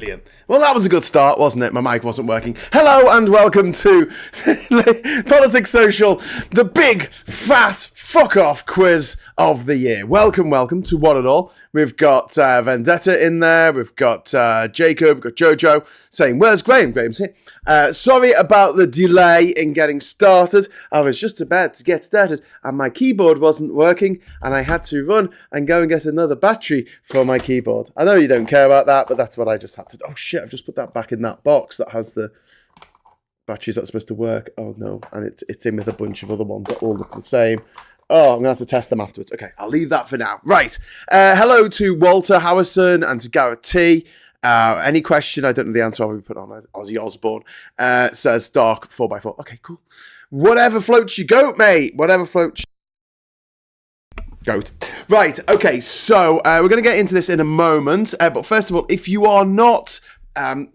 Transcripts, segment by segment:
Brilliant. Well, that was a good start, wasn't it? My mic wasn't working. Hello and welcome to Politics Social, the big, fat, fuck-off quiz of the year. Welcome to What It All. We've got Vendetta in there. We've got Jacob, we've got Jojo saying, where's Graham? Graham's here. Sorry about the delay in getting started. I was just about to get started and my keyboard wasn't working and I had to run and go and get another battery for my keyboard. I know you don't care about that, but that's what I just had to do. Oh shit, I've just put that back in that box that has the batteries that's supposed to work. Oh no, and it's in with a bunch of other ones that all look the same. Oh, I'm going to have to test them afterwards. Okay, I'll leave that for now. Right. Hello to Walter Howison and to Garrett T. Any question, I don't know the answer, I'll be put on Ozzy Osbourne. Says Dark 4x4. Okay, cool. Whatever floats your goat, mate. Whatever floats your goat. Right, okay, so we're going to get into this in a moment. But first of all, if you are not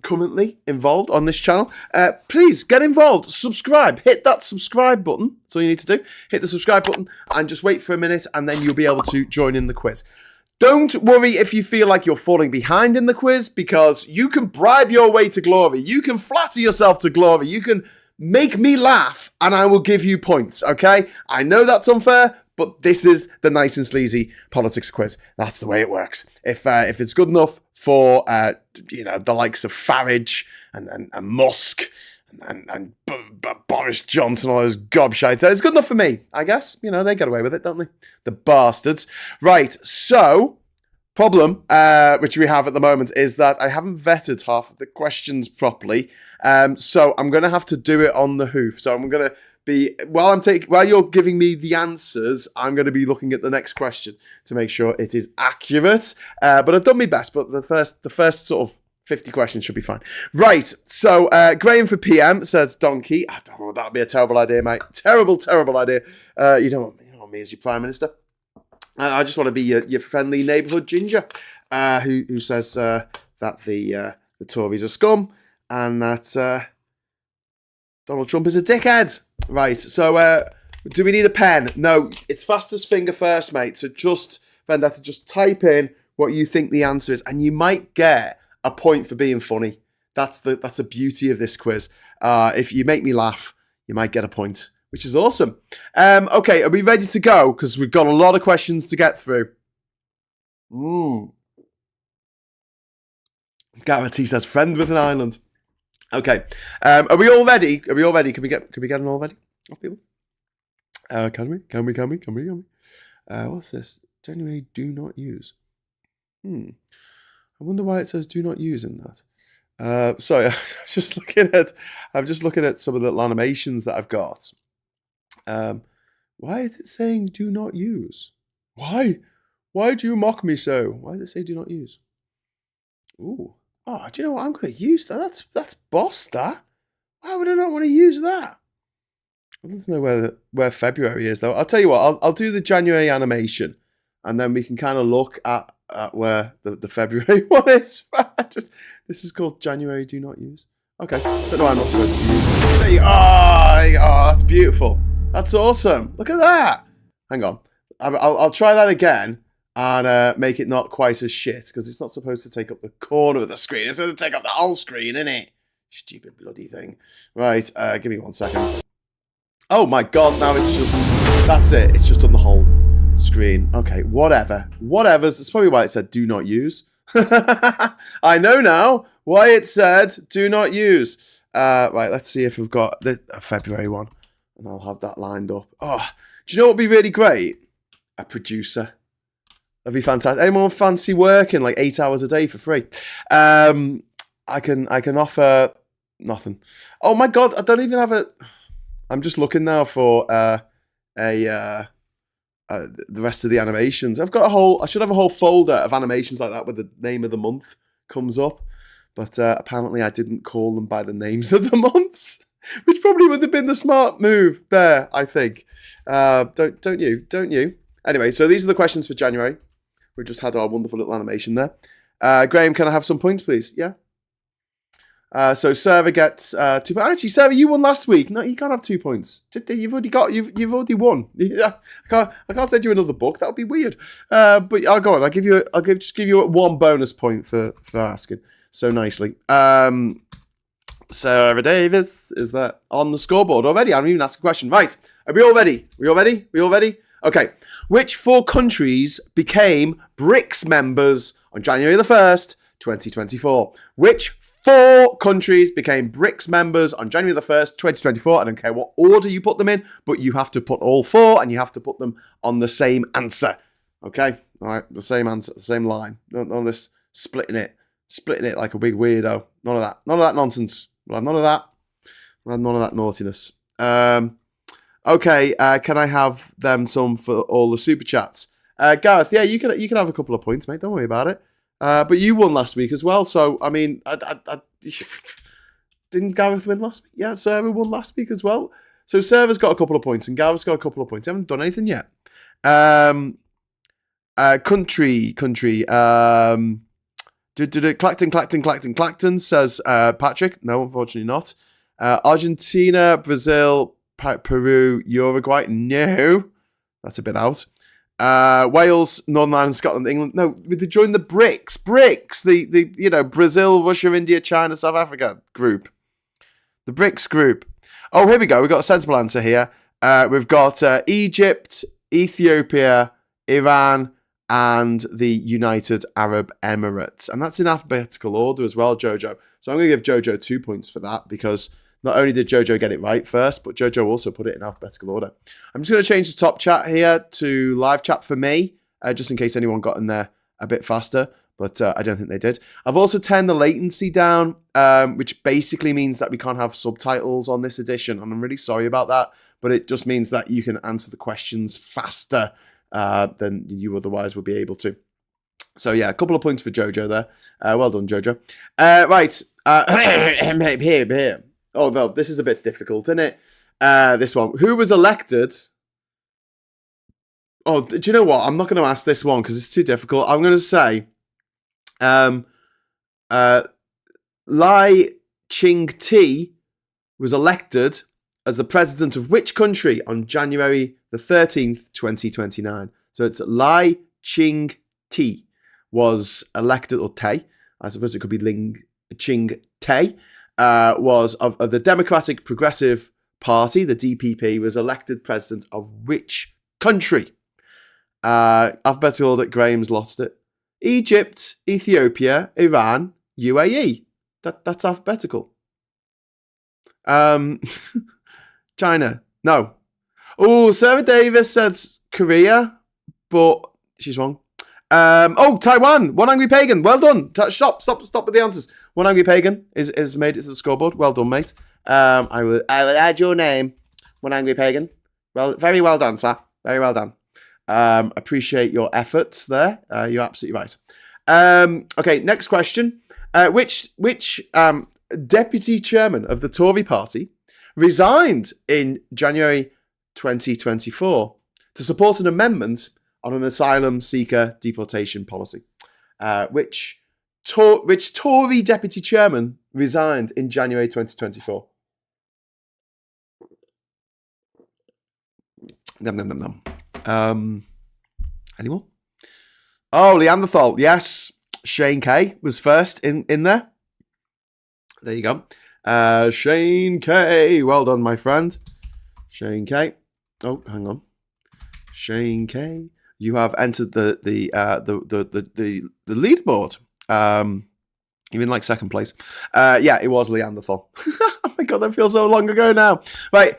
currently involved on this channel, please get involved, subscribe, hit that subscribe button. That's all you need to do. Hit the subscribe button and just wait for a minute and then you'll be able to join in the quiz. Don't worry if you feel like you're falling behind in the quiz, because you can bribe your way to glory. You can flatter yourself to glory. You can make me laugh and I will give you points, okay? I know that's unfair, but this is the nice and sleazy politics quiz. That's the way it works. If it's good enough for the likes of Farage and Musk and Boris Johnson, all those gobshites, it's good enough for me, I guess. You know, they get away with it, don't they? The bastards. Right, so problem which we have at the moment is that I haven't vetted half of the questions properly. So I'm going to have to do it on the hoof. So I'm going to be, while you're giving me the answers, I'm going to be looking at the next question to make sure it is accurate. But I've done my best, but the first sort of 50 questions should be fine. Right, so Graham for PM says donkey. I don't know, that'd be a terrible idea, mate. Terrible idea. You don't want me as your Prime Minister. I just want to be your friendly neighbourhood ginger who says that the Tories are scum and that Donald Trump is a dickhead. Right, so do we need a pen? No, it's fastest finger first, mate. So just type in what you think the answer is, and you might get a point for being funny. That's the beauty of this quiz. If you make me laugh, you might get a point, which is awesome. Okay, are we ready to go? Because we've got a lot of questions to get through. Garrett says friend with an island. Okay, are we all ready? Can we get an all ready? Oh, people. Can we? What's this? January do not use. I wonder why it says do not use in that. Sorry, I'm just looking at some of the animations that I've got. Why is it saying do not use? Why? Why do you mock me so? Why does it say do not use? Ooh. Oh, do you know what? I'm going to use that. That's boss, that. Why would I not want to use that? I don't know where February is, though. I'll tell you what. I'll do the January animation, and then we can kind of look at where the February one is. This is called January Do Not Use. Okay. Don't know why I'm not supposed to use it. Oh, that's beautiful. That's awesome. Look at that. Hang on. I'll try that again. And make it not quite as shit, because it's not supposed to take up the corner of the screen. It's supposed to take up the whole screen, isn't it? Stupid bloody thing. Right, give me 1 second. Oh my god, now that's it. It's just on the whole screen. Okay, whatever. That's probably why it said do not use. I know now why it said do not use. Right, let's see if we've got the February one. And I'll have that lined up. Oh, do you know what would be really great? A producer. That'd be fantastic. Anyone fancy working like 8 hours a day for free? I can offer nothing. Oh my god, I don't even have a. I'm just looking now for the rest of the animations. I've got a whole. I should have a whole folder of animations like that where the name of the month comes up, but apparently I didn't call them by the names of the months, which probably would have been the smart move there. I think. Don't you? Anyway, so these are the questions for January. We've just had our wonderful little animation there. Graham, can I have some points, please? Yeah. So Sarah gets 2 points. Actually, Sarah, you won last week. No, you can't have 2 points. You've already won. I can't send you another book. That would be weird. But I'll go on. I'll just give you 1 bonus point for asking. so nicely. Sarah Davis, is that on the scoreboard already? I haven't even asked a question. Right, are we all ready? We all ready? Okay. Which 4 countries became BRICS members on January the 1st, 2024? Which 4 countries became BRICS members on January the 1st, 2024? I don't care what order you put them in, but you have to put all 4 and you have to put them on the same answer. Okay? All right, the same answer, the same line. None of this splitting it like a big weirdo. None of that nonsense. We'll have none of that. We'll have none of that naughtiness. Okay, can I have them some for all the super chats? Gareth, yeah, you can have a couple of points, mate. Don't worry about it. But you won last week as well, so I mean, didn't Gareth win last week? Yeah, Sarah won last week as well. So Sarah's got a couple of points and Gareth's got a couple of points. I haven't done anything yet. Country. Clacton says Patrick. No, unfortunately not. Argentina, Brazil, Peru, Uruguay. No, that's a bit out. Wales, Northern Ireland, Scotland, England. No, they joined the BRICS. The Brazil, Russia, India, China, South Africa group. The BRICS group. Oh, here we go. We've got a sensible answer here. We've got Egypt, Ethiopia, Iran, and the United Arab Emirates. And that's in alphabetical order as well, Jojo. So I'm going to give Jojo 2 points for that because not only did Jojo get it right first, but Jojo also put it in alphabetical order. I'm just going to change the top chat here to live chat for me, just in case anyone got in there a bit faster, but I don't think they did. I've also turned the latency down, which basically means that we can't have subtitles on this edition, and I'm really sorry about that, but it just means that you can answer the questions faster than you otherwise would be able to. So yeah, a couple of points for Jojo there. Well done, Jojo. Right. Here. Oh, no, this is a bit difficult, isn't it? This one. Who was elected? Oh, do you know what? I'm not going to ask this one because it's too difficult. I'm going to say Lai Ching-te was elected as the president of which country on January the 13th, 2029? So it's Lai Ching-te was elected, or Te, I suppose it could be Ling Ching-te, was of the Democratic Progressive Party, the DPP, was elected president of which country? Alphabetical order, Graham's lost it. Egypt, Ethiopia, Iran, UAE. That's alphabetical. China. No. Oh, Sarah Davis says Korea, but she's wrong. Taiwan. One Angry Pagan. Well done. Stop with the answers. One Angry Pagan is made it to the scoreboard. Well done, mate. I will add your name. One Angry Pagan. Well, very well done, sir. Very well done. Appreciate your efforts there. You're absolutely right. Okay, next question. Which deputy chairman of the Tory party resigned in January 2024 to support an amendment on an asylum seeker deportation policy? Which Tory deputy chairman resigned in January 2024? Nom. Anyone? Oh, Neanderthal. Yes. Shane Kay was first in there. There you go. Shane Kay. Well done, my friend. Shane Kay. Oh, hang on. Shane Kay. You have entered the leaderboard. You're in like second place. Yeah, it was Neanderthal. Oh my god, that feels so long ago now. Right.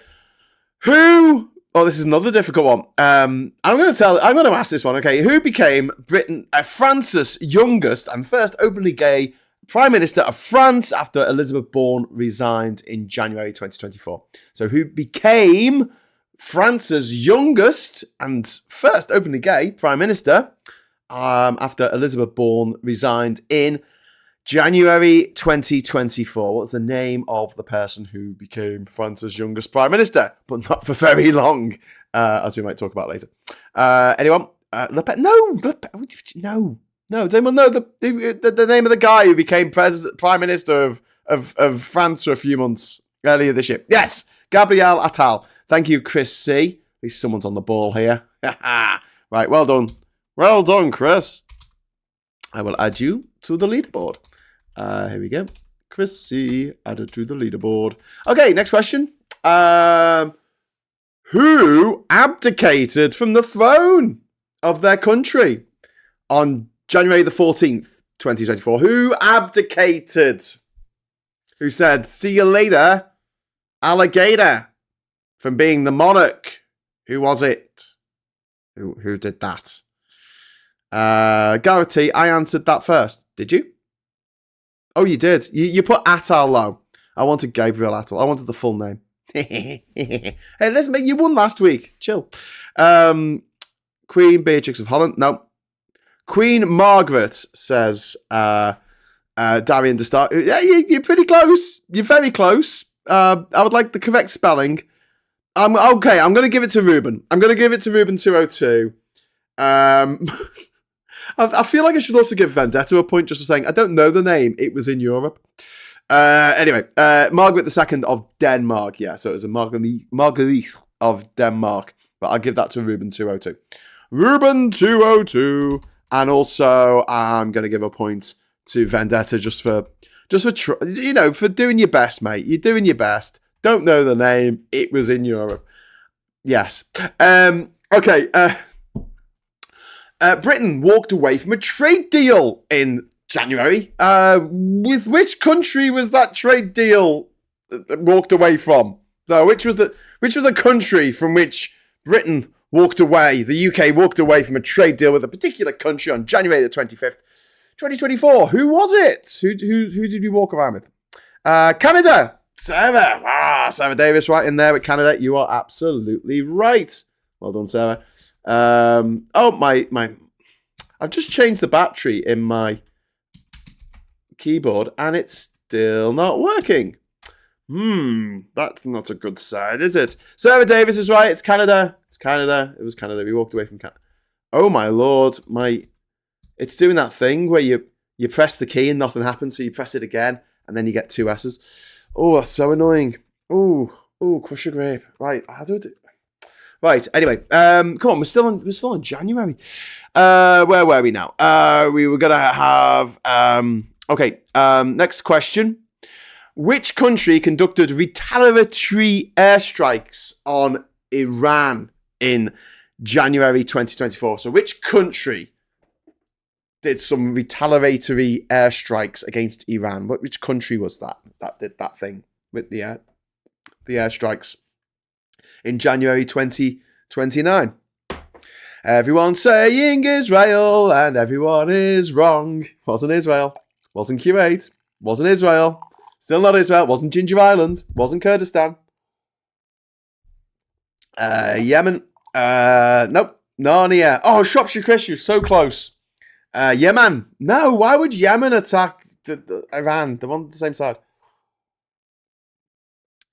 Who? Oh, this is another difficult one. I'm going to ask this one. Okay, who became France's youngest and first openly gay Prime Minister of France after Elizabeth Bourne resigned in January 2024? So, who became France's youngest and first openly gay Prime Minister after Elizabeth Bourne resigned in January 2024. What's the name of the person who became France's youngest Prime Minister, but not for very long, as we might talk about later? Anyone? Le Pen? No. Does anyone know the name of the guy who became Prime Minister of France for a few months earlier this year? Yes, Gabriel Attal. Thank you, Chris C. At least someone's on the ball here. Right, well done. Well done, Chris. I will add you to the leaderboard. Here we go. Chrissy added to the leaderboard. Okay, next question. Who abdicated from the throne of their country on January the 14th, 2024? Who abdicated? Who said, see you later, alligator, from being the monarch? Who was it? Who did that? Gareth T, I answered that first. Did you? Oh, you did. You put Attal low. I wanted Gabriel Attal. I wanted the full name. Hey, listen, you won last week. Chill. Queen Beatrix of Holland. No. Queen Margaret says, Darian de Stark. Yeah, you're pretty close. You're very close. I would like the correct spelling. Okay, I'm going to give it to Ruben. I'm going to give it to Ruben 202. I feel like I should also give Vendetta a point just for saying I don't know the name. It was in Europe. Anyway, Margaret II of Denmark. Yeah, so it was a Marguerite of Denmark. But I'll give that to Ruben 202. Ruben 202. And also, I'm going to give a point to Vendetta just for for doing your best, mate. You're doing your best. Don't know the name. It was in Europe. Yes. Okay. Britain walked away from a trade deal in January. With which country was that trade deal walked away from? So, which was the country from which Britain walked away? The UK walked away from a trade deal with a particular country on January the 25th, 2024. Who was it? Who did we walk around with? Canada. Sarah. Sarah Davis right in there with Canada. You are absolutely right. Well done, Sarah. I've just changed the battery in my keyboard and it's still not working. That's not a good sign, is it? Sarah Davis is right. It's Canada. It was Canada. We walked away from Canada. Oh my lord, it's doing that thing where you press the key and nothing happens, so you press it again and then you get two S's. Oh, that's so annoying. Oh, crush a grape. Right, how do I do? Right. Anyway, come on. We're still in January. Where were we now? We were gonna have. Okay. Next question. Which country conducted retaliatory airstrikes on Iran in January 2024? So, which country did some retaliatory airstrikes against Iran? Which country was that did that thing with the airstrikes? In January 2029. Everyone's saying Israel and everyone is wrong. Wasn't Israel. Wasn't Kuwait. Wasn't Israel. Still not Israel. Wasn't Ginger Island. Wasn't Kurdistan. Yemen. Nope. Narnia. Oh, Shropshire Chris, you're so close. Yemen. No, why would Yemen attack Iran? They're on the same side.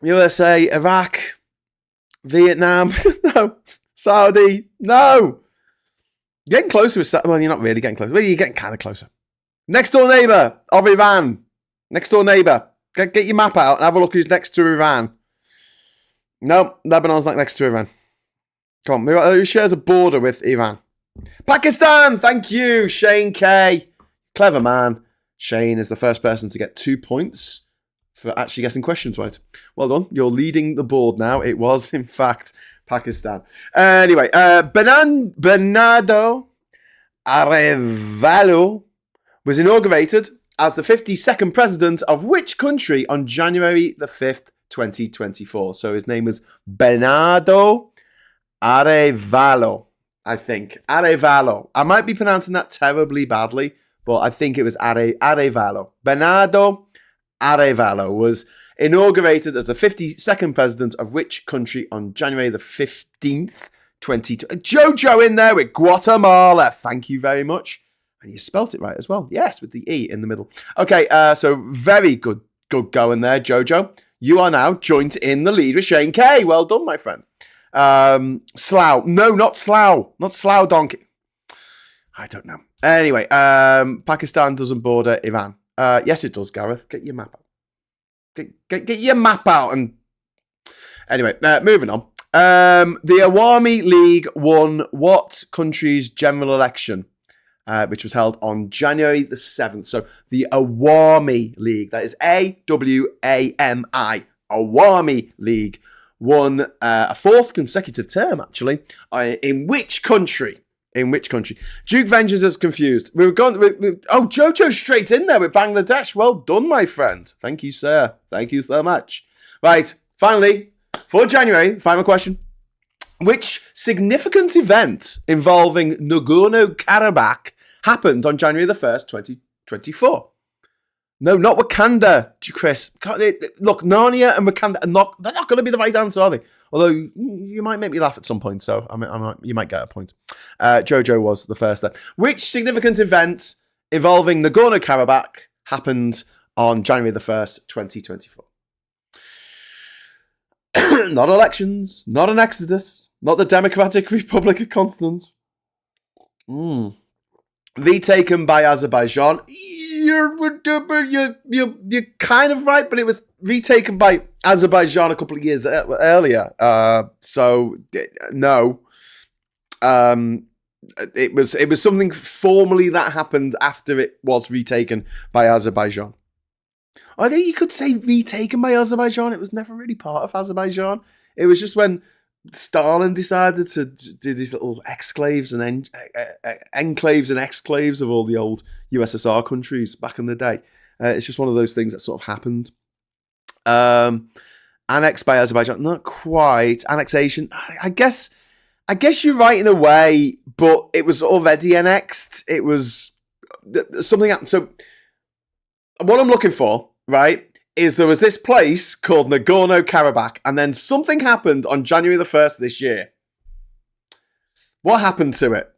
USA, Iraq. Vietnam, no. Saudi, no. Getting closer with Saudi. Well, you're not really getting closer. Well, you're getting kind of closer. Next door neighbour of Iran. Next door neighbour. Get your map out and have a look who's next to Iran. No, Lebanon's not next to Iran. Come on, who shares a border with Iran? Pakistan, thank you, Shane K. Clever man. Shane is the first person to get 2 points for actually getting questions right. Well done. You're leading the board now. It was, in fact, Pakistan. Anyway, Bernardo Arevalo was inaugurated as the 52nd president of which country on January the 5th, 2024? So his name was Bernardo Arevalo, I think. Arevalo. I might be pronouncing that terribly badly, but I think it was Arevalo. Bernardo Arevalo was inaugurated as the 52nd president of which country on January the 15th, 2020? Jojo in there with Guatemala. Thank you very much. And you spelt it right as well. Yes, with the E in the middle. Okay, so very good going there, Jojo. You are now joint in the lead with Shane K. Well done, my friend. Slough. No, not Slough. Not Slough Donkey. I don't know. Anyway, Pakistan doesn't border Iran. Yes, it does, Gareth. Get your map out. Get your map out. And anyway, moving on. The Awami League won what country's general election? which was held on January the 7th. So the Awami League, that is Awami, Awami League, won a fourth consecutive term, actually. In which country? In which country? Duke Ventures is confused. Jojo straight in there with Bangladesh. Well done, my friend. Thank you, sir. Thank you so much. Right, finally, for January, final question. Which significant event involving Nagorno-Karabakh happened on January the 1st, 2024? No, not Wakanda, Chris. Look, Narnia and Wakanda they're not going to be the right answer, are they? Although you might make me laugh at some point, so you might get a point. Jojo was the first there. Which significant event involving Nagorno-Karabakh happened on January the 1st, 2024? Not elections, not an exodus, not the Democratic Republic of Constance. Retaken by Azerbaijan. You're kind of right, but it was retaken by Azerbaijan a couple of years earlier. So no, it was something formally that happened after it was retaken by Azerbaijan. I think you could say retaken by Azerbaijan. It was never really part of Azerbaijan. It was just when Stalin decided to do these little exclaves and enclaves and exclaves of all the old USSR countries back in the day. It's just one of those things that sort of happened. Annexed by Azerbaijan, not quite. Annexation, I guess you're right in a way, but it was already annexed. It was something happened. So what I'm looking for, right, is there was this place called Nagorno-Karabakh, and then something happened on January the 1st of this year. What happened to it?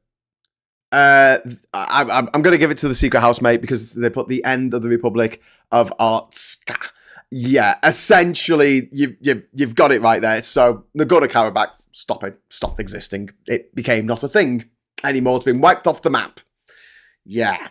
I'm going to give it to the secret housemate because they put the end of the Republic of Artsakh. Yeah, essentially, you've got it right there. So Nagorno-Karabakh stopped existing. It became not a thing anymore. It's been wiped off the map. Yeah.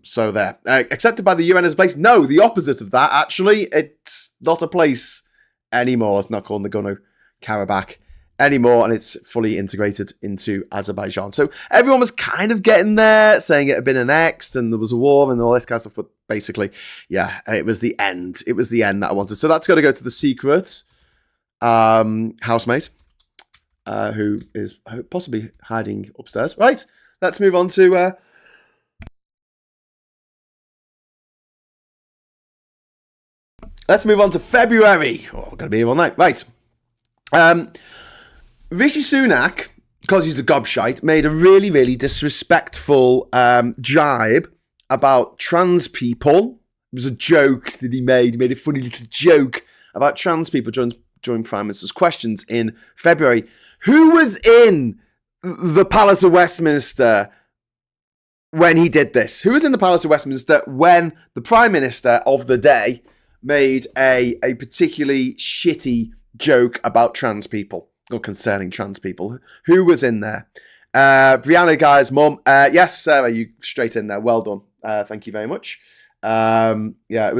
So there. Accepted by the UN as a place? No, the opposite of that, actually. It's not a place anymore. It's not called Nagorno-Karabakh anymore, and it's fully integrated into Azerbaijan. So everyone was kind of getting there, saying it had been annexed, and there was a war, and all this kind of stuff, but basically, yeah, it was the end. It was the end that I wanted. So that's got to go to the secret housemate, who is possibly hiding upstairs. Right, let's move on to... Let's move on to February. Oh, we're going to be here all night. Right. Rishi Sunak, because he's a gobshite, made a really, really disrespectful jibe about trans people. It was a joke that he made. He made a funny little joke about trans people during Prime Minister's questions in February. Who was in the Palace of Westminster when he did this? Who was in the Palace of Westminster when the Prime Minister of the day made a particularly shitty joke about trans people, or concerning trans people? Who was in there? Brianna Guy's mum. Yes, Sarah, you straight in there. Well done. Thank you very much. It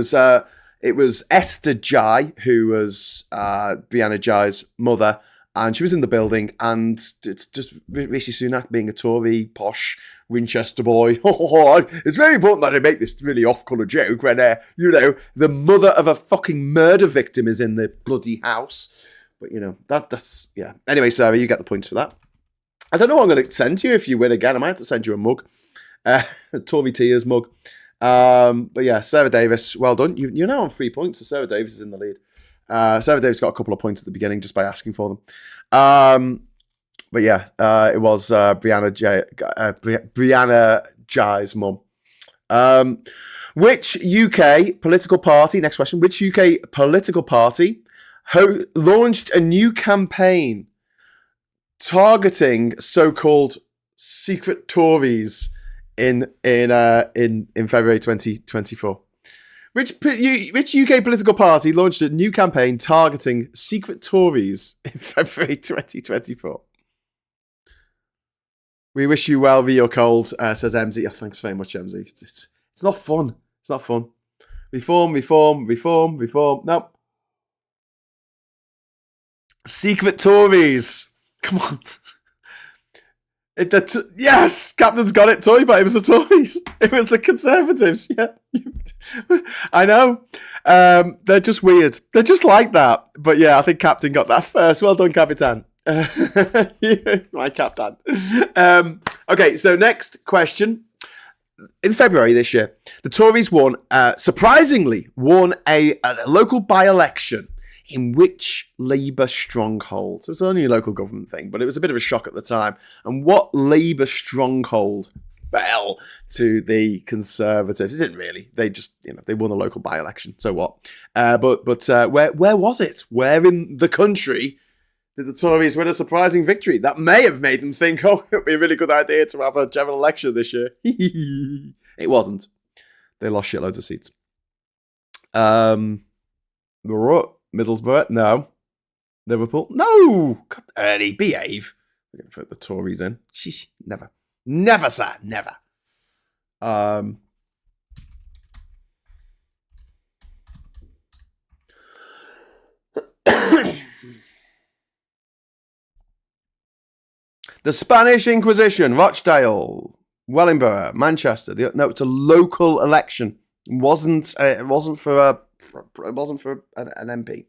was Esther Jai, who was Brianna Jai's mother, and she was in the building, and it's just Rishi Sunak being a Tory, posh Winchester boy. It's very important that I make this really off-colour joke when, the mother of a fucking murder victim is in the bloody house. But, that's, yeah. Anyway, Sarah, you get the points for that. I don't know what I'm going to send you if you win again. I might have to send you a mug. A Tory Tears mug. But yeah, Sarah Davis, well done. You're now on 3 points, so Sarah Davis is in the lead. Sarah Davis got a couple of points at the beginning just by asking for them. But yeah, it was Brianna Jai's mum. Which UK political party, next question, which UK political party launched a new campaign targeting so-called secret Tories in February 2024? Which UK political party launched a new campaign targeting secret Tories in February 2024? We wish you well, Rio Cold, says MZ. Oh, thanks very much, MZ. It's not fun. It's not fun. Reform. Nope. Secret Tories. Come on. Yes, Captain's got it. Tory, but it was the Tories. It was the Conservatives. Yeah, I know. They're just weird. They're just like that. But yeah, I think Captain got that first. Well done, Capitan. My Captain. Okay, so next question. In February this year, the Tories surprisingly won a local by-election in which Labour stronghold? So it's only a local government thing, but it was a bit of a shock at the time. And what Labour stronghold fell to the Conservatives? It didn't really. They just, they won a local by-election. So what? But where was it? Where in the country did the Tories win a surprising victory that may have made them think, it would be a really good idea to have a general election this year? It wasn't. They lost shitloads of seats. Middlesbrough? No. Liverpool? No! God, Ernie, behave. We're going to put the Tories in. Sheesh, never. Never, sir. Never. The Spanish Inquisition, Rochdale, Wellingborough, Manchester. No, it's a local election. It wasn't for an MP.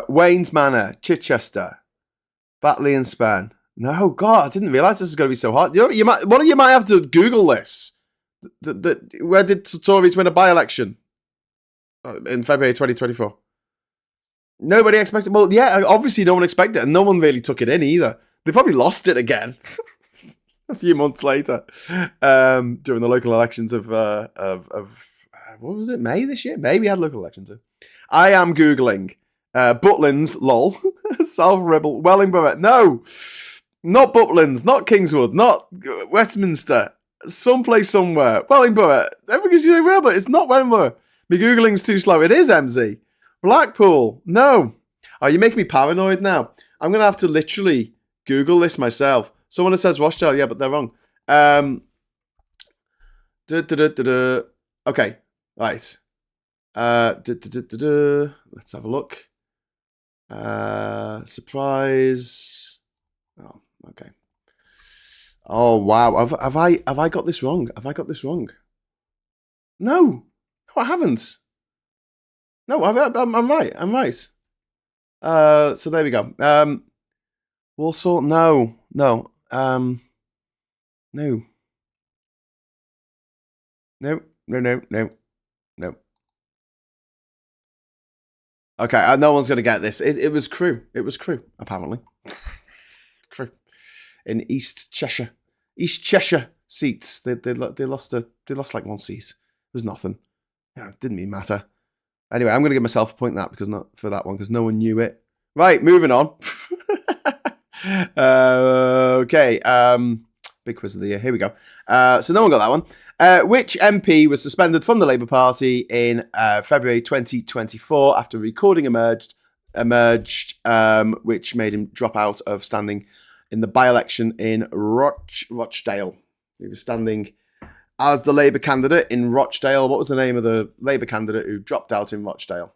Wayne's Manor, Chichester, Batley and Spen. No, God, I didn't realise this was going to be so hard. You might have to Google this. Where did Tories win a by-election in February 2024? Nobody expected. Well, yeah, obviously no one expected it, and no one really took it in either. They probably lost it again a few months later during the local elections of what was it? May this year? May we had local elections too. I am googling Butlins, lol, South Ribble, Wellingborough. No, not Butlins, not Kingswood, not Westminster. Someplace somewhere. Wellingborough. Everyone say well, but it's not Wellingborough. My googling's too slow. It is MZ. Blackpool. No. Oh, you're making me paranoid now. I'm going to have to literally Google this myself. Someone that says Rochdale, yeah, but they're wrong. Okay, right. Let's have a look. Surprise. Oh, okay. Oh wow! Have I got this wrong? Have I got this wrong? No, I haven't. No, I'm right. I'm right. So there we go. Walsall. No. No. Okay, no one's gonna get this. It was Crewe. It was Crewe, apparently. Crewe in East Cheshire. East Cheshire seats. They lost like one seat. It was nothing. It didn't even matter. Anyway, I'm going to give myself a point because no one knew it. Right, moving on. Okay. Big quiz of the year. Here we go. So no one got that one. Which MP was suspended from the Labour Party in February 2024 after recording emerged, which made him drop out of standing in the by-election in Rochdale. He was standing as the Labour candidate in Rochdale. What was the name of the Labour candidate who dropped out in Rochdale?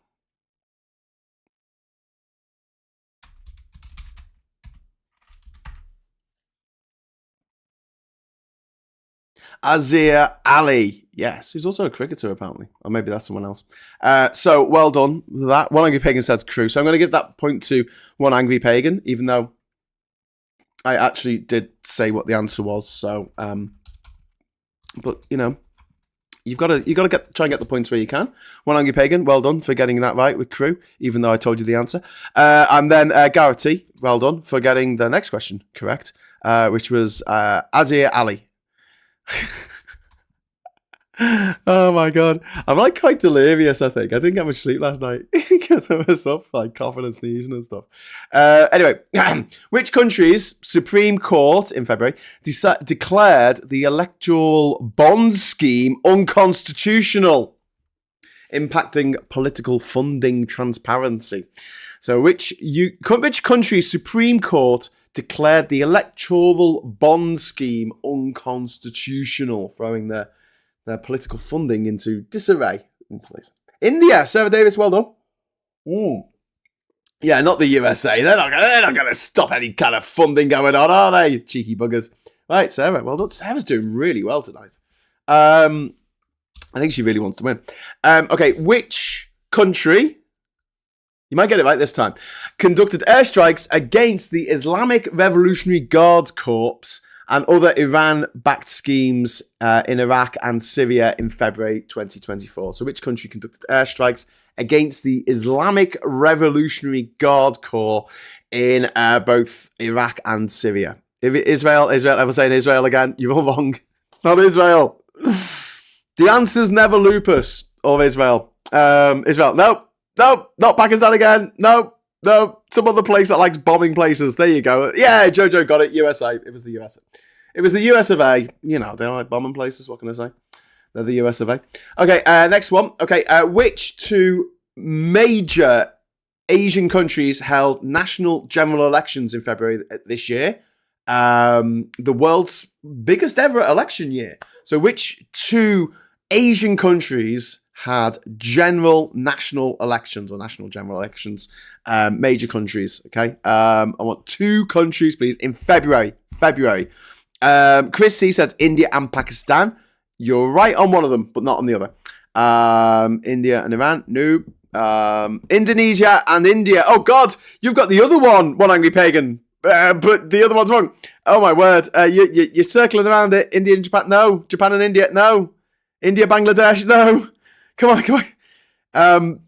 Azir Ali. Yes, who's also a cricketer, apparently. Or maybe that's someone else. So, well done with that. One Angry Pagan said Crewe. So I'm going to give that point to One Angry Pagan, even though I actually did say what the answer was. So, but, you've got to try and get the points where you can. One Angry Pagan, well done for getting that right with Crewe, even though I told you the answer. And then Garrity, well done for getting the next question correct, which was Azir Ali. Oh my god, I'm like quite delirious. I didn't get much sleep last night because I was up like coughing and sneezing and stuff. Anyway, which country's Supreme Court in February declared the electoral bond scheme unconstitutional, impacting political funding transparency? So which country's Supreme Court declared the electoral bond scheme unconstitutional, throwing their political funding into disarray. India, Sarah Davis, well done. Ooh. Yeah, not the USA. They're not gonna stop any kind of funding going on, are they? Cheeky buggers. Right, Sarah, well done. Sarah's doing really well tonight. I think she really wants to win. Okay, which country, you might get it right this time, conducted airstrikes against the Islamic Revolutionary Guard Corps and other Iran-backed schemes in Iraq and Syria in February 2024? So which country conducted airstrikes against the Islamic Revolutionary Guard Corps in both Iraq and Syria? If it Israel, I was saying Israel again, you're all wrong. It's not Israel. The answer's never lupus or Israel. Israel, no, not Pakistan again. No, some other place that likes bombing places. There you go. Yeah, Jojo got it. USA. It was the USA. It was the US of A. You know, they like bombing places. What can I say? They're the US of A. Okay, next one. Okay, which two major Asian countries held national general elections in February this year? The world's biggest ever election year. So which two Asian countries had general national elections or national general elections? Major countries, okay? I want two countries, please, in February. Chris C says India and Pakistan. You're right on one of them, but not on the other. India and Iran, no. Indonesia and India. Oh, God, you've got the other one angry pagan. But the other one's wrong. Oh, my word. You're circling around it. India and Japan, no. Japan and India, no. India, Bangladesh, no. Come on.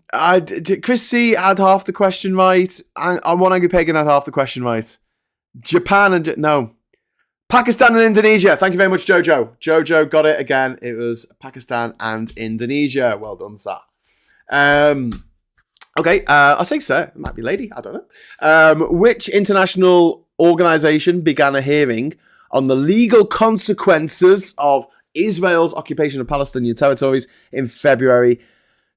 Chris C had half the question right. And one angry pagan had half the question right. Japan and... No. Pakistan and Indonesia. Thank you very much, Jojo. Jojo got it again. It was Pakistan and Indonesia. Well done, sir. Okay, I'll say sir. It might be lady. I don't know. Which international organisation began a hearing on the legal consequences of Israel's occupation of Palestinian territories in February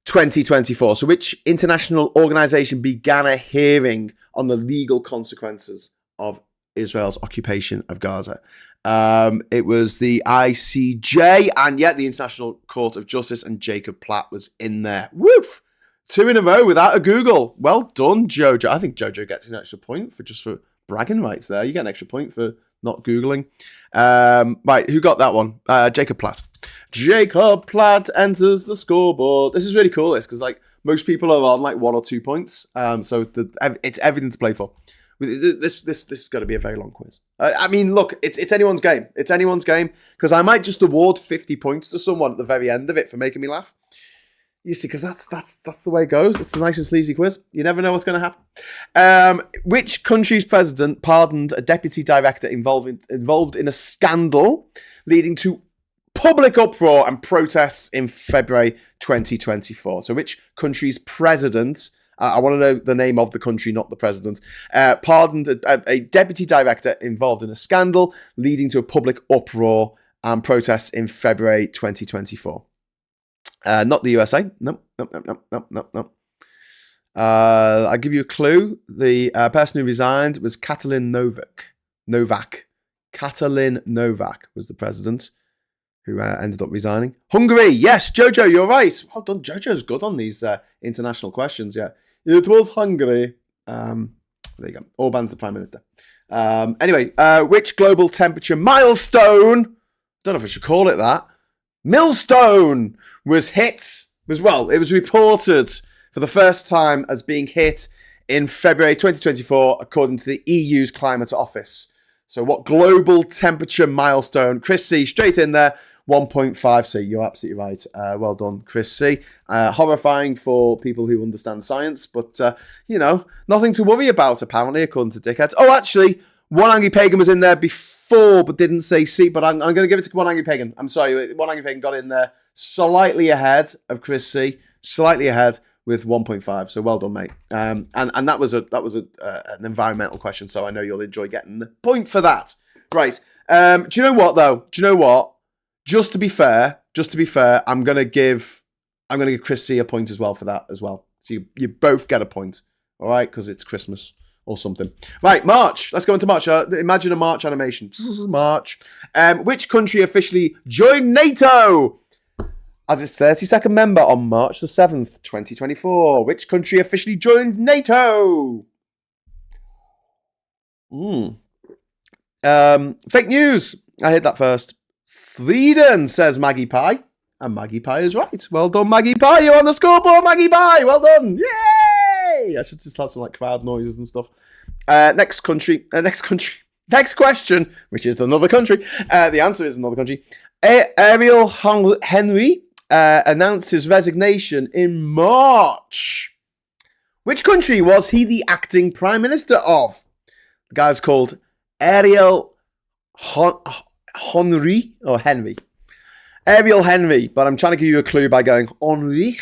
2024? So which international organisation began a hearing on the legal consequences of Israel's occupation of Gaza? It was the ICJ, and yet the International Court of Justice, and Jacob Platt was in there. Woof! 2 in a row without a Google. Well done, Jojo. I think Jojo gets an extra point for bragging rights there. You get an extra point for not Googling. Right, who got that one? Jacob Platt. Jacob Platt enters the scoreboard. This is really cool, because like most people are on like 1 or 2 points. So it's everything to play for. This is going to be a very long quiz. I mean, look, it's anyone's game. It's anyone's game, because I might just award 50 points to someone at the very end of it for making me laugh. You see, because that's the way it goes. It's a nice and sleazy quiz. You never know what's going to happen. Which country's president pardoned a deputy director involved in a scandal leading to public uproar and protests in February 2024? So which country's president, I want to know the name of the country, not the president, pardoned a deputy director involved in a scandal leading to a public uproar and protests in February 2024? Not the USA. Nope. I'll give you a clue. The person who resigned was Katalin Novak. Katalin Novak was the president who ended up resigning. Hungary. Yes, Jojo, you're right. Well done. Jojo's good on these international questions. Yeah, it was Hungary. There you go. Orban's the prime minister. Anyway, which global temperature milestone? Don't know if I should call it that. Millstone was reported for the first time as being hit in February 2024, according to the EU's Climate Office. So what global temperature milestone? Chris C, straight in there, 1.5 C. You're absolutely right. Well done, Chris C. Horrifying for people who understand science, but, nothing to worry about, apparently, according to Dickheads. Oh, actually, One Angry Pagan was in there before, but didn't say C, but I'm going to give it to One Angry Pagan. I'm sorry, One Angry Pagan got in there slightly ahead of Chris C, slightly ahead with 1.5. So well done, mate. And that was an environmental question, so I know you'll enjoy getting the point for that. Right. Do you know what though? Do you know what? Just to be fair, I'm going to give Chris C a point as well for that as well. So you both get a point, all right? Because it's Christmas or something. Right, March. Let's go into March. Imagine a March animation. March. Which country officially joined NATO? as its 32nd member on March the 7th, 2024. Which country officially joined NATO? Fake news. I hit that first. Sweden, says Maggie Pie. And Maggie Pie is right. Well done, Maggie Pie. You're on the scoreboard, Maggie Pie. Well done. Yay! I should just have some like crowd noises and stuff. Next question, which is another country. The answer is another country. Ariel Henry announced his resignation in March. Which country was he the acting prime minister of? The guy's called Ariel Henry or Henry. Ariel Henry, but I'm trying to give you a clue by going Henry.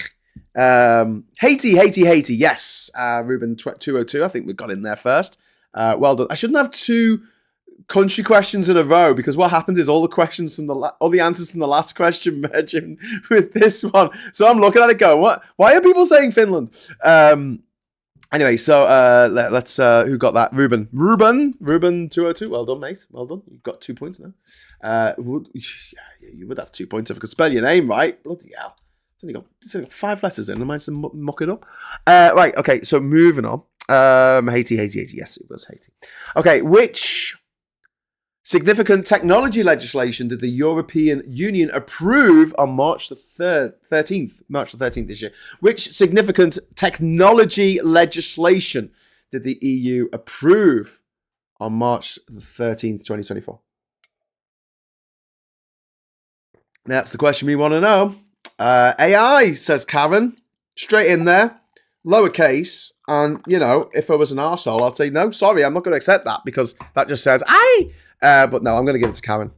Haiti. Yes, Ruben 202. I think we got in there first. Well done. I shouldn't have two country questions in a row because what happens is all the answers from the last question merge in with this one. So I'm looking at it going, what? Why are people saying Finland? Anyway, so let's who got that? Ruben 202. Well done, mate. Well done. You've got 2 points now. You would have 2 points if I could spell your name right. Bloody hell. It's only got 5 letters in. I might just muck it up. Right, okay, so moving on. Haiti. Yes, it was Haiti. Okay, which significant technology legislation did the European Union approve on March the 13th? March the 13th this year. Which significant technology legislation did the EU approve on March the 13th, 2024? That's the question we want to know. AI, says Karen. Straight in there. Lowercase. And, you know, if I was an arsehole, I'd say, no, sorry, I'm not going to accept that because that just says, aye. But no, I'm going to give it to Karen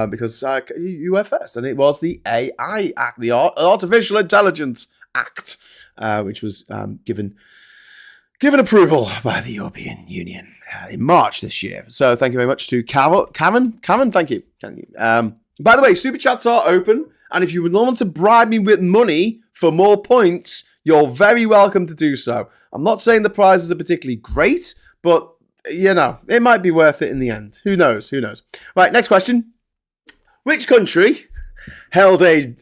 because you were first. And it was the AI Act, the Artificial Intelligence Act, which was given approval by the European Union in March this year. So thank you very much to Karen. Thank you. By the way, super chats are open, and if you would want to bribe me with money for more points, you're very welcome to do so. I'm not saying the prizes are particularly great, but, you know, it might be worth it in the end. Who knows? Right, next question. Which country held a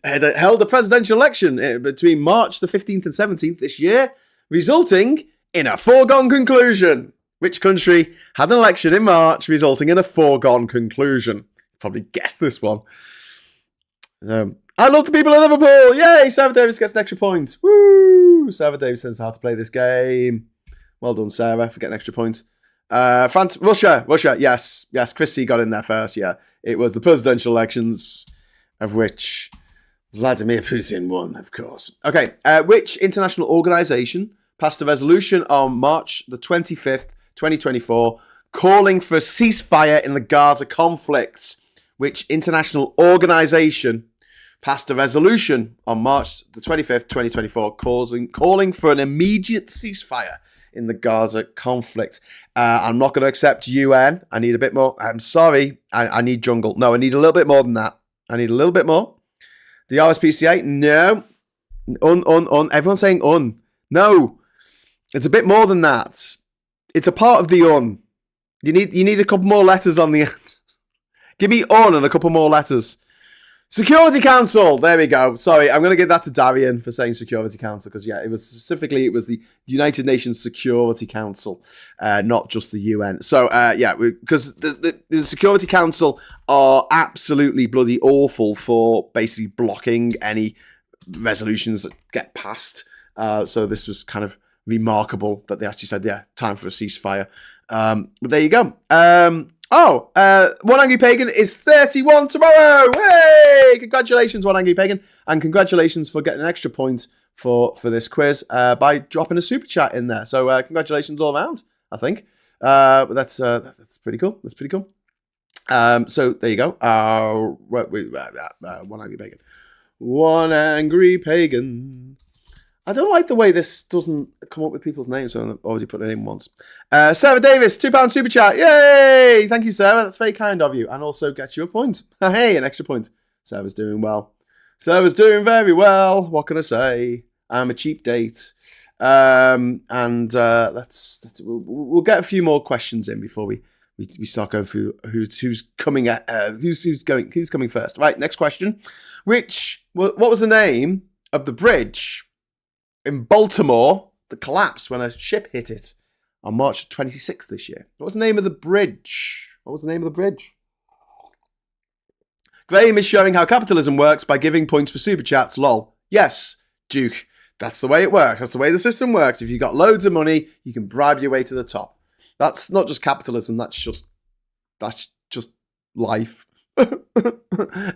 presidential election between March the 15th and 17th this year, resulting in a foregone conclusion? Which country had an election in March, resulting in a foregone conclusion? Probably guessed this one. I love the people of Liverpool. Yay! Sarah Davis gets an extra point. Woo! Sarah Davis knows how to play this game. Well done, Sarah, for getting extra points. Russia. Yes. Chrissy got in there first. Yeah, it was the presidential elections, of which Vladimir Putin won, of course. Okay. Which international organisation passed a resolution on March the 25th, 2024, calling for a ceasefire in the Gaza conflict? Which international organisation passed a resolution on March the 25th, 2024, calling for an immediate ceasefire in the Gaza conflict? I'm not going to accept UN. I need a bit more. I'm sorry. I need jungle. No, I need a little bit more than that. I need a little bit more. The RSPCA? No. Everyone's saying un. No. It's a bit more than that. It's a part of the un. You need a couple more letters on the end. Give me on and a couple more letters. Security Council. There we go. Sorry, I'm going to give that to Darian for saying Security Council because, yeah, it was the United Nations Security Council, not just the UN. So, yeah, because the Security Council are absolutely bloody awful for basically blocking any resolutions that get passed. So this was kind of remarkable that they actually said, yeah, time for a ceasefire. But there you go. One Angry Pagan is 31 tomorrow. Hey! Congratulations, One Angry Pagan. And congratulations for getting an extra point for this quiz by dropping a super chat in there. So congratulations all around, I think. But that's pretty cool. That's pretty cool. So there you go. One Angry Pagan. One Angry Pagan. I don't like the way this doesn't come up with people's names, so I've already put their name once. Sarah Davis, £2 super chat. Yay! Thank you, Sarah. That's very kind of you. And also gets you a point. Hey, an extra point. Sarah's doing well. Sarah's doing very well. What can I say? I'm a cheap date. We'll get a few more questions in before we we start going through who's coming who's coming first. Right, next question. What was the name of the bridge in Baltimore that collapsed when a ship hit it on March 26th this year? What was the name of the bridge? Graham is showing how capitalism works by giving points for super chats. Lol. Yes, Duke. That's the way it works. That's the way the system works. If you've got loads of money, you can bribe your way to the top. That's not just capitalism. That's just life.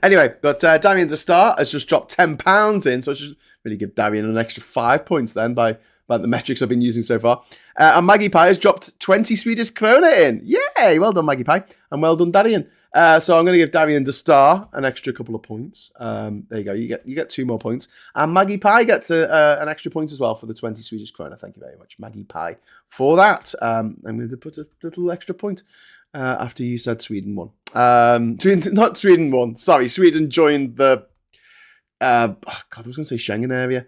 Anyway, but Darian to start has just dropped £10 in, so I should really give Darian an extra 5 points then by the metrics I've been using so far. And Maggie Pie has dropped 20 Swedish krona in. Yay! Well done, Maggie Pie, and well done, Darian. So I'm going to give Darian to star an extra couple of points. There you go. You get 2 more points, and Maggie Pie gets an extra point as well for the 20 Swedish krona. Thank you very much, Maggie Pie, for that. I'm going to put a little extra point after you said Sweden won. Not Sweden won. Sorry, Sweden joined the. I was going to say Schengen area.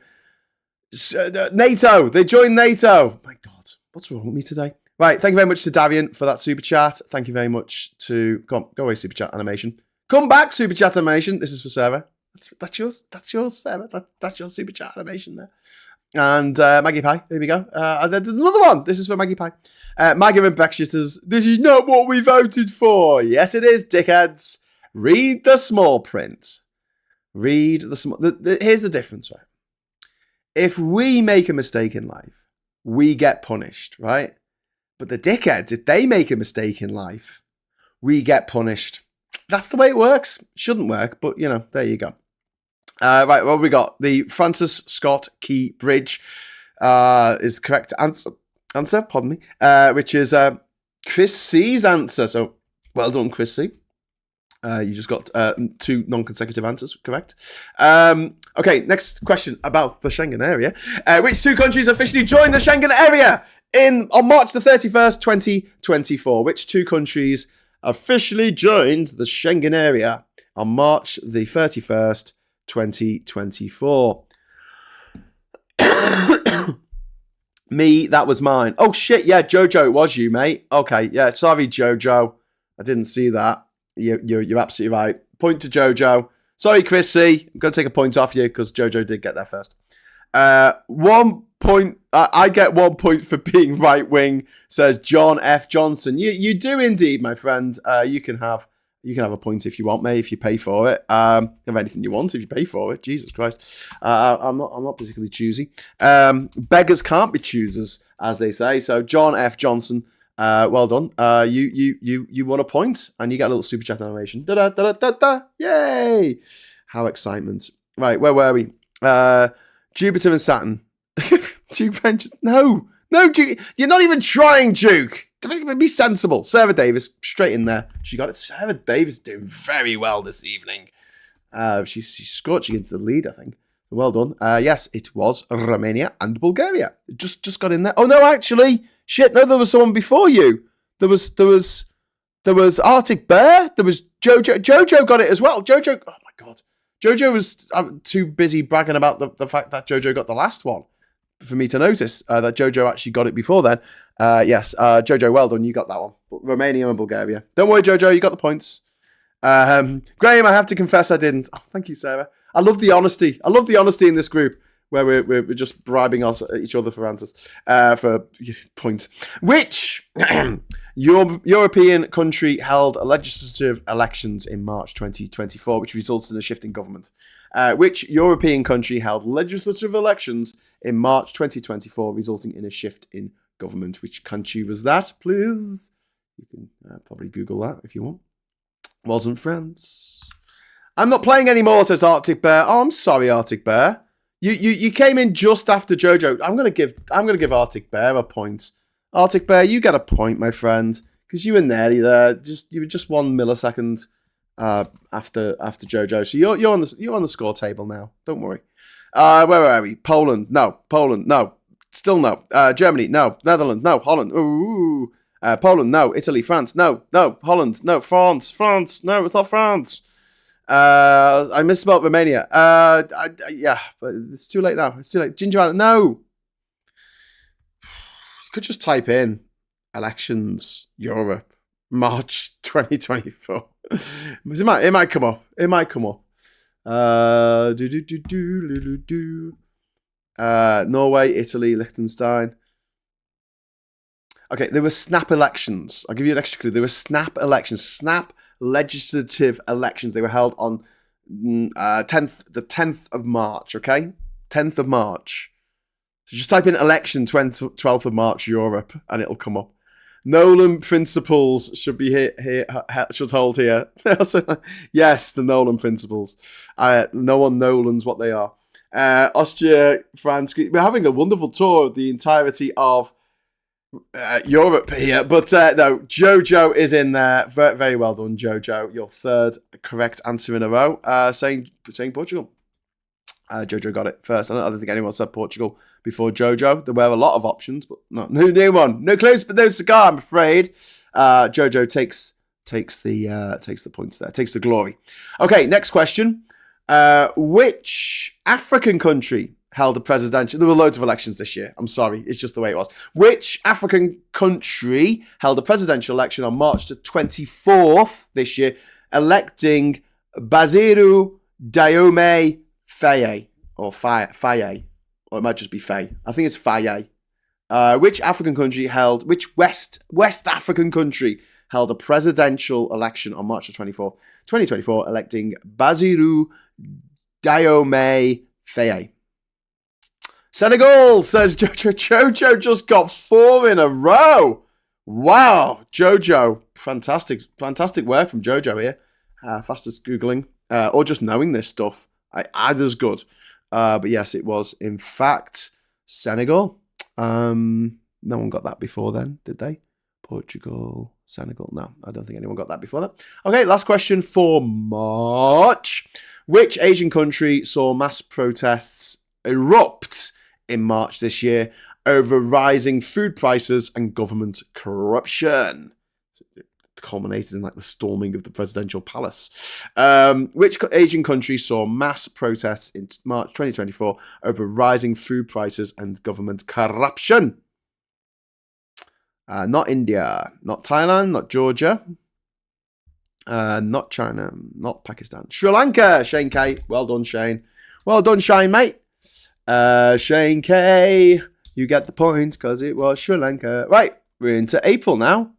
NATO. They joined NATO. My God, what's wrong with me today? Right, thank you very much to Darian for that super chat. Thank you very much to go away, super chat animation. Come back, super chat animation. This is for Sarah. That's yours. That's yours, Sarah. That's your super chat animation there. And Maggie Pie. There we go. There's another one. This is for Maggie Pie. Maggie and Brexiters. This is not what we voted for. Yes, it is, dickheads. Read the small print. Read the small. Here's the difference, right? If we make a mistake in life, we get punished, right? But the dickheads, if they make a mistake in life, we get punished. That's the way it works. Shouldn't work, but, there you go. Right, well, we got the Francis Scott Key Bridge is the correct answer, pardon me, which is Chris C's answer. So, well done, Chris C. You just got 2 non-consecutive answers, correct? Okay, next question about the Schengen area. Which 2 countries officially joined the Schengen area on March the 31st, 2024? Which 2 countries officially joined the Schengen area on March the 31st, 2024? Me, that was mine. Oh, shit, yeah, Jojo, it was you, mate. Okay, yeah, sorry, Jojo. I didn't see that. You're absolutely right. Point to Jojo. Sorry, Chris C. I'm going to take a point off you because Jojo did get there first. 1 point. I get 1 point for being right wing, says John F. Johnson. You do indeed, my friend. You can have a point if you want, mate. If you pay for it. Have anything you want if you pay for it. Jesus Christ. I'm not particularly choosy. Beggars can't be choosers, as they say. So John F. Johnson. Well done. You won a point, and you get a little super chat animation. Da da da da da! Yay! How excitement! Right, where were we? Jupiter and Saturn. Duke Ventures. No, Duke. You're not even trying, Duke. Be sensible. Sarah Davis, straight in there. She got it. Sarah Davis doing very well this evening. She's scorching into the lead, I think. Well done. Yes, it was Romania and Bulgaria. Just got in there. Oh no, actually. Shit, no, there was someone before you. There was Arctic Bear. There was Jojo. Jojo got it as well. Jojo, oh my God. Jojo was too busy bragging about the fact that Jojo got the last one for me to notice that Jojo actually got it before then. Yes, Jojo, well done. You got that one. Romania and Bulgaria. Don't worry, Jojo, you got the points. Graham, I have to confess I didn't. Oh, thank you, Sarah. I love the honesty. I love the honesty in this group, where we're just bribing each other for answers, for points. Which European country held legislative elections in March 2024, which resulted in a shift in government? Which European country held legislative elections in March 2024, resulting in a shift in government? Which country was that, please? You can probably Google that if you want. Wasn't France. I'm not playing anymore, says Arctic Bear. Oh, I'm sorry, Arctic Bear. You came in just after Jojo. I'm gonna give Arctic Bear a point. Arctic Bear, you get a point, my friend, because you were nearly there. You were just 1 millisecond after Jojo. So you're on the score table now. Don't worry. Where are we? Poland, no. Still no. Germany, no. Netherlands, no. Holland, ooh. Poland, no. Italy, France, no. Holland, no. France, no. It's not France. I misspelled Romania. Yeah, but it's too late now. It's too late. Ginger ale, no. You could just type in elections Europe March 2024. It might come up. It might come up. Norway, Italy, Liechtenstein. Okay, there were snap elections. I'll give you an extra clue. There were snap elections. Snap legislative elections. They were held on the 10th of March, okay? 10th of March. So just type in election 12th of March Europe and it'll come up. Nolan principles should be here should hold here. Yes, the Nolan principles. No one Nolans what they are. Austria, France. We're having a wonderful tour of the entirety of Europe here, but no, Jojo is in there. Very, very well done, Jojo. Your third correct answer in a row. Saying Portugal. Jojo got it first. I don't think anyone said Portugal before Jojo. There were a lot of options, but no new one. No clues, but no cigar. I'm afraid. Jojo takes the points there. Takes the glory. Okay, next question. Which African country held a presidential... There were loads of elections this year. I'm sorry. It's just the way it was. Which African country held a presidential election on March the 24th this year, electing Bassirou Diomaye Faye, or Faye, or it might just be Faye. I think it's Faye. Which African country which West African country held a presidential election on March the 24th, 2024, electing Bassirou Diomaye Faye? Senegal, says Jojo. Jojo just got 4 in a row. Wow, Jojo. Fantastic work from Jojo here. Fastest Googling, or just knowing this stuff. Either's good. But yes, it was, in fact, Senegal. No one got that before then, did they? Portugal, Senegal. No, I don't think anyone got that before that. Okay, last question for March. Which Asian country saw mass protests erupt in March this year over rising food prices and government corruption? It culminated in like the storming of the presidential palace. Which Asian country saw mass protests in March 2024 over rising food prices and government corruption? Not India, not Thailand, not Georgia, not China, not Pakistan. Sri Lanka, Shane K. Well done, Shane. Well done, Shane, mate. Shane K. You get the point because it was Sri Lanka. Right, we're into April now.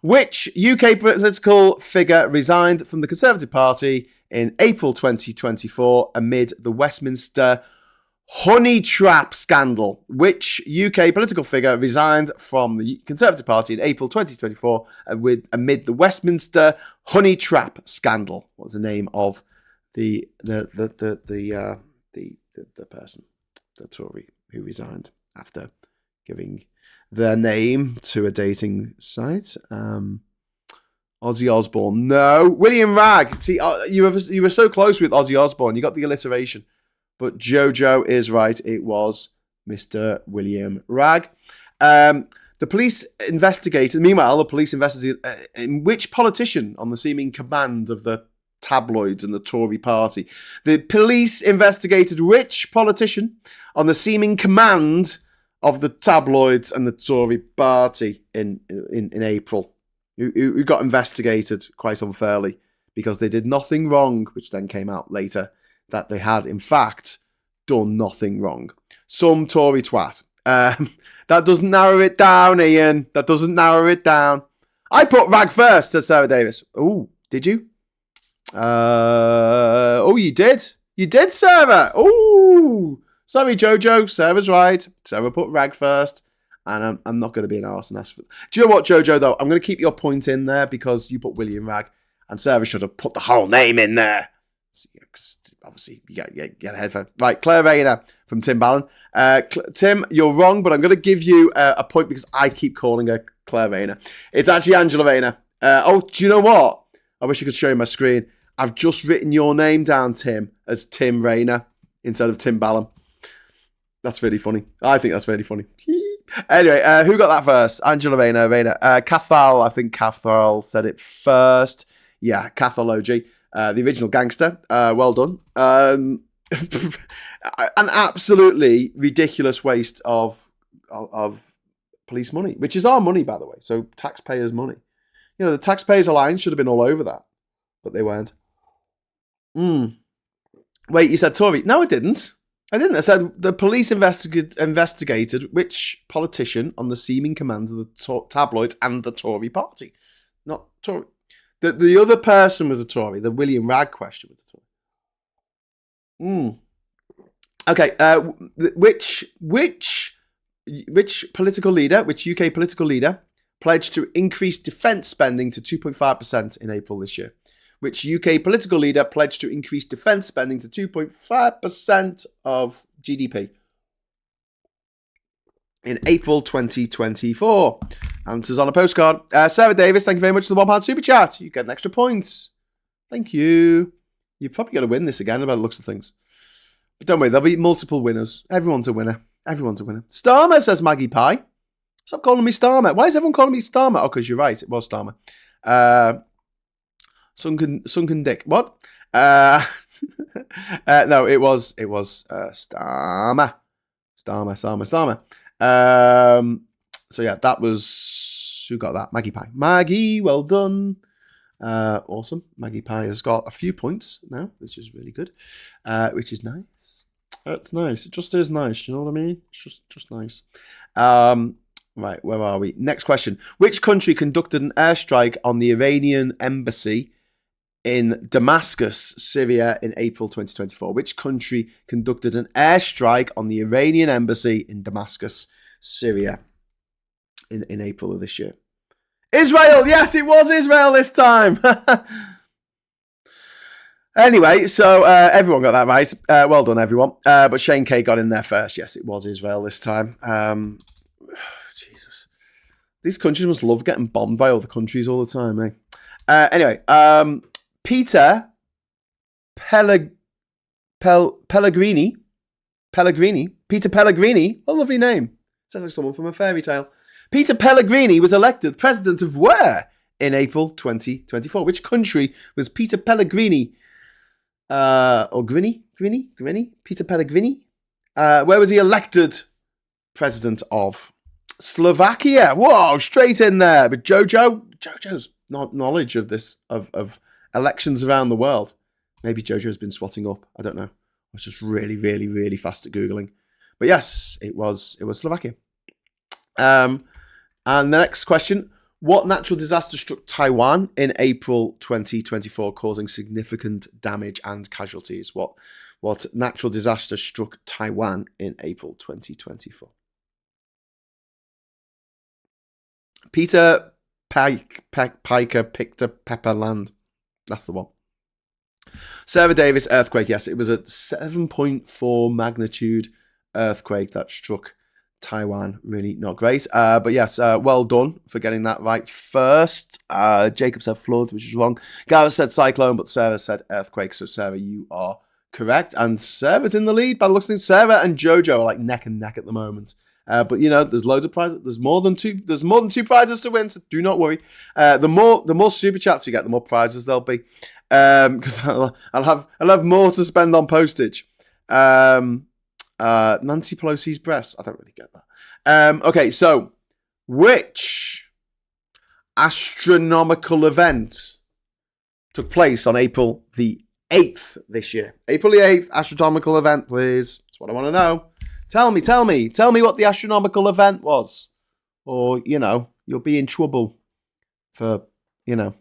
Which UK political figure resigned from the Conservative Party in April 2024 amid the Westminster honey trap scandal? Which UK political figure resigned from the Conservative Party in April 2024 amid the Westminster honey trap scandal? What's the name of the person, the Tory, who resigned after giving their name to a dating site? Ozzy Osbourne. No. William Ragg. See, you were so close with Ozzy Osbourne. You got the alliteration. But Jojo is right. It was Mr. William Ragg. The police investigated... Meanwhile, the police investigated in which politician on the seeming command of the tabloids and the Tory party. The police investigated which politician on the seeming command of the tabloids and the Tory party in April, who got investigated quite unfairly because they did nothing wrong, which then came out later that they had, in fact, done nothing wrong. Some Tory twat. That doesn't narrow it down, Ian. That doesn't narrow it down. I put Rag first, said Sarah Davis. Oh, did you? Oh, you did? You did, Sarah? Oh, sorry, Jojo. Sarah's right. Sarah put Rag first. And I'm not going to be an arse and ask for... Do you know what, Jojo, though? I'm going to keep your point in there because you put William Ragg. And Sarah should have put the whole name in there. So, obviously, you get ahead for... Right, Claire Rayner from Tim Ballon. Tim, you're wrong, but I'm going to give you a point because I keep calling her Claire Rayner. It's actually Angela Rayner. Oh, do you know what? I wish I could show you my screen. I've just written your name down, Tim, as Tim Rayner instead of Tim Ballon. That's really funny. I think that's really funny. Anyway, who got that first? Angela Rayner. Cathal, I think Cathal said it first. Yeah, Cathal OG. The original gangster. Well done. An absolutely ridiculous waste of police money, which is our money, by the way. So taxpayers' money. You know, the Taxpayers Alliance should have been all over that, but they weren't. Wait, you said Tory? No, I didn't. I said the police investigated which politician on the seeming commands of the tabloids and the Tory party. Not Tory. The other person was a Tory. The William Ragg question was a Tory. Okay. Which political leader, which UK political leader, pledged to increase defence spending to 2.5% in April this year? Which UK political leader pledged to increase defence spending to 2.5% of GDP in April 2024? Answers on a postcard. Sarah Davis, thank you very much for the £1 super chat. You get an extra point. Thank you. You're probably going to win this again by the looks of things. But don't worry, there'll be multiple winners. Everyone's a winner. Starmer, says Maggie Pie. Stop calling me Starmer. Why is everyone calling me Starmer? Oh, because you're right. It was Starmer. Sunken dick. What? No, it was Starmer. So yeah, that was, who got that? Maggie Pie. Maggie, well done. Awesome. Maggie Pie has got a few points now, which is really good. Which is nice. It's nice. It just is nice. You know what I mean? It's just nice. Right, where are we? Next question. Which country conducted an airstrike on the Iranian embassy in Damascus, Syria in April 2024? Which country conducted an airstrike on the Iranian embassy in Damascus, Syria in April of this year? Israel! Yes, it was Israel this time! Anyway, so everyone got that right. Well done, everyone. But Shane K got in there first. Yes, it was Israel this time. Jesus. These countries must love getting bombed by other countries all the time, eh? Anyway, Peter Pellegrini. Peter Pellegrini. What a lovely name. Sounds like someone from a fairy tale. Peter Pellegrini was elected president of where in April 2024? Which country was Peter Pellegrini? Or Grini? Peter Pellegrini? Where was he elected president of? Slovakia. Whoa, straight in there. But Jojo's knowledge of this, of elections around the world. Maybe Jojo's been swatting up. I don't know. I was just really, really, really fast at Googling. But yes, it was Slovakia. And the next question. What natural disaster struck Taiwan in April 2024, causing significant damage and casualties? What natural disaster struck Taiwan in April 2024? Peter Piker picked a pepper land. That's the one. Sarah Davis, earthquake. Yes, it was a 7.4 magnitude earthquake that struck Taiwan. Really not great. But yes, well done for getting that right first. Jacob said flood, which is wrong. Gareth said cyclone, but Sarah said earthquake. So Sarah, you are correct. And Sarah's in the lead by the looks of things. Sarah and Jojo are like neck and neck at the moment. But you know, there's loads of prizes. There's more than two prizes to win, so do not worry. The more super chats you get, the more prizes there'll be. Because I'll have more to spend on postage. Nancy Pelosi's breasts. I don't really get that. Okay, so which astronomical event took place on April the 8th this year? April the 8th, astronomical event, please. That's what I want to know. Tell me what the astronomical event was. Or, you know, you'll be in trouble for, you know,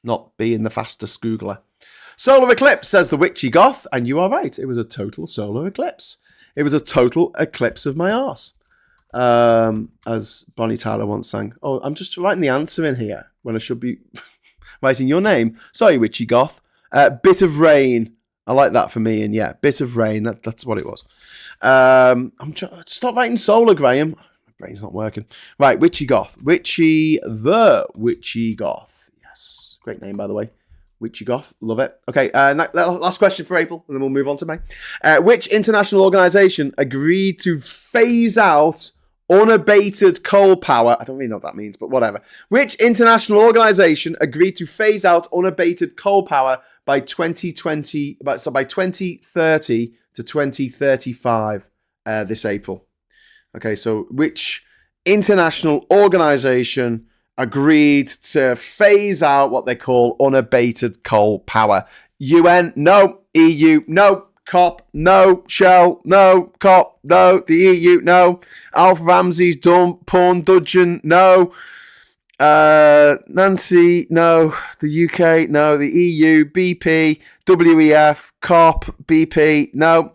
not being the fastest Googler. Solar eclipse, says the Witchy Goth, and you are right. It was a total solar eclipse. It was a total eclipse of my arse. As Bonnie Tyler once sang. Oh, I'm just writing the answer in here when I should be writing your name. Sorry, Witchy Goth. Bit of rain. I like that for me, and yeah, bit of rain. That's what it was. Stop writing solar, Graham. My brain's not working. Right, Witchy Goth. Witchy Goth. Yes, great name, by the way. Witchy Goth, love it. Okay, last question for April, and then we'll move on to May. Which international organisation agreed to phase out unabated coal power? I don't really know what that means, but whatever. Which international organisation agreed to phase out unabated coal power by 2030 to 2035 this April? Okay, so which international organisation agreed to phase out what they call unabated coal power. UN, no. EU, no. COP, no. Shell, no. COP, no. The EU, no. Alf Ramsey's porn dungeon, no. Nancy, no. The UK, no. The EU, BP, WEF, COP, BP, no.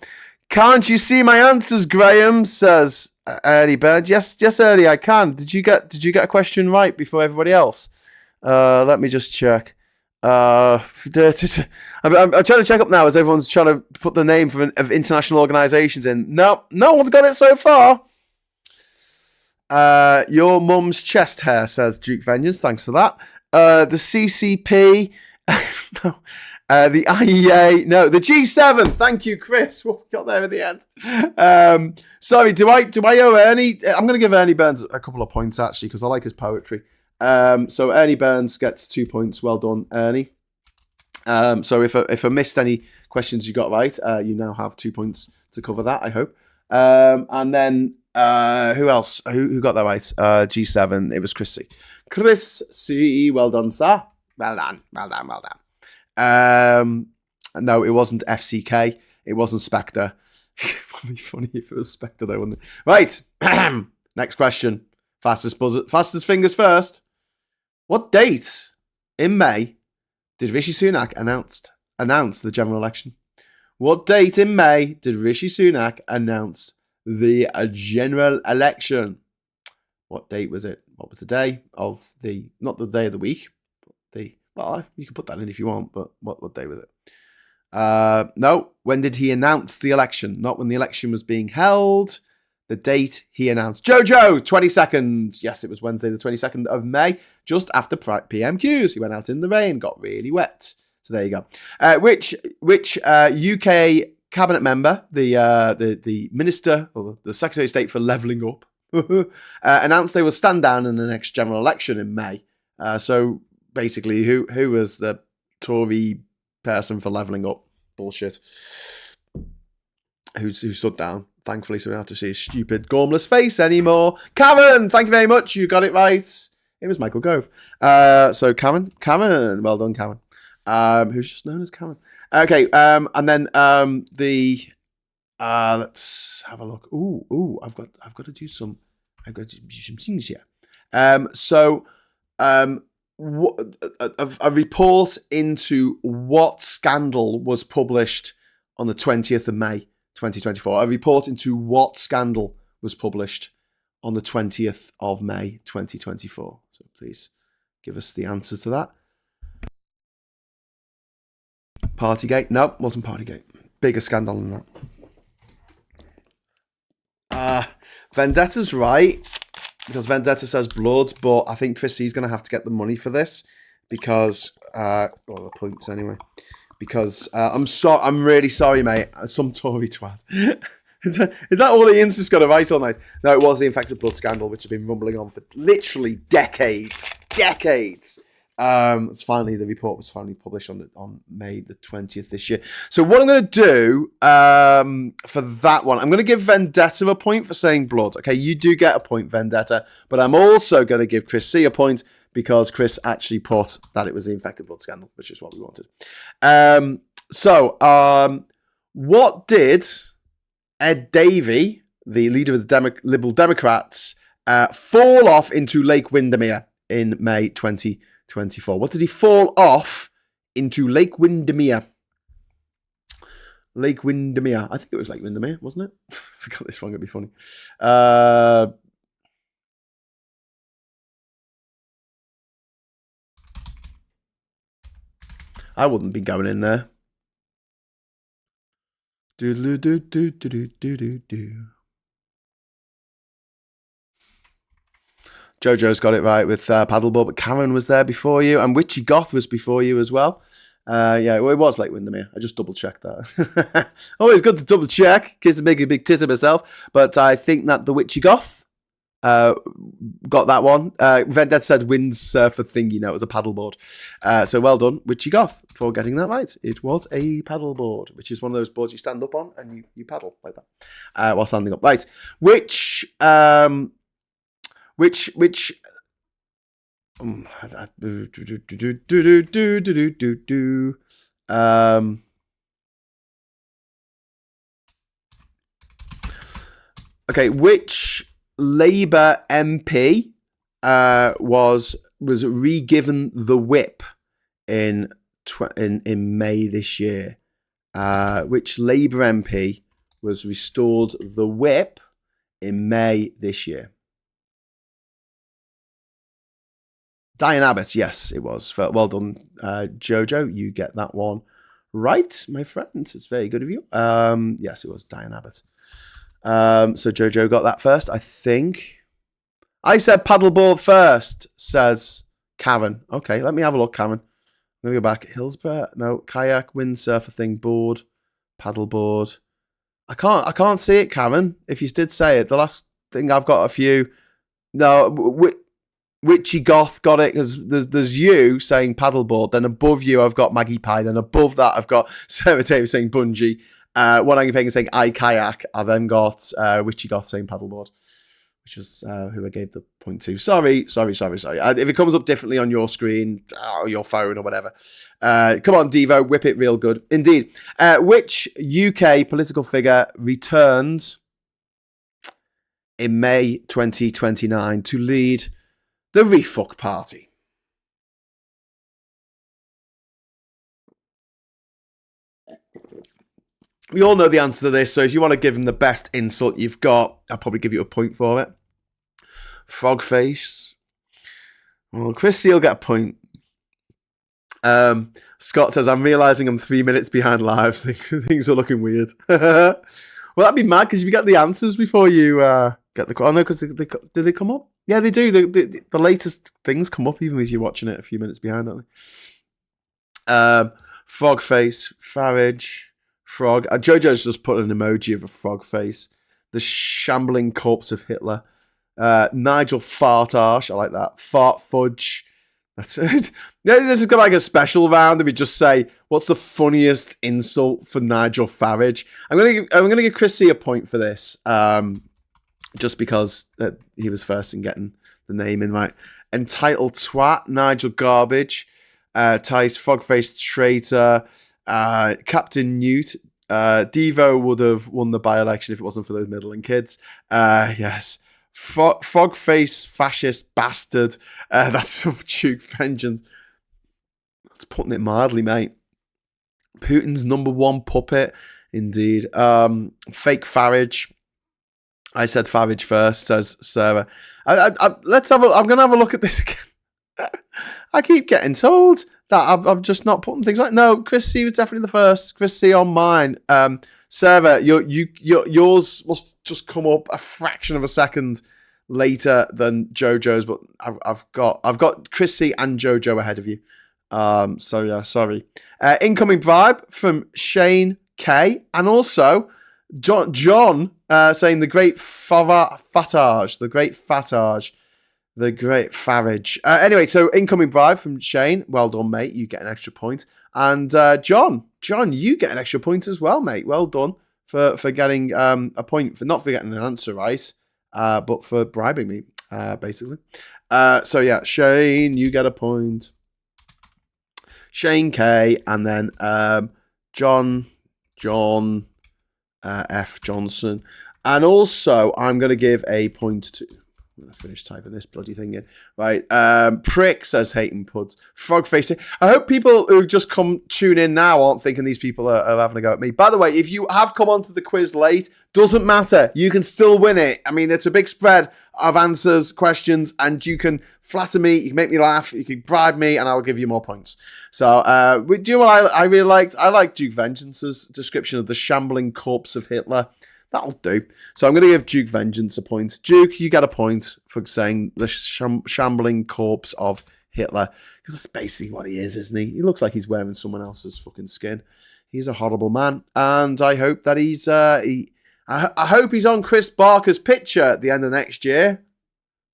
Can't you see my answers, Graham? Says Early Bird. Yes, Early, I can. Did you get a question right before everybody else? Let me just check. I'm trying to check up now as everyone's trying to put the name of international organisations in. No one's got it so far. Your mum's chest hair, says Duke Vengeance. Thanks for that. The CCP. No. The IEA, no, the G7. Thank you, Chris. What we got there at the end? Sorry, do I owe Ernie? I'm going to give Ernie Burns a couple of points actually because I like his poetry. So Ernie Burns gets 2 points. Well done, Ernie. So if I missed any questions you got right, you now have 2 points to cover that. I hope. And then who else? Who got that right? G7. It was Chris C. Chris C. Well done, sir. Well done. No, it wasn't FCK. It wasn't Spectre. It would be funny if it was Spectre, though, wouldn't it? Right. Next question. Fastest fingers first. What date in May did Rishi Sunak announce the general election? What date in May did Rishi Sunak announce the general election? What date was it? What was the day of not the day of the week, but well, you can put that in if you want, but what day was it? No, when did he announce the election? Not when the election was being held. The date he announced. Jojo, 22nd. Yes, it was Wednesday, the 22nd of May, just after PMQs. He went out in the rain, got really wet. So there you go. Which UK cabinet member, the minister or the Secretary of State for Levelling Up, announced they will stand down in the next general election in May. So basically, who was the Tory person for Levelling Up? Bullshit. Who stood down? Thankfully, so we don't have to see his stupid, gormless face anymore. Cameron, thank you very much. You got it right. It was Michael Gove. So Cameron, well done, Cameron. Who's just known as Cameron. Okay, and then let's have a look. Ooh, I've got to do some things here. A report into what scandal was published on the 20th of May, 2024. A report into what scandal was published on the 20th of May, 2024. So please give us the answer to that. Partygate? No, wasn't Partygate. Bigger scandal than that. Vendetta's right, because Vendetta says blood, but I think Chris C's going to have to get the money for this because, the points anyway. Because I'm really sorry, mate. Some Tory twat. Is that all Ian's just got to write all night? No, it was the infected blood scandal, which had been rumbling on for literally decades. The report was finally published on May the 20th this year. So what I'm going to do for that one, I'm going to give Vendetta a point for saying blood. Okay, you do get a point, Vendetta, but I'm also going to give Chris C a point because Chris actually put that it was the infected blood scandal, which is what we wanted. What did Ed Davey, the leader of the Liberal Democrats, fall off into Lake Windermere in May 2024? What did he fall off into Lake Windermere? Lake Windermere. I think it was Lake Windermere, wasn't it? I forgot this one. It'd be funny. I wouldn't be going in there. Jojo's got it right with paddleboard, but Karen was there before you, and Witchy Goth was before you as well. It was Lake Windermere. I just double checked that. Always good to double check, in case I make a big tit of myself. But I think that the Witchy Goth got that one. Vendetta said windsurfer thingy. It was a paddleboard. So well done, Witchy Goth, for getting that right. It was a paddleboard, which is one of those boards you stand up on and you paddle like that while standing up. Right. Which Okay, which Labour MP was re-given the whip in May this year? Which Labour MP was restored the whip in May this year? Diane Abbott, yes, it was. Well done, Jojo. You get that one right, my friend. It's very good of you. Yes, it was Diane Abbott. So Jojo got that first, I think. I said paddleboard first, says Karen. Okay, let me have a look, Karen. I'm going to go back. Hillsborough, no, kayak, windsurfer thing, board, paddleboard. I can't see it, Karen. If you did say it, the last thing I've got a few. No, Witchy Goth got it because there's you saying paddleboard. Then above you, I've got Maggie Pie. Then above that, I've got Sarah Taylor saying bungee. One Angry Pagan saying I kayak. I then got Witchy Goth saying paddleboard, which was who I gave the point to. Sorry. If it comes up differently on your screen or your phone or whatever, come on, Devo, whip it real good. Indeed. Which UK political figure returned in May 2029 to lead the Refuck Party? We all know the answer to this, so if you want to give him the best insult you've got, I'll probably give you a point for it. Frogface. Well, Chrissy will get a point. Scott says, I'm realising I'm 3 minutes behind live. Things are looking weird. Well, that'd be mad, because if you get the answers before you get the... Oh, no, because do they come up? Yeah, they do. The latest things come up, even if you're watching it a few minutes behind, don't they? Frogface, Farage, Frog. Jojo's just put an emoji of a frog face. The shambling corpse of Hitler. Nigel Fartage. I like that. Fart Fudge. That's it. This is like a special round. If we just say, what's the funniest insult for Nigel Farage? I'm gonna give Chrissy a point for this. Just because he was first in getting the name in right. Entitled Twat, Nigel Garbage, Tice, Frog-Faced Traitor, Captain Newt. Devo would have won the by-election if it wasn't for those middling kids. Yes. Frog-Faced Fascist Bastard. That's from Duke Vengeance. That's putting it mildly, mate. Putin's #1 puppet. Indeed. Fake Farage. I said Farage first, says Sarah. Let's have I'm going to have a look at this again. I keep getting told that I'm just not putting things right. No, Chris C was definitely the first. Chris C on mine. Sarah, yours must just come up a fraction of a second later than Jojo's, but I've got Chris C and Jojo ahead of you. So yeah, sorry. Incoming bribe from Shane K, and also John saying the great Fatage, the great Fatage, the great Farage. Anyway, so incoming bribe from Shane. Well done, mate. You get an extra point. And John, you get an extra point as well, mate. Well done for getting a point, for not for getting an answer right, but for bribing me, basically. So yeah, Shane, you get a point. Shane K, and then John F. Johnson. And also, I'm going to give a point to... I'm going to finish typing this bloody thing in. Right. Prick says hating puds. Frogface. I hope people who just tune in now aren't thinking these people are having a go at me. By the way, if you have come onto the quiz late, doesn't matter. You can still win it. I mean, it's a big spread of answers, questions, and you can flatter me, you can make me laugh, you can bribe me, and I'll give you more points. So, do you know what I really liked? I liked Duke Vengeance's description of the shambling corpse of Hitler. That'll do. So I'm going to give Duke Vengeance a point. Duke, you get a point for saying the shambling corpse of Hitler. Because that's basically what he is, isn't he? He looks like he's wearing someone else's fucking skin. He's a horrible man. And I hope that he's... I hope he's on Chris Barker's picture at the end of next year.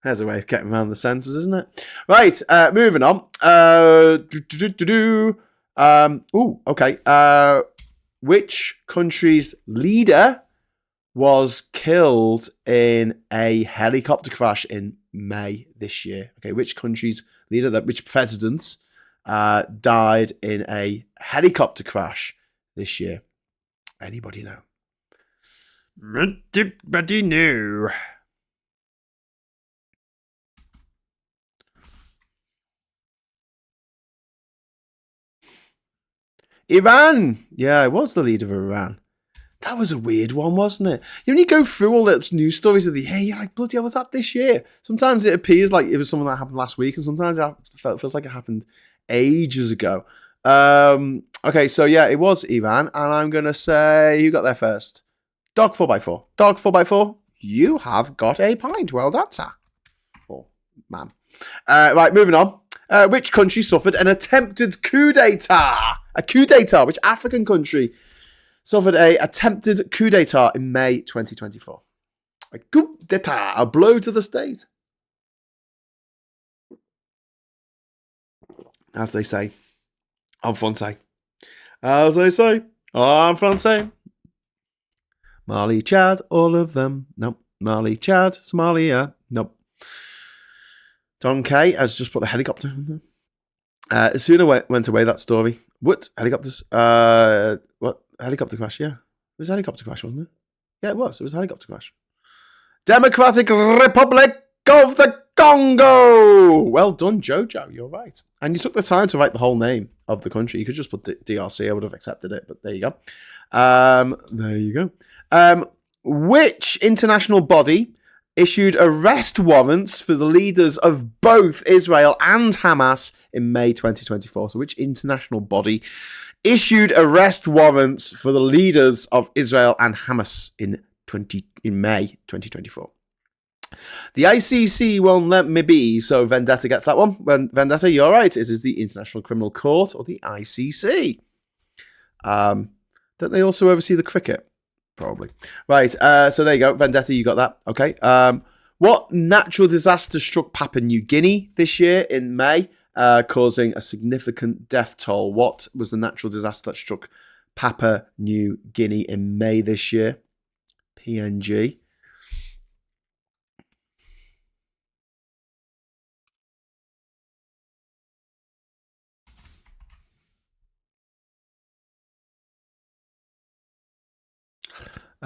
There's a way of getting around the censors, isn't it? Right, moving on. Okay. Which country's leader was killed in a helicopter crash in May this year? Okay, which country's which president died in a helicopter crash this year? Anybody know? Anybody know? Iran. Yeah, it was the leader of Iran. That was a weird one, wasn't it? When you go through all those news stories of the year, you're like, bloody hell, was that this year? Sometimes it appears like it was something that happened last week, and sometimes it feels like it happened ages ago. Okay, so yeah, it was Iran, and I'm going to say, who got there first? Dog 4x4. Dog 4x4, you have got a point. Well done, sir. Oh, man. Right, moving on. Which country suffered an attempted coup d'etat? A coup d'etat. Which African country suffered an attempted coup d'etat in May 2024? A coup d'etat, a blow to the state. As they say, en français. As they say, en français. Mali, Chad, all of them. Nope. Mali, Chad, Somalia. Nope. Don K has just put the helicopter on there. As soon as went away that story. What? Helicopters? What? Helicopter crash, yeah. It was a helicopter crash, wasn't it? Yeah, it was. It was a helicopter crash. Democratic Republic of the Congo! Well done, Jojo. You're right. And you took the time to write the whole name of the country. You could just put DRC. I would have accepted it, but there you go. There you go. Which international body issued arrest warrants for the leaders of both Israel and Hamas in May 2024? So which international body issued arrest warrants for the leaders of Israel and Hamas in May 2024? The ICC won't let me be, so Vendetta gets that one. Vendetta, you're right. It is the International Criminal Court, or the ICC. Don't they also oversee the cricket? Probably. Right, so there you go. Vendetta, you got that. Okay. What natural disaster struck Papua New Guinea this year in May, causing a significant death toll? What was the natural disaster that struck Papua New Guinea in May this year? PNG.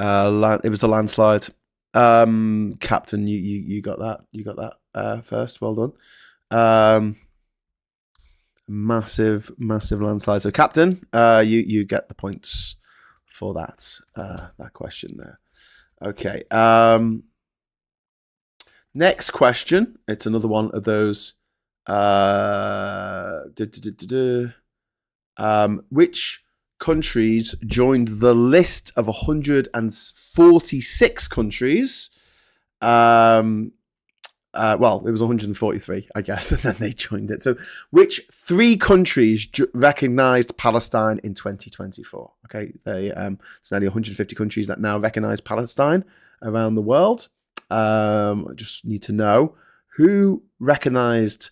It was a landslide. Captain, you got that. You got that first. Well done. Massive landslide. So, Captain, you get the points for that question there. Okay. Next question. It's another one of those. Which countries joined the list of 146 countries? Well, it was 143, I guess, and then they joined it. So, which three countries recognised Palestine in 2024? Okay, there's nearly 150 countries that now recognise Palestine around the world. I just need to know who recognised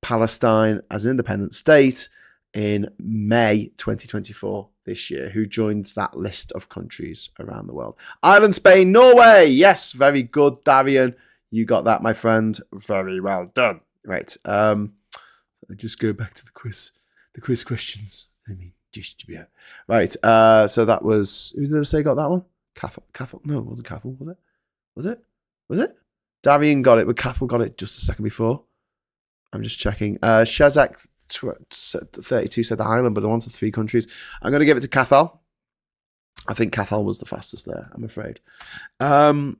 Palestine as an independent state in May 2024 this year. Who joined that list of countries around the world? Ireland, Spain, Norway. Yes, very good, Darian. You got that, my friend. Very well done. Right. I just go back to the quiz questions. I mean, just yeah. Right. So that was, who did I say got that one? Cathal. No, it wasn't Cathal, was it? Was it? Darian got it, but Cathal got it just a second before. I'm just checking. Shazak 32 said the Ireland, but I wanted three countries. I'm going to give it to Cathal. I think Cathal was the fastest there, I'm afraid. I'm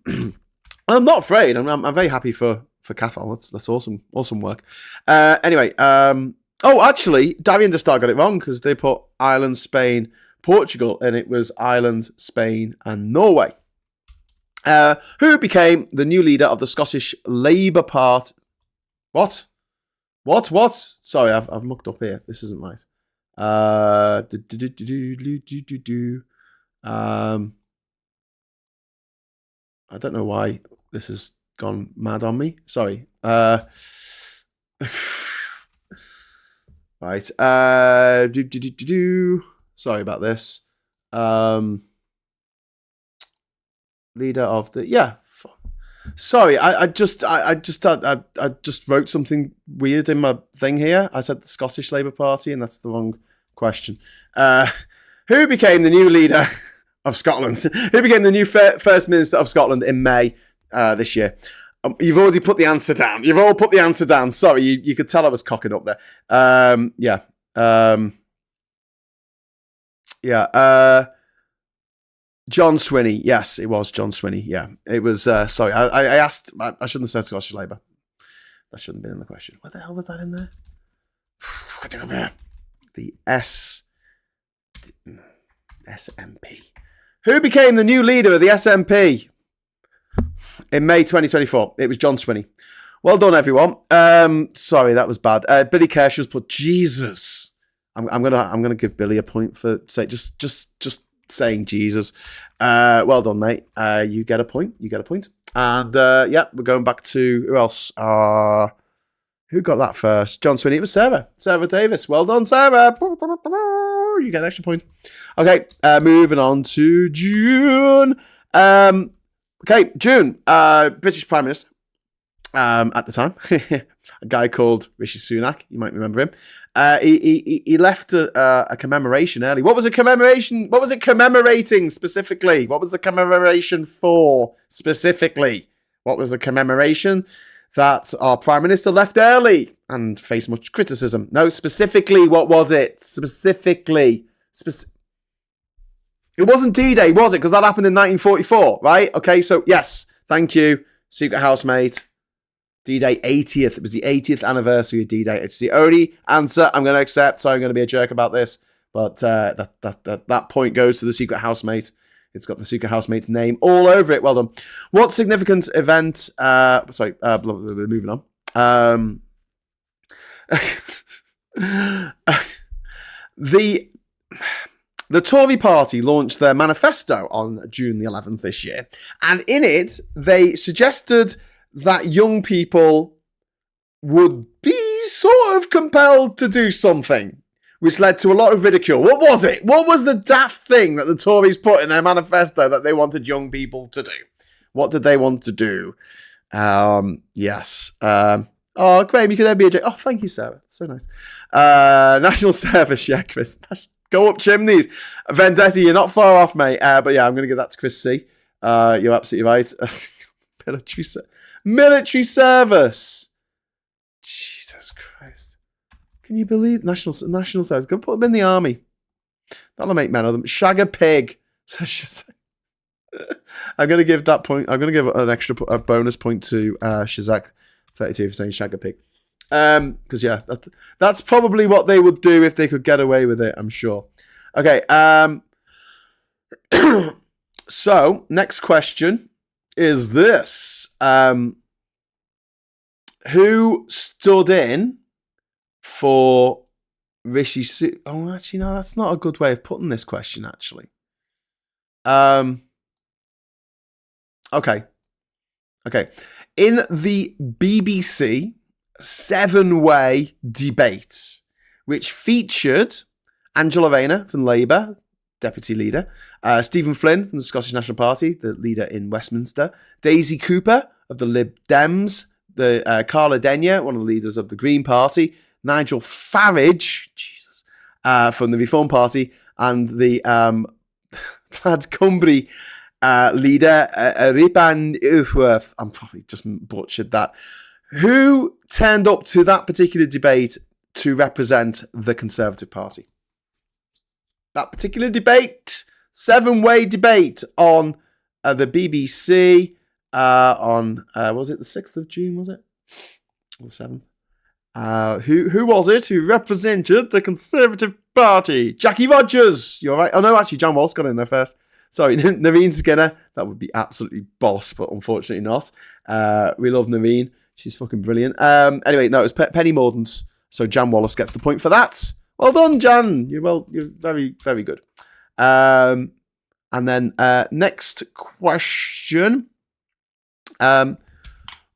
not afraid. I'm very happy for Cathal. That's awesome work. Anyway, actually, Darian Destar got it wrong because they put Ireland, Spain, Portugal, and it was Ireland, Spain, and Norway. Who became the new leader of the Scottish Labour Party? What? Sorry, I've mucked up here. This isn't right. I don't know why this has gone mad on me. Sorry. Right. Sorry about this. Leader of the Sorry, I just wrote something weird in my thing here. I said the Scottish Labour Party, and that's the wrong question. Who became the new leader of Scotland? Who became the new First Minister of Scotland in May this year? You've already put the answer down. You've all put the answer down. Sorry, you could tell I was cocking up there. John Swinney. Yes, it was John Swinney. Yeah, it was. Sorry, I asked. I shouldn't have said Scottish Labour. That shouldn't have been in the question. What the hell was that in there? The SNP. Who became the new leader of the SNP in May 2024? It was John Swinney. Well done, everyone. Sorry, that was bad. Billy Kershaw's put Jesus. I'm gonna give Billy a point for just saying Jesus. Well done, mate. You get a point. And we're going back to who else? Who got that first? John Swinney. It was Sarah. Sarah Davis. Well done, Sarah. You get an extra point. Okay, moving on to June. Okay, June. British Prime Minister at the time. A guy called Rishi Sunak. You might remember him. He left a commemoration early. What was a commemoration? What was it commemorating specifically? What was the commemoration for specifically? What was the commemoration? That our Prime Minister left early and faced much criticism. No, specifically, what was it? Specifically. It wasn't D-Day, was it? Because that happened in 1944, right? Okay, so yes, thank you, Secret Housemate. D-Day 80th. It was the 80th anniversary of D-Day. It's the only answer I'm going to accept. So I'm going to be a jerk about this. But that point goes to the Secret Housemate. It's got the Secret Housemate's name all over it. Well done. What significant event... moving on. The Tory party launched their manifesto on June the 11th this year. And in it, they suggested that young people would be sort of compelled to do something, which led to a lot of ridicule. What was it? What was the daft thing that the Tories put in their manifesto that they wanted young people to do? What did they want to do? Yes. Oh, Graham, you can then be a J. Oh, thank you, Sarah. So nice. National service, yeah, Chris. Go up chimneys. Vendetta, you're not far off, mate. But yeah, I'm going to give that to Chris C. You're absolutely right. Military service. Jesus Christ. Can you believe national service? Go put them in the army. That'll make men of them. Shag a pig. I'm going to give that point. I'm going to give a bonus point to Shazak 32 for saying shag a pig. Because yeah, that's probably what they would do if they could get away with it, I'm sure. Okay. So next question is this: who stood in for Rishi Sunak? Oh, actually, no, that's not a good way of putting this question. Actually, okay. In the BBC 7-way debate, which featured Angela Rayner from Labour, Deputy Leader, Stephen Flynn from the Scottish National Party, the Leader in Westminster, Daisy Cooper of the Lib Dems, Carla Denyer, one of the leaders of the Green Party, Nigel Farage, from the Reform Party, and the Plaid Cymru leader, Ripan Uthworth. I'm probably just butchered that. Who turned up to that particular debate to represent the Conservative Party? That particular debate, 7-way debate on the BBC on, was it the 6th of June, was it? Or the 7th? Who was it who represented the Conservative Party? Jackie Rogers, you're right. Oh no, actually John Walsh got in there first. Sorry, Nareen Skinner. That would be absolutely boss, but unfortunately not. We love Nareen. She's fucking brilliant. Anyway, no, it was Penny Mordaunt. So Jan Wallace gets the point for that. Well done, Jan. You're very, very good. And then next question.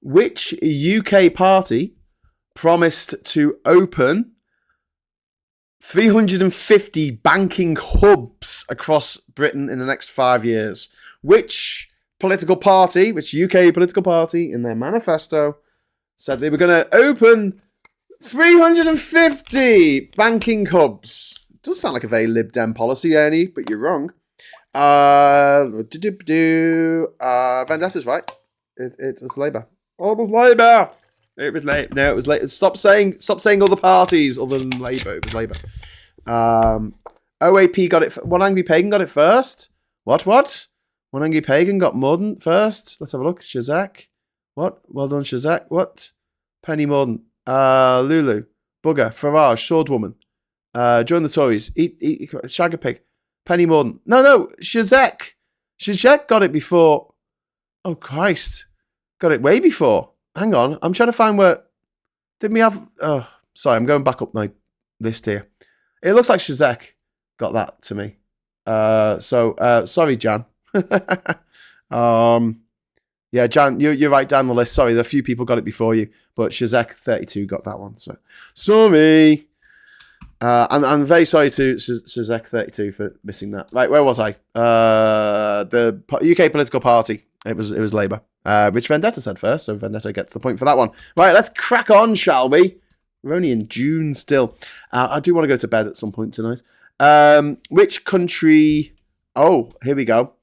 Which UK party promised to open 350 banking hubs across Britain in the next 5 years? Which political party, which UK political party in their manifesto said they were going to open 350 banking hubs. It does sound like a very Lib Dem policy, Ernie, but you're wrong. Vendetta's right. It was Labour. Oh, it was Labour. It was late. No, it was late. Stop saying other parties other than Labour. It was Labour. OAP got it. One Angry Pagan got it first. What? One Angry Pagan got Morden first. Let's have a look. Shazak. What? Well done, Shazak. What? Penny Morden. Lulu. Bugger. Farage. Swordwoman. Join the Tories. Eat Shag a Pig. Penny Morden. No. Shazak. Shazak got it before. Oh, Christ. Got it way before. Hang on. I'm trying to find where... Didn't we have... Oh, sorry. I'm going back up my list here. It looks like Shazak got that to me. Sorry, Jan. Yeah, Jan, you're right down the list. Sorry, a few people got it before you, but Shazak 32 got that one. So sorry. And I'm very sorry to Shazak 32 for missing that. Right, where was I? The UK political party. It was Labour. Which Vendetta said first, so Vendetta gets the point for that one. Right, let's crack on, shall we? We're only in June still. I do want to go to bed at some point tonight. Which country... Oh, here we go.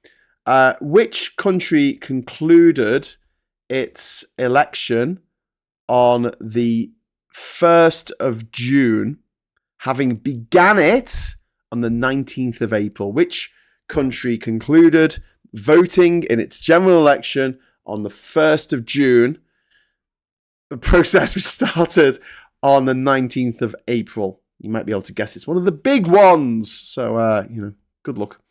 Which country concluded its election on the 1st of June, having began it on the 19th of April? Which country concluded voting in its general election on the 1st of June? The process was started on the 19th of April. You might be able to guess it's one of the big ones. So, good luck.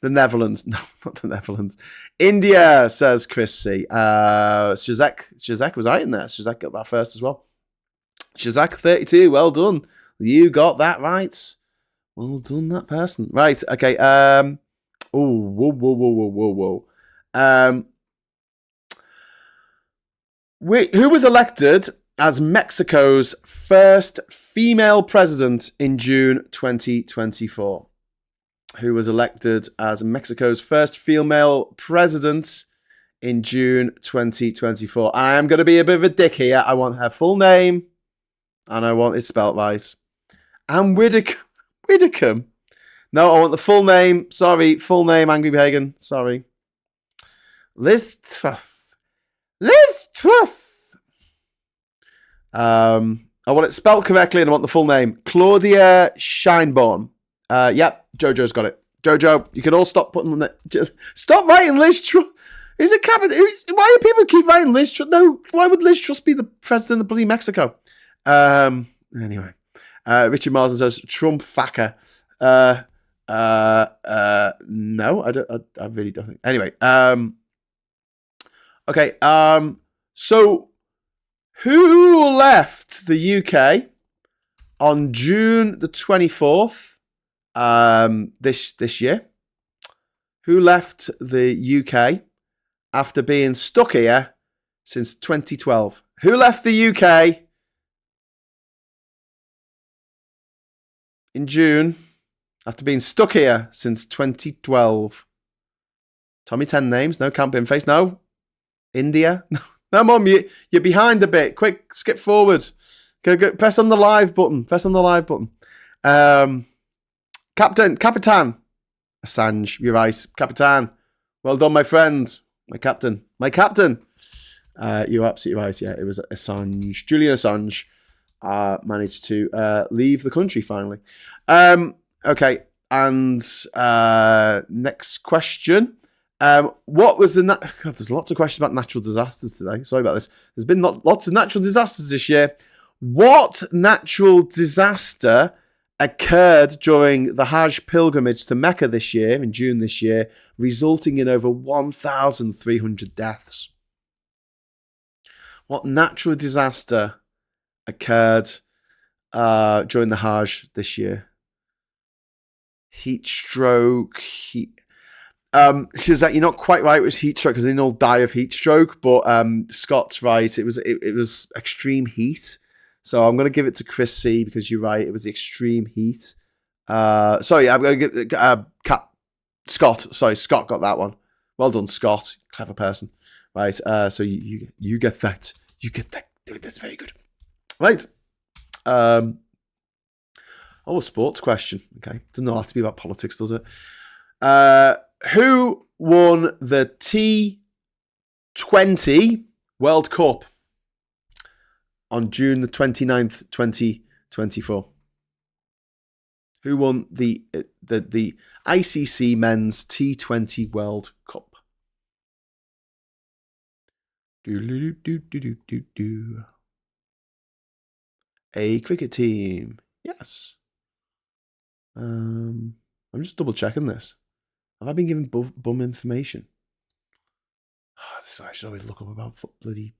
The Netherlands. No, not the Netherlands. India, says Chris C. Shazak was right in there. Shazak got that first as well. Shazak 32. Well done. You got that right. Well done, that person. Right. Okay. Whoa. Who was elected as Mexico's first female president in June 2024? Who was elected as Mexico's first female president in June 2024? I am going to be a bit of a dick here. I want her full name, and I want it spelt right. Anne Widdecombe. No, I want the full name. Sorry, full name, Angry Pagan. Sorry. Liz Truss. I want it spelled correctly, and I want the full name. Claudia Scheinborn. Yep, Jojo's got it. Jojo, you can all stop putting stop writing Liz Truss. Is it capital? Why do people keep writing Liz Truss? No, why would Liz Truss be the president of bloody Mexico? Anyway, Richard Marsden says Trump fucker. No, I don't. I really don't think. Anyway, okay. So who left the UK on June the 24th? This year, who left the UK after being stuck here since 2012? Who left the UK in June after being stuck here since 2012? Tommy, 10 names. No campaign face. No. India. No, Mum, you're behind a bit. Quick, skip forward. Go. Press on the live button. Capitan. Assange, you're right. Capitan. Well done, my friend. My captain. You're absolutely right. Yeah, it was Assange. Julian Assange managed to leave the country finally. Okay, and next question. What was the... God, there's lots of questions about natural disasters today. Sorry about this. There's been lots of natural disasters this year. What natural disaster occurred during the Hajj pilgrimage to Mecca this year, in June this year, resulting in over 1,300 deaths? What natural disaster occurred during the Hajj this year? Heat stroke. Shazak, you're not quite right with heat stroke because they all die of heat stroke, but Scott's right. It was extreme heat. So I'm going to give it to Chris C because you're right. It was the extreme heat. Sorry, I'm going to give Scott. Sorry, Scott got that one. Well done, Scott. Clever person. Right. So you get that. You get that. That's very good. Right. A sports question. Okay. Doesn't have to be about politics, does it? Who won the T20 World Cup on June the 29th, 2024? Who won the ICC Men's T20 World Cup? A cricket team. Yes. I'm just double checking this. Have I been given bum information? Oh, this is why I should always look up about bloody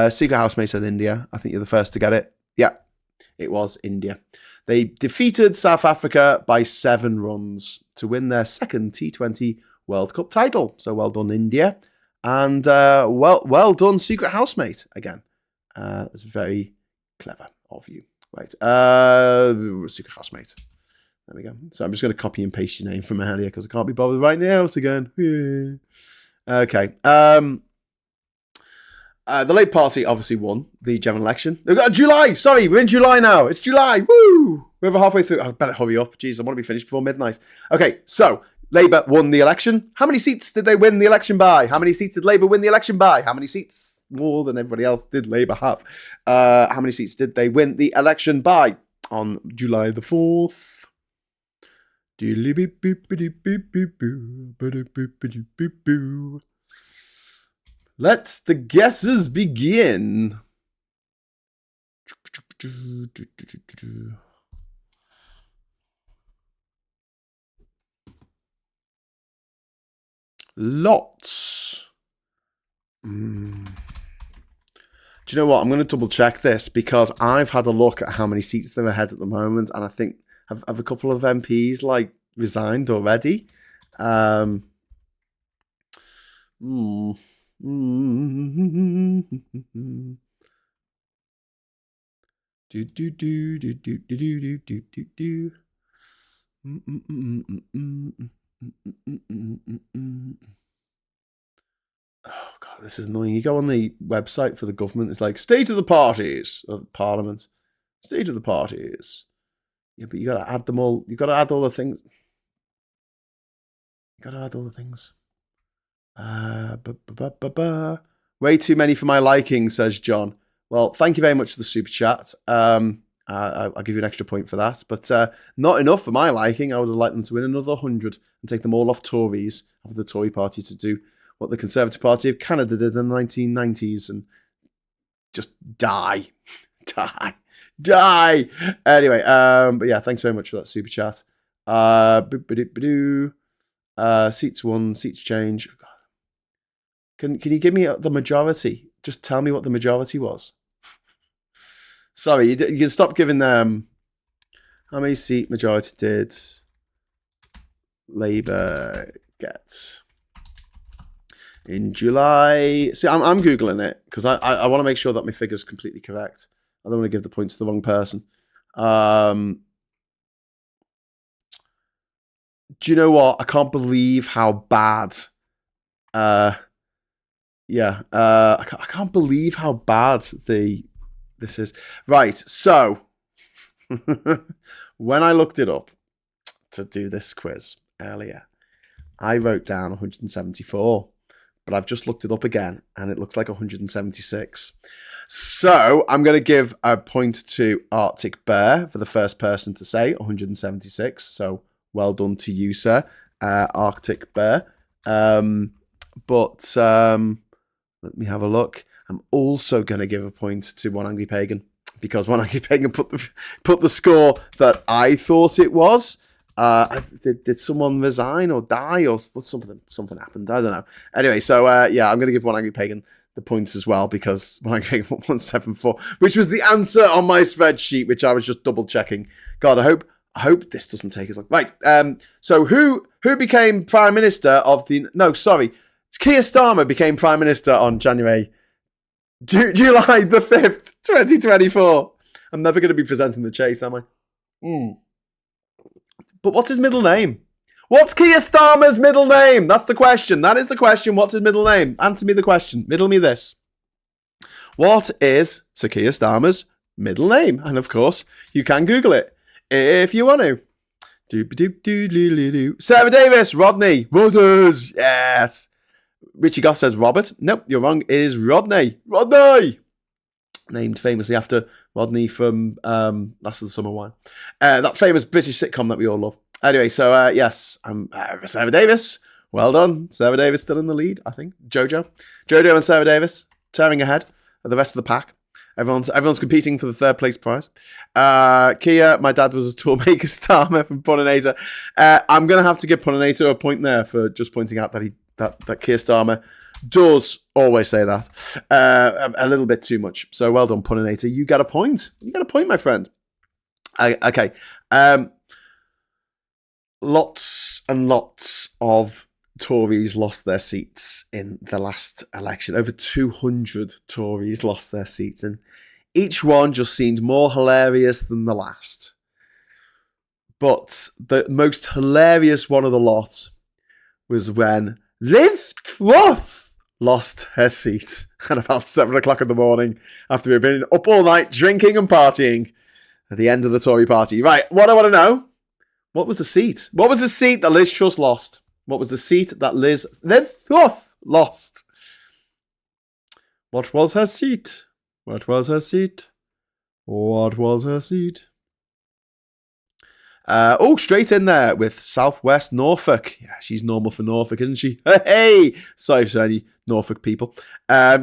Secret Housemate said India. I think you're the first to get it. Yeah, it was India. They defeated South Africa by 7 runs to win their second T20 World Cup title. So well done, India. And well done, Secret Housemate, again. It's very clever of you. Right. Secret Housemate. There we go. So I'm just going to copy and paste your name from earlier because I can't be bothered writing it out again. Okay. The Labour Party obviously won the general election. We've got July. Sorry, we're in July now. It's July. Woo! We're over halfway through. I better hurry up. Jeez, I want to be finished before midnight. Okay, so Labour won the election. How many seats did they win the election by? How many seats did Labour win the election by? How many seats more than everybody else did Labour have? How many seats did they win the election by on July the 4th? Let the guesses begin. Lots. Do you know what? I'm going to double check this because I've had a look at how many seats they're ahead at the moment, and I think have a couple of MPs like resigned already. Oh God, this is annoying. You go on the website for the government, it's like state of the parties of Parliament, state of the parties. Yeah, but you got to add them all. You got to add all the things. You got to add all the things. Way too many for my liking, says John. Well, thank you very much for the super chat. I'll give you an extra point for that, but not enough for my liking. I would have liked them to win another 100 and take them all off Tories, of the Tory party, to do what the Conservative Party of Canada did in the 1990s and just die. Die. Anyway, but yeah, thanks very much for that super chat. Seats won, seats change. Can you give me the majority? Just tell me what the majority was. Sorry, you can stop giving them. How many seat majority did Labour get in July? See, I'm Googling it because I want to make sure that my figure's completely correct. I don't want to give the points to the wrong person. Do you know what? I can't believe how bad. I can't believe how bad this is. Right, so when I looked it up to do this quiz earlier, I wrote down 174, but I've just looked it up again, and it looks like 176. So I'm going to give a point to Arctic Bear for the first person to say 176. So well done to you, sir, Arctic Bear. But let me have a look. I'm also going to give a point to One Angry Pagan because One Angry Pagan put the score that I thought it was. Did someone resign or die or something happened? I don't know. Anyway, so I'm going to give One Angry Pagan the points as well because One Angry Pagan 174, which was the answer on my spreadsheet, which I was just double checking. God, I hope this doesn't take as long. Right. So who became Prime Minister of the... No, sorry. Keir Starmer became Prime Minister on July the 5th, 2024. I'm never going to be presenting the Chase, am I? But what's his middle name? What's Keir Starmer's middle name? That's the question. That is the question. What's his middle name? Answer me the question. Middle me this. What is Sir Keir Starmer's middle name? And of course, you can Google it if you want to. Sarah Davis, Rodney, Brothers, yes. Richie Goff says Robert. Nope, you're wrong. It is Rodney. Rodney! Named famously after Rodney from Last of the Summer Wine. That famous British sitcom that we all love. Anyway, so yes, I'm Sarah Davis. Well done. Sarah Davis still in the lead, I think. Jojo and Sarah Davis tearing ahead of the rest of the pack. Everyone's competing for the third place prize. Kia, my dad was a toolmaker Starmer from Puninator. I'm going to have to give Puninator a point there for just pointing out that Keir Starmer does always say that a little bit too much. So well done, Puninator. You got a point. You got a point, my friend. Okay. Lots and lots of Tories lost their seats in the last election. Over 200 Tories lost their seats, and each one just seemed more hilarious than the last. But the most hilarious one of the lot was when Liz Truss lost her seat at about 7 o'clock in the morning after we've been up all night drinking and partying at the end of the Tory party. Right, what I want to know, what was the seat? What was the seat that Liz Truss lost? What was the seat that Liz Truss lost? What was her seat? What was her seat? What was her seat? Straight in there with Southwest Norfolk. Yeah, she's normal for Norfolk, isn't she? Hey! Sorry for any Norfolk people.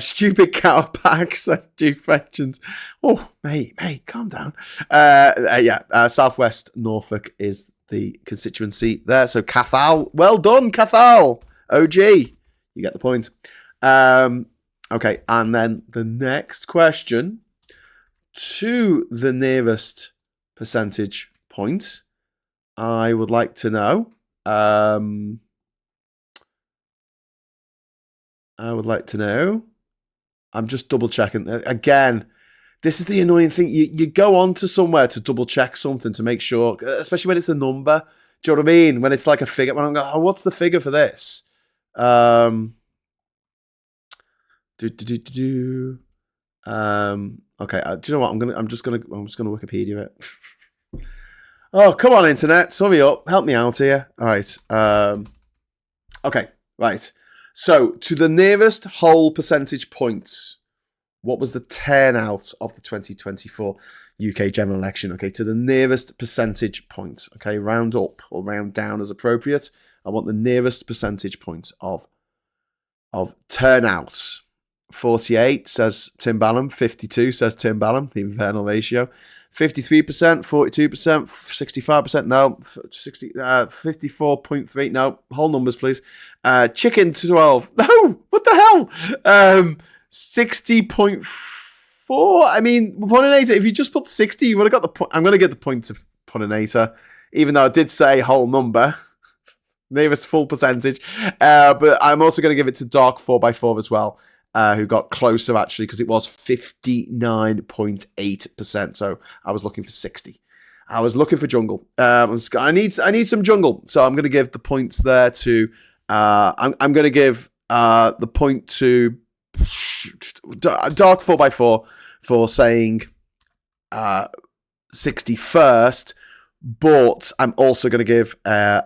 Stupid cowpack, says Duke Vengeance. Oh, mate, calm down. Southwest Norfolk is the constituency there. So Cathal, well done, Cathal. OG, you get the point. Okay, and then the next question, to the nearest percentage point, I would like to know. I'm just double checking again. This is the annoying thing. You go on to somewhere to double check something to make sure, especially when it's a number. Do you know what I mean? When it's like a figure. When I'm going, oh, what's the figure for this? Okay. Do you know what? I'm just gonna Wikipedia it. Oh, come on, internet. Hurry up. Help me out here. All right. Okay. Right. So, to the nearest whole percentage points, what was the turnout of the 2024 UK general election? Okay, to the nearest percentage point. Okay, round up or round down as appropriate. I want the nearest percentage point of turnout. 48 says Tim Ballum. 52 says Tim Ballum. The infernal ratio. 53%, 42%, 65%, no, 54.3, no, whole numbers, please. Chicken 12, no, what the hell? 60.4, I mean, Puninator, if you just put 60, you would have got the point. I'm going to get the point of Puninator, even though I did say whole number. Nearest full percentage. But I'm also going to give it to Dark 4x4 as well. Who got closer, actually, because it was 59.8%. So I was looking for 60. I was looking for jungle. I need some jungle. So I'm going to give the points there to... I'm going to give the point to Dark 4x4 for saying 60 first. But I'm also going to give a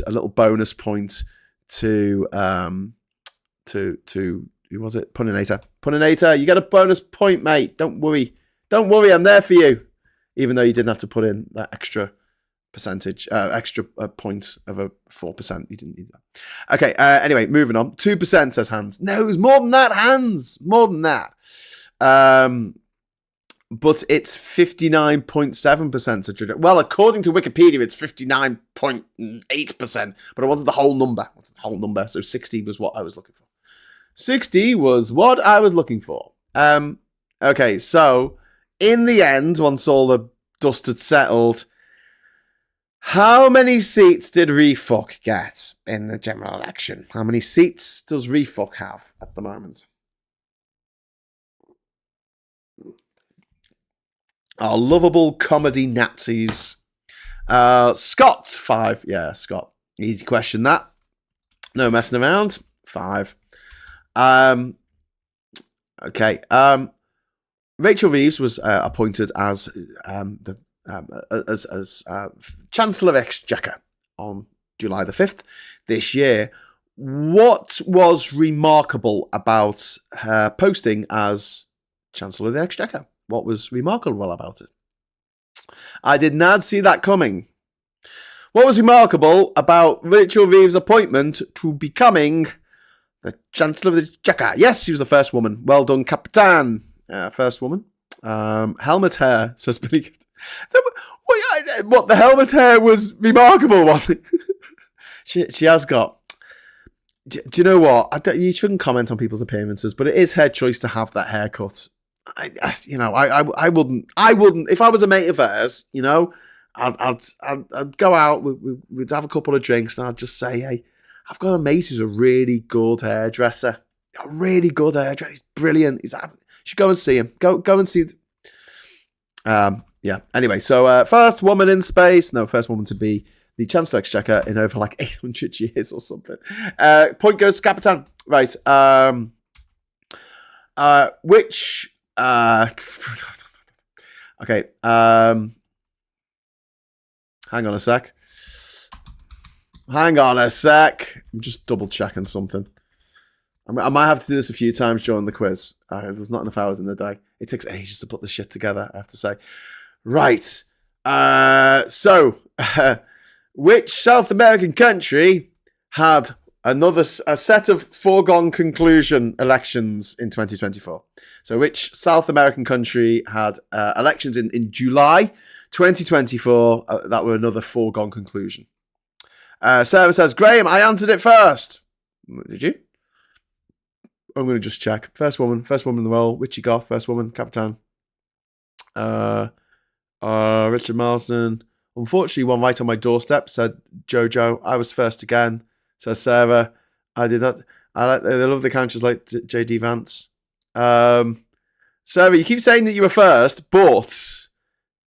little bonus point to who was it? Puninator. Puninator, you get a bonus point, mate. Don't worry. Don't worry, I'm there for you. Even though you didn't have to put in that extra percentage, extra point of a 4%. You didn't need that. Okay, anyway, moving on. 2% says Hans. No, it's more than that, Hans. More than that. But it's 59.7%. Well, according to Wikipedia, it's 59.8%. But I wanted the whole number. So 60 was what I was looking for. 60 was what I was looking for. Okay, so in the end, once all the dust had settled, how many seats did Refuck get in the general election? How many seats does Refuck have at the moment? Our lovable comedy Nazis. Scott, 5. Yeah, Scott. Easy question, that. No messing around. 5. Okay. Rachel Reeves was appointed as Chancellor of Exchequer on July the 5th this year. What was remarkable about her posting as Chancellor of the Exchequer? What was remarkable about it? I did not see that coming. What was remarkable about Rachel Reeves' appointment to becoming the Chancellor of the Exchequer? Yes, she was the first woman. Well done, Capitan. First woman. Helmet hair, says Billy. What, the helmet hair was remarkable, was it? she has got... Do you know what? You shouldn't comment on people's appearances, but it is her choice to have that haircut. I wouldn't. If I was a mate of hers, I'd go out. We'd have a couple of drinks, and I'd just say, "Hey, I've got a mate who's a really good hairdresser. He's brilliant. You should go and see him. Go and see." Yeah. Anyway, so first woman in space. No, first woman to be the Chancellor Exchequer in over like 800 years or something. Point goes to Capitan. Right. Which... okay. Hang on a sec. I'm just double checking something. I might have to do this a few times during the quiz. There's not enough hours in the day. It takes ages to put this shit together, I have to say. Right. Which South American country had a set of foregone conclusion elections in 2024? So which South American country had elections in July 2024 that were another foregone conclusion? Sarah says, Graham, I answered it first. Did you? I'm going to just check. First woman in the world. Richie Goff, first woman, Capitan. Richard Marsden. Unfortunately, one right on my doorstep, said Jojo. I was first again, says Sarah. I did not. I love the counters like JD Vance. Sarah, you keep saying that you were first, but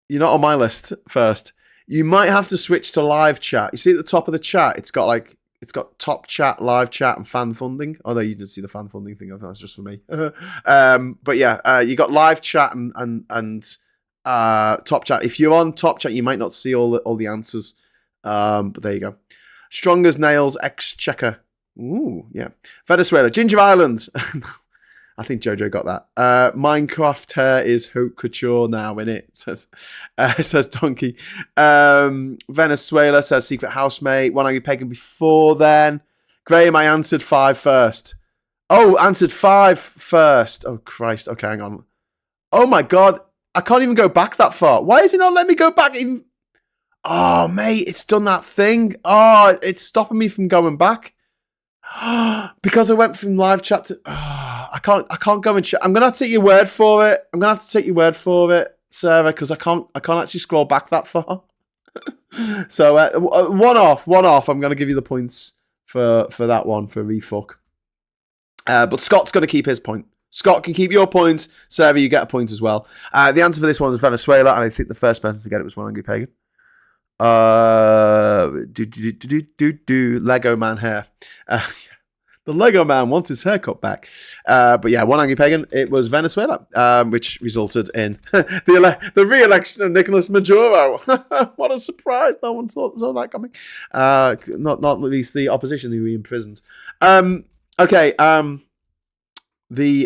you're not on my list first. You might have to switch to live chat. You see at the top of the chat, it's got top chat, live chat, and fan funding. Although you didn't see the fan funding thing, I think that's just for me. But yeah, you got live chat and top chat. If you're on top chat, you might not see all the answers. But there you go. Strong as nails, Exchequer. Ooh, yeah. Venezuela, Ginger Island. I think Jojo got that. Minecraft hair is haute couture now, innit? Says Donkey. Venezuela says secret housemate. One angry pagan before then. Graham, I answered 5 first. Oh, answered 5 first. Oh, Christ. Okay, hang on. Oh, my God. I can't even go back that far. Why is it not letting me go back even? Oh, mate, it's done that thing. Oh, it's stopping me from going back. Because I went from live chat to... I can't go and chat. I'm going to have to take your word for it. Sarah, because I can't actually scroll back that far. So, one off. I'm going to give you the points for that one, for refuck. But Scott's going to keep his point. Scott can keep your point. Sarah, you get a point as well. The answer for this one was Venezuela, and I think the first person to get it was One Angry Pagan. Lego Man hair. The Lego Man wants his haircut back. But yeah, One Angry Pagan, it was Venezuela, which resulted in the re-election of Nicolas Maduro. What a surprise. No one saw that coming. Not least the opposition who he imprisoned. Okay, there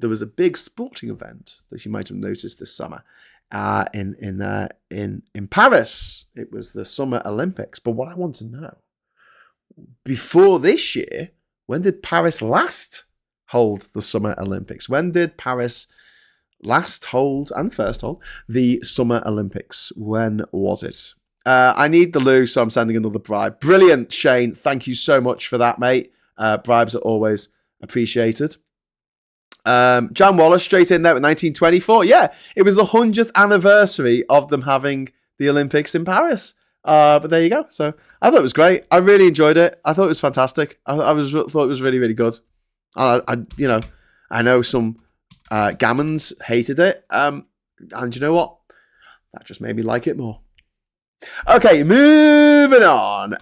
was a big sporting event that you might have noticed this summer in Paris. It was the Summer Olympics. But what I want to know, before this year, when did Paris last hold the Summer Olympics? When did Paris last hold and first hold the Summer Olympics? When was it? I need the loo, so I'm sending another bribe. Brilliant, Shane. Thank you so much for that, mate. Bribes are always appreciated. Jan Wallace straight in there at 1924. Yeah, it was the 100th anniversary of them having the Olympics in Paris. But there you go. So I thought it was great. I really enjoyed it. I thought it was fantastic. I thought it was really, really good. I know some gammons hated it. And you know what? That just made me like it more. Okay, moving on.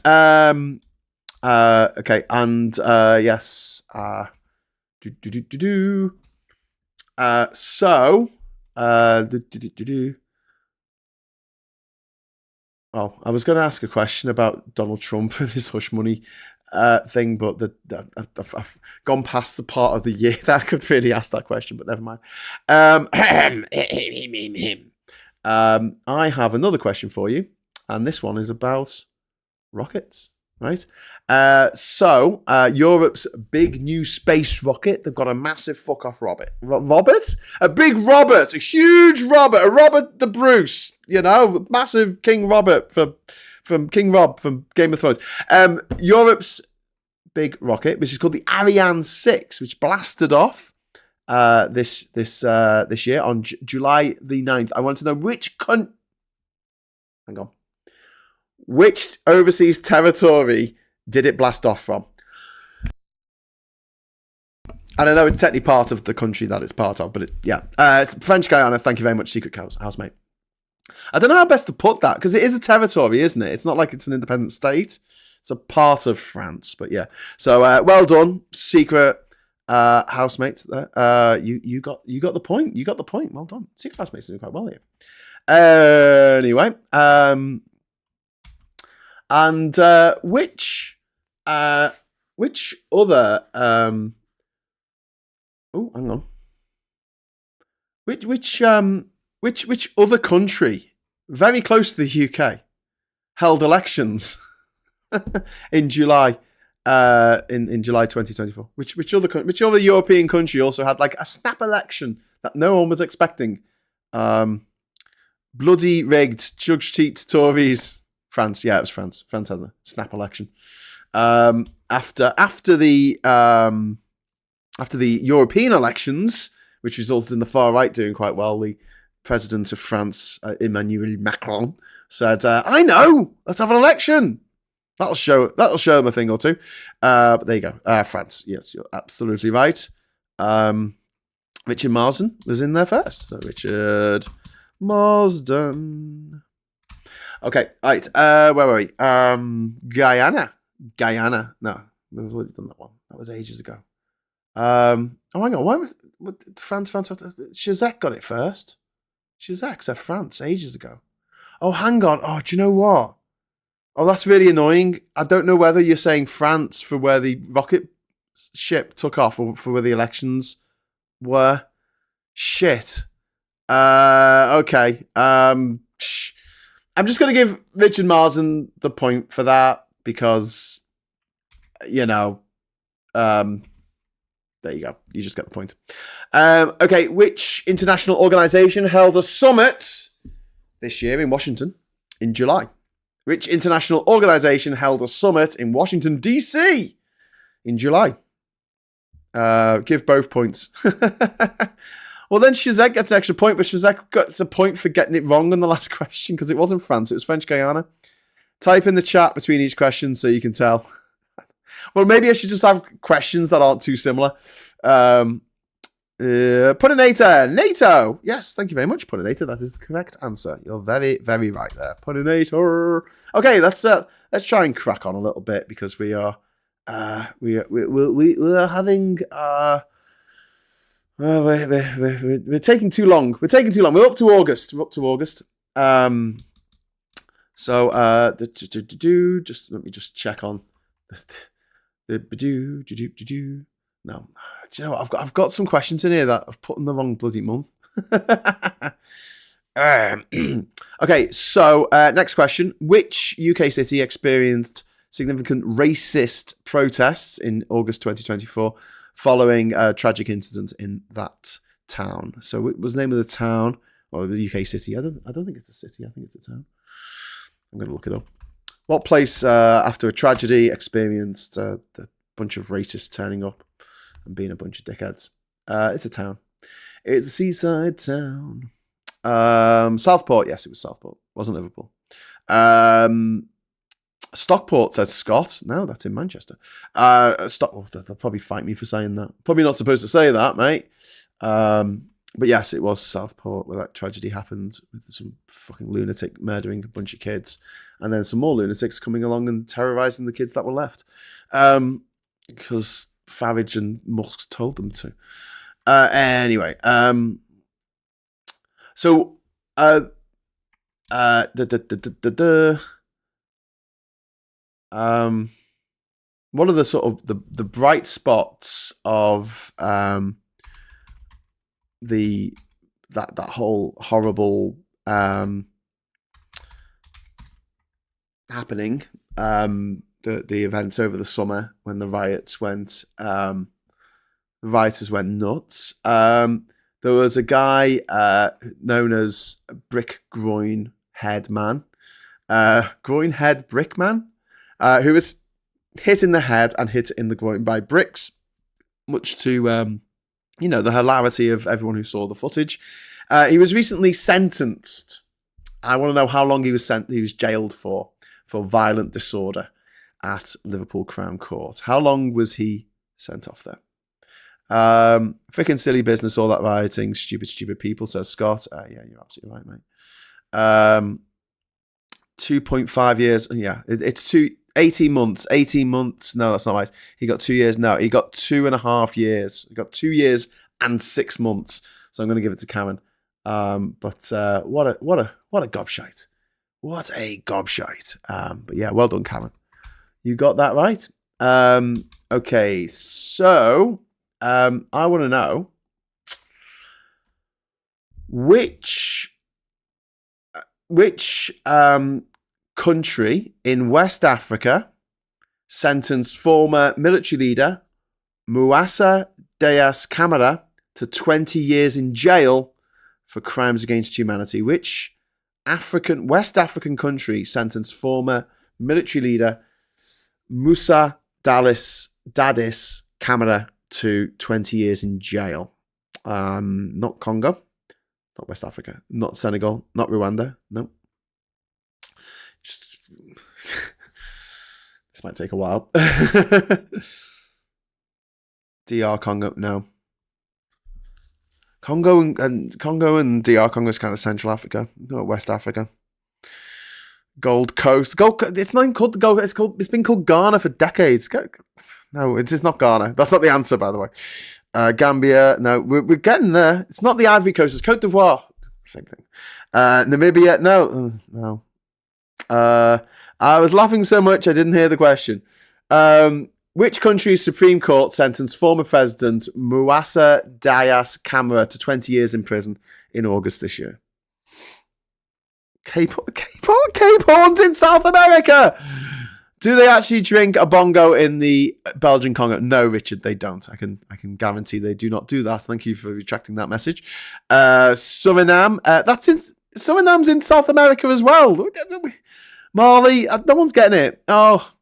Okay, and yes. Well, I was going to ask a question about Donald Trump and his hush money thing, but I've gone past the part of the year that I could really ask that question, but never mind. I have another question for you, and this one is about rockets, right? Europe's big new space rocket, they've got a massive fuck-off Robert? A big Robert, a huge Robert, a Robert the Bruce, massive King Robert from King Rob from Game of Thrones. Europe's big rocket, which is called the Ariane 6, which blasted off this year on July the 9th. I want to know which overseas territory did it blast off from? And I know it's technically part of the country that it's part of, but it's French Guiana. Thank you very much, Secret Housemate. I don't know how best to put that, because it is a territory, isn't it? It's not like it's an independent state. It's a part of France, but yeah. So well done, Secret Housemates. There, you got the point. You got the point. Well done, Secret Housemates doing quite well here. Anyway, and which other oh, hang on. Which other country very close to the UK held elections in July in July 2024? Which other European country also had like a snap election that no one was expecting? Bloody rigged, judge cheats, Tories. France, yeah, it was France. France had a snap election. After the European elections, which resulted in the far right doing quite well, the president of France, Emmanuel Macron, said, "I know, let's have an election. That'll show them a thing or two." But there you go, France. Yes, you're absolutely right. Richard Marsden was in there first. So Richard Marsden. Okay, right. Where were we? Guyana. No, we've already done that one. That was ages ago. Oh, hang on. Why was France? Chirac got it first. Chirac said France ages ago. Oh, hang on. Oh, do you know what? Oh, that's really annoying. I don't know whether you're saying France for where the rocket ship took off or for where the elections were. Shit. Okay. I'm just going to give Richard Marsden the point for that because, there you go. You just get the point. Okay, which international organization held a summit this year in Washington in July? Which international organization held a summit in Washington, D.C. in July? Give both points. Well, then Shazak gets an extra point, but Shazak gets a point for getting it wrong on the last question because it wasn't France, it was French Guiana. Type in the chat between each question so you can tell. Well, maybe I should just have questions that aren't too similar. Puninator. NATO. Yes, thank you very much, Puninator. That is the correct answer. You're very, very right there. Puninator. Okay, let's try and crack on a little bit because we are having we're taking too long. We're up to August. Just let me just check on no. Do you know what? I've got some questions in here that I've put in the wrong bloody month. Okay, so next question. Which UK city experienced significant racist protests in August 2024 following a tragic incident in that town? So what was the name of the town or the UK city? I don't think it's a city. I think it's a town. I'm going to look it up. What place after a tragedy experienced a bunch of racists turning up and being a bunch of dickheads? It's a town. It's a seaside town. Southport. Yes, it was Southport. Wasn't Liverpool. Stockport, says Scott. No, that's in Manchester. They'll probably fight me for saying that. Probably not supposed to say that, mate. But yes, it was Southport where that tragedy happened with some fucking lunatic murdering a bunch of kids, and then some more lunatics coming along and terrorising the kids that were left, because Farage and Musk told them to. Anyway, so one of the sort of the bright spots of that whole horrible happening, the events over the summer when the riots went, the rioters went nuts. There was a guy known as Brick Groin Head Man, Groin Head Brick Man, who was hit in the head and hit in the groin by bricks, much to the hilarity of everyone who saw the footage. He was recently sentenced. I want to know how long he was jailed for violent disorder at Liverpool Crown Court. How long was he sent off there? Freaking silly business, all that rioting, stupid people, says Scott. Yeah, you're absolutely right, mate. 2.5 years. Yeah, it's 18 months. 18 months. No, that's not right. He got 2 years. No, he got 2.5 years. He got 2 years and 6 months. So I'm going to give it to Cameron. But what a gobshite. What a gobshite. But yeah, well done, Cameron. You got that right. Okay, so I want to know which country in West Africa sentenced former military leader Moussa Dias Camara to 20 years in jail for crimes against humanity. Which West African country sentenced former military leader Moussa Dadis Camara to 20 years in jail? Not Congo, not West Africa, not Senegal, not Rwanda. No. This might take a while. DR Congo, no. Congo and DR Congo is kind of Central Africa, not West Africa. Gold Coast. It's not even called the Gold. It's been called Ghana for decades. No, it is not Ghana. That's not the answer, by the way. Gambia. No, we're getting there. It's not the Ivory Coast. It's Cote d'Ivoire. Same thing. Namibia. No. I was laughing so much I didn't hear the question. Which country's Supreme Court sentenced former President Moussa Dias Camara to 20 years in prison in August this year? Cape Horn's in South America. Do they actually drink a bongo in the Belgian Congo? No, Richard, they don't. I can guarantee they do not do that. Thank you for retracting that message. Suriname. Suriname's in South America as well. Mali, no one's getting it. Oh,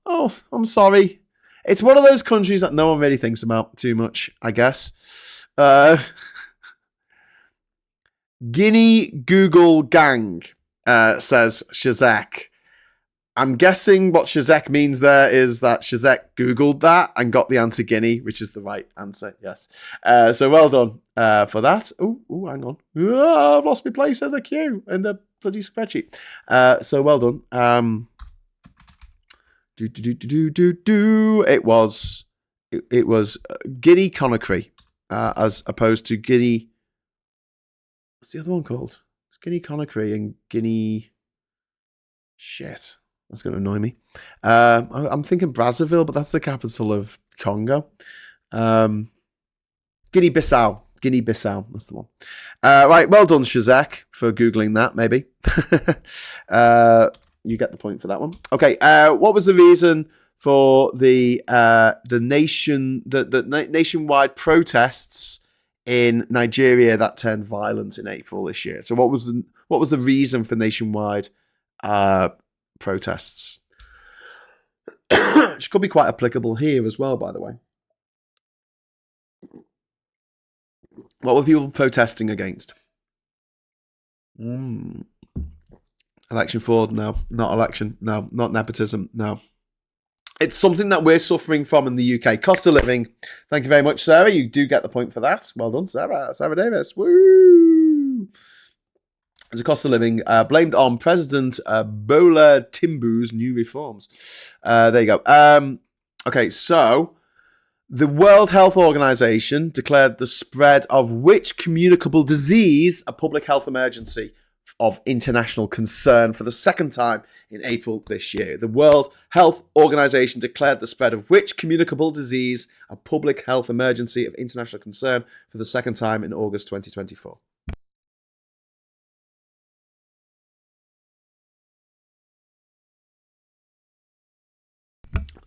I'm sorry. It's one of those countries that no one really thinks about too much, I guess. Guinea Google Gang, says Shazak. I'm guessing what Shazak means there is that Shazak Googled that and got the answer Guinea, which is the right answer, yes. So well done for that. Oh, hang on. I've lost my place in the queue, in the bloody spreadsheet. So well done. It was Guinea Conakry, as opposed to Guinea. What's the other one called? It's Guinea Conakry and Guinea. Shit, that's going to annoy me. I'm thinking Brazzaville, but that's the capital of Congo. Guinea-Bissau. That's the one. Right, well done, Shazak, for Googling that, maybe. You get the point for that one. Okay, what was the reason for the nationwide protests in Nigeria that turned violent in April this year? So what was the reason for nationwide protests? Which could be quite applicable here as well, by the way. What were people protesting against? Election fraud? No. Not election? No. Not nepotism? No. It's something that we're suffering from in the UK. Cost of living. Thank you very much, Sarah. You do get the point for that. Well done, Sarah. Sarah Davis. Woo! There's a cost of living blamed on President Bola Tinubu's new reforms. There you go. Okay, so the World Health Organization declared the spread of which communicable disease a public health emergency of international concern for the second time in April this year. The World Health Organization declared the spread of which communicable disease a public health emergency of international concern for the second time in August 2024.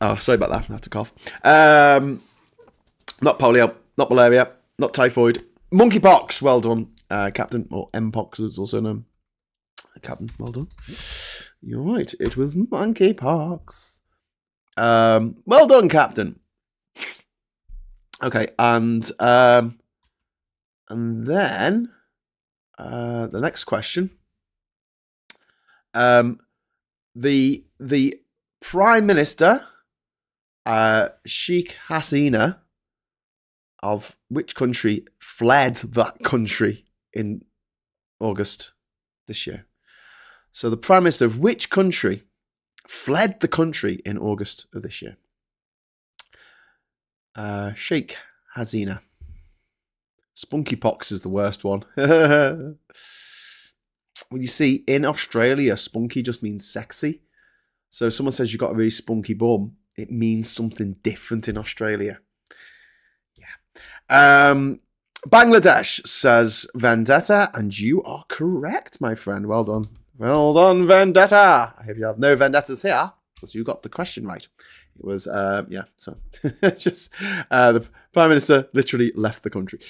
Oh, sorry about that. I have to cough. Not polio, not malaria, not typhoid. Monkeypox. Well done, Captain. Or Mpox is also known. Captain, well done. You're right. It was monkeypox. Well done, Captain. Okay, and then the next question. The Prime Minister, Sheikh Hasina, of which country fled that country in August this year? So the Prime Minister of which country fled the country in August of this year? Sheikh Hasina. Spunkypox is the worst one. Well, you see, in Australia, spunky just means sexy. So if someone says you've got a really spunky bum, it means something different in Australia. Yeah. Bangladesh says vendetta, and you are correct, my friend. Well done. Well done, vendetta. I hope you have no vendettas here, because you got the question right. It was, so just the Prime Minister literally left the country.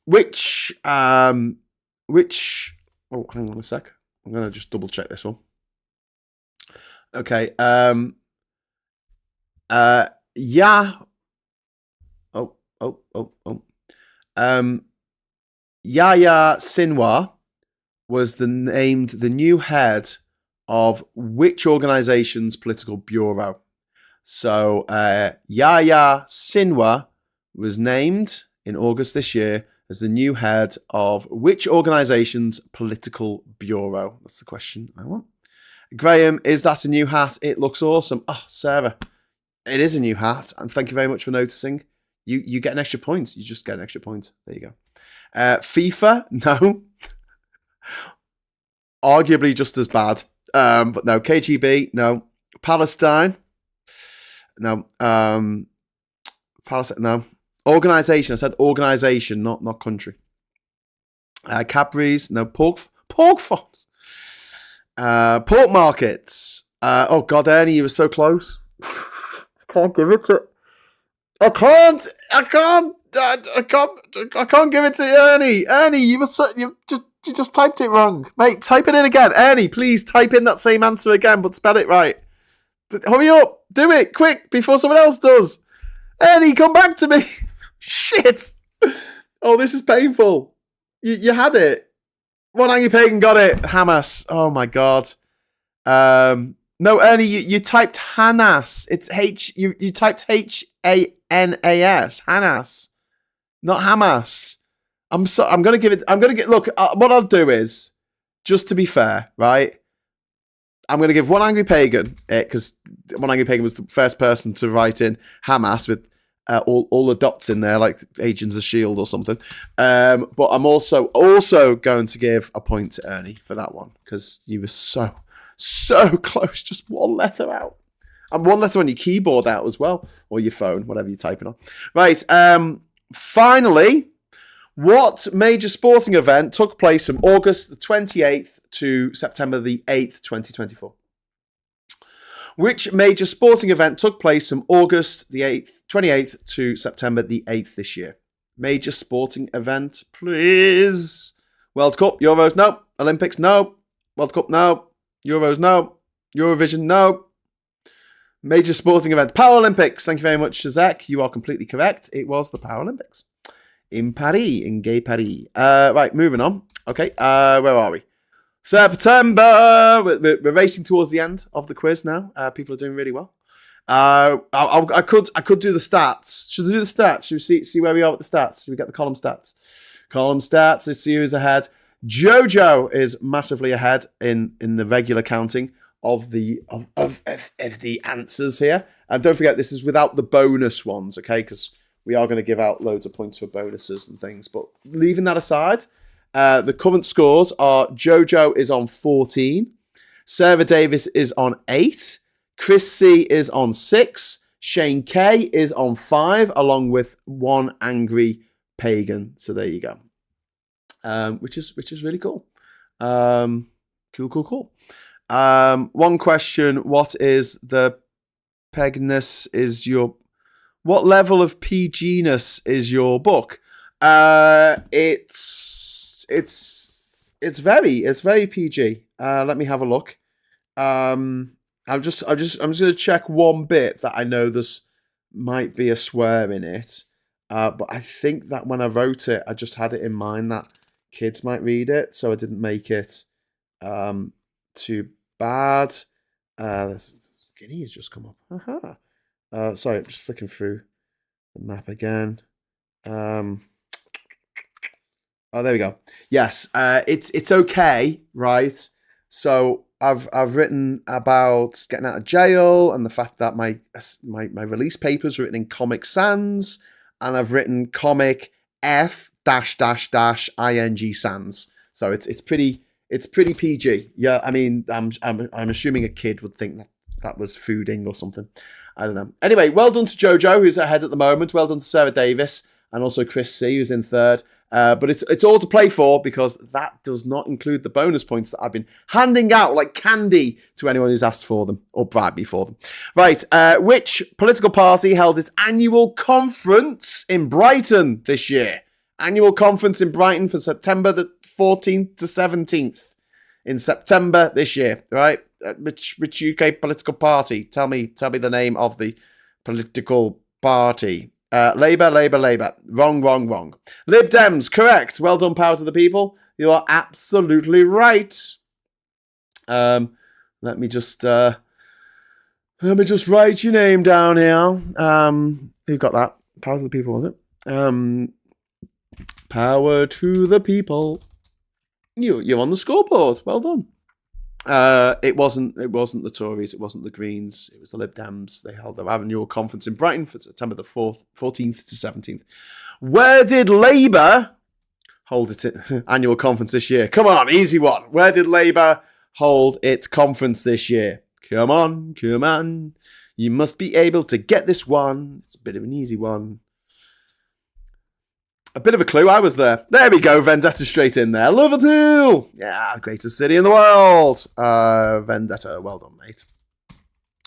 Which, oh, hang on a sec. I'm going to just double check this one. Okay. Yahya Sinwar was named the new head of which organization's political bureau? So Yahya Sinwar was named in August this year as the new head of which organization's political bureau? That's the question I want. Graham, is that a new hat? It looks awesome. Oh, Sarah, it is a new hat. And thank you very much for noticing. You get an extra point. You just get an extra point. There you go. FIFA, no. Arguably just as bad. But no. KGB, no. Palestine, no. Palestine, no. Organisation. I said organisation, not country. Cadbury's, no. Pork farms. Pork markets. Oh God, Ernie, you were so close. I can't give it to. I can't give it to Ernie. Ernie, you just typed it wrong, mate. Type it in again, Ernie. Please type in that same answer again, but spell it right. Hurry up, do it quick before someone else does. Ernie, come back to me. Shit. Oh, this is painful. You had it. One angry pagan got it. Hamas. Oh my God. No, Ernie, you typed Hanas. It's You typed Hanas. Hanas, not Hamas. I'm gonna give it. Look. What I'll do is, just to be fair, right? I'm gonna give one angry pagan because one angry pagan was the first person to write in Hamas with all the dots in there, like Agents of Shield or something. But I'm also going to give a point to Ernie for that one because you were so close, just one letter out. And one letter on your keyboard out as well, or your phone, whatever you're typing on. Right, finally, what major sporting event took place from August the 28th to September the 8th, 2024? Which major sporting event took place from August the 28th to September the 8th this year? Major sporting event, please. World Cup, Euros, no. Olympics, no. World Cup, no. Euros, no. Eurovision, no. Major sporting event, Paralympics. Thank you very much, Shazak. You are completely correct. It was the Paralympics in Paris, in Gay Paris. Right, moving on. Okay, where are we? September. We're racing towards the end of the quiz now. People are doing really well. I could do the stats. Should I do the stats? Should we see where we are with the stats? Should we get the column stats? Column stats. Let's see who's ahead. Jojo is massively ahead in the regular counting of the answers here. And don't forget, this is without the bonus ones, okay? Because we are going to give out loads of points for bonuses and things. But leaving that aside, the current scores are Jojo is on 14, Sarah Davis is on 8, Chris C is on 6, Shane K is on 5, along with one angry pagan. So there you go. Which is really cool. Cool. One question: what is the pegness? What level of PG-ness is your book? It's very PG. Let me have a look. I'm just gonna check one bit that I know there's might be a swear in it. But I think that when I wrote it, I just had it in mind that kids might read it, so I didn't make it too bad. Guinea has just come up. Sorry, I'm just flicking through the map again. Oh, there we go. Yes, it's okay, right? So I've written about getting out of jail and the fact that my release papers written in Comic Sans, and I've written comic F ing Sans. So it's pretty PG. Yeah, I mean, I'm assuming a kid would think that was fooding or something. I don't know. Anyway, well done to Jojo, who's ahead at the moment. Well done to Sarah Davis and also Chris C, who's in third. But it's all to play for, because that does not include the bonus points that I've been handing out like candy to anyone who's asked for them or bribed me for them. Right, which political party held its annual conference in Brighton this year? Annual conference in Brighton for September the 14th to 17th in September this year, right? Which UK political party? Tell me the name of the political party. Labour. Wrong. Lib Dems, correct. Well done, power to the people. You are absolutely right. Let me just write your name down here. Who got that? Power to the people, was it? Power to the people. You're on the scoreboard. Well done. It wasn't the Tories, it wasn't the Greens, it was the Lib Dems. They held their annual conference in Brighton for September the 14th to 17th. Where did Labour hold its annual conference this year? Come on, easy one. Where did Labour hold its conference this year? Come on. You must be able to get this one. It's a bit of an easy one. A bit of a clue, I was there. There we go, Vendetta straight in there. Liverpool! Yeah, greatest city in the world. Vendetta, well done, mate.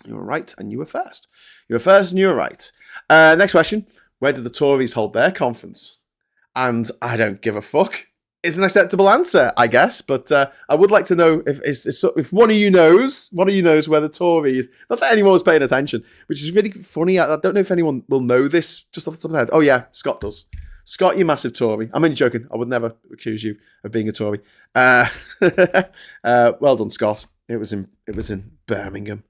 You were right, and you were first. You were first, and you were right. Next question. Where did the Tories hold their conference? And I don't give a fuck. It's an acceptable answer, I guess, but I would like to know if one of you knows where the Tories... Not that anyone was paying attention, which is really funny. I don't know if anyone will know this just off the top of their head. Oh, yeah, Scott does. Scott, you massive Tory. I'm only joking. I would never accuse you of being a Tory. Well done, Scott. It was in Birmingham.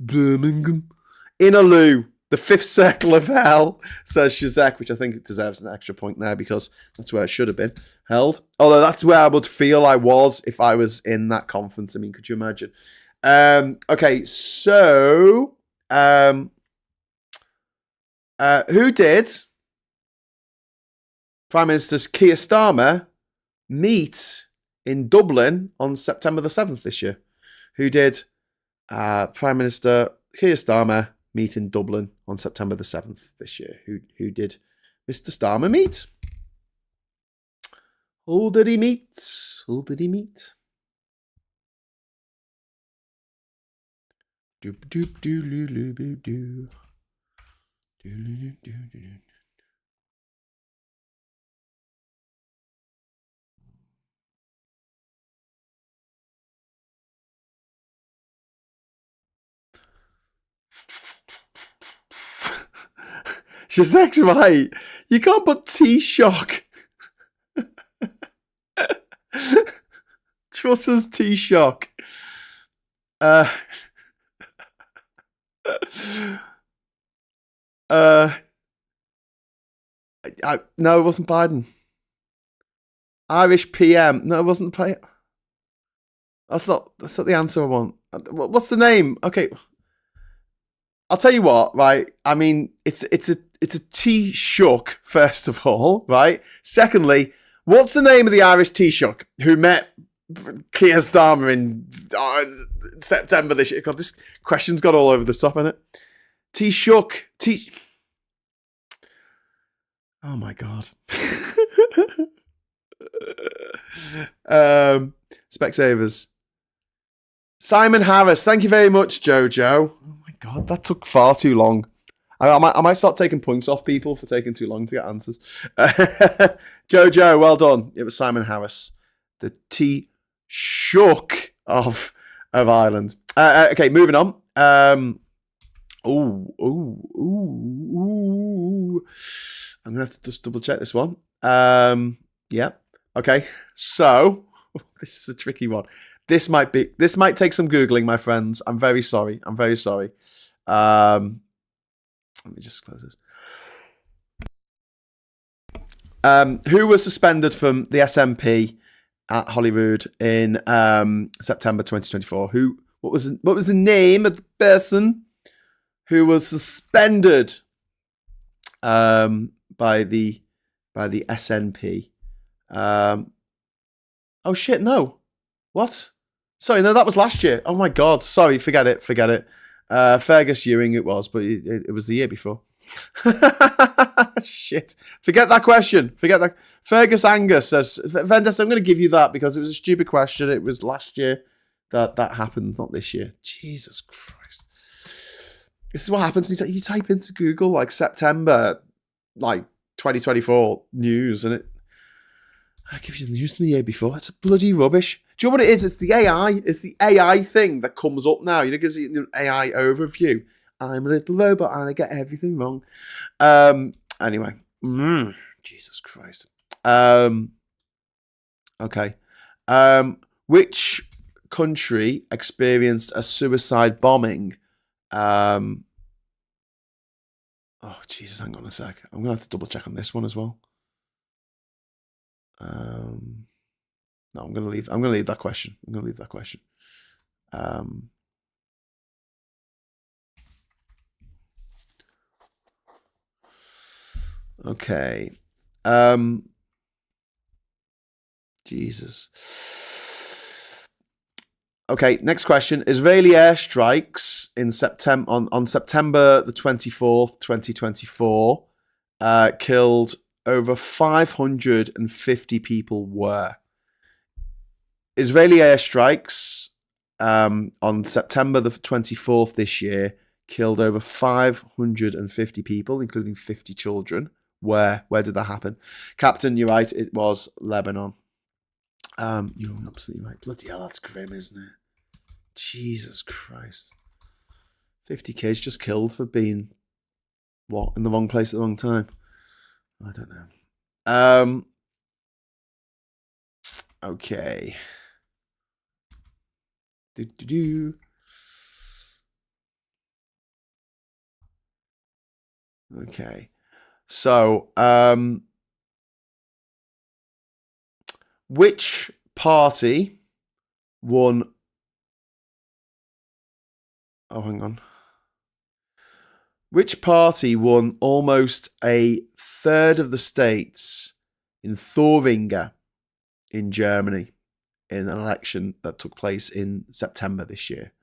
In a loo. The fifth circle of hell, says Shazak, which I think it deserves an extra point there because that's where it should have been held. Although that's where I would feel I was if I was in that conference. I mean, could you imagine? Okay, so who did Prime Minister Keir Starmer meet in Dublin on September the 7th this year? Who did Prime Minister Keir Starmer meet in Dublin on September the 7th this year? Who did Mr. Starmer meet? Who did he meet? Who did he meet? Doop doop doo doo doo doo doo. Doo doo doo doo. Shazak's right. You can't put T-Shock. Truss's T-Shock. Uh, no, it wasn't Biden. Irish PM. No, it wasn't. That's not the answer I want. What's the name? Okay, I'll tell you what. Right. I mean, it's a Taoiseach first of all. Right. Secondly, what's the name of the Irish Taoiseach who met Keir Starmer in September this year? God, this question's got all over the top in it. Taoiseach. Oh my God. Specsavers. Simon Harris. Thank you very much, Jojo. Oh my God, that took far too long. I might start taking points off people for taking too long to get answers. Jojo, well done. It was Simon Harris, the Taoiseach of Ireland. Okay, moving on. I'm gonna have to just double check this one. Yeah. Okay. So this is a tricky one. This might take some Googling, my friends. I'm very sorry. Let me just close this. Who was suspended from the SNP at Holyrood in September 2024? What was the name of the person who was suspended by the SNP? Oh shit, no. What? Sorry, no, that was last year. Oh my God. Sorry, forget it. Fergus Ewing it was, but it was the year before. Shit. Forget that question. Fergus Angus says, Ventus, I'm going to give you that because it was a stupid question. It was last year that happened, not this year. Jesus Christ. This is what happens. You type into Google like September, like 2024 news, and it gives you the news from the year before. It's bloody rubbish. Do you know what it is? It's the AI. It's the AI thing that comes up now. It gives you an AI overview. I'm a little robot and I get everything wrong. Anyway. Jesus Christ. Okay. Which country experienced a suicide bombing? Oh, Jesus, hang on a sec. I'm going to have to double check on this one as well. No, I'm going to leave that question. Okay. Jesus. Okay, next question. Israeli airstrikes in September on September the 24th, 2024, killed over 550 people. Were Israeli airstrikes on September the 24th this year killed over 550 people, including 50 children. Where did that happen? Captain, you're right. It was Lebanon. You're absolutely right. Bloody hell, that's grim, isn't it? Jesus Christ. 50 kids just killed for being, in the wrong place at the wrong time? I don't know. Okay. Okay. So, which party won? Oh, hang on. Which party won almost a third of the states in Thuringia in Germany in an election that took place in September this year?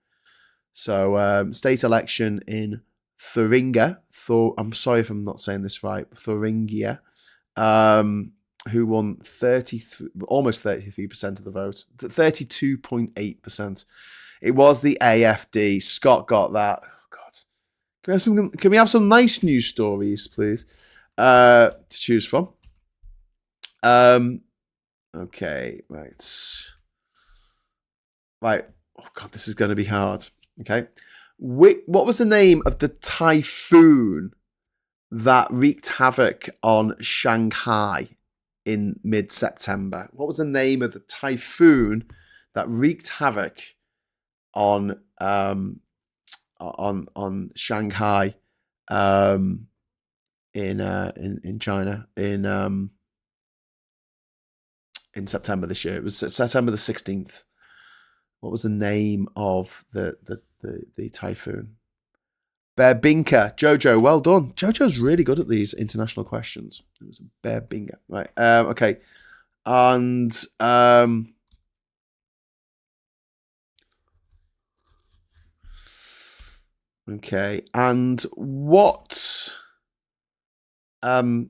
So, state election in Thuringia. I'm sorry if I'm not saying this right. Thuringia. Who won almost 33% of the vote, 32.8%. It was the AFD. Scott got that. Oh, God. Can we have some nice news stories, please, to choose from? Okay, right. Oh, God, this is going to be hard. Okay. What was the name of the typhoon that wreaked havoc on Shanghai in mid-September? What was the name of the typhoon that wreaked havoc on Shanghai in China in September this year. It was September the 16th. What was the name of the typhoon? Bearbinka. Jojo, well done. Jojo's really good at these international questions. It was a Bearbinka. Right. Okay. And okay. And what so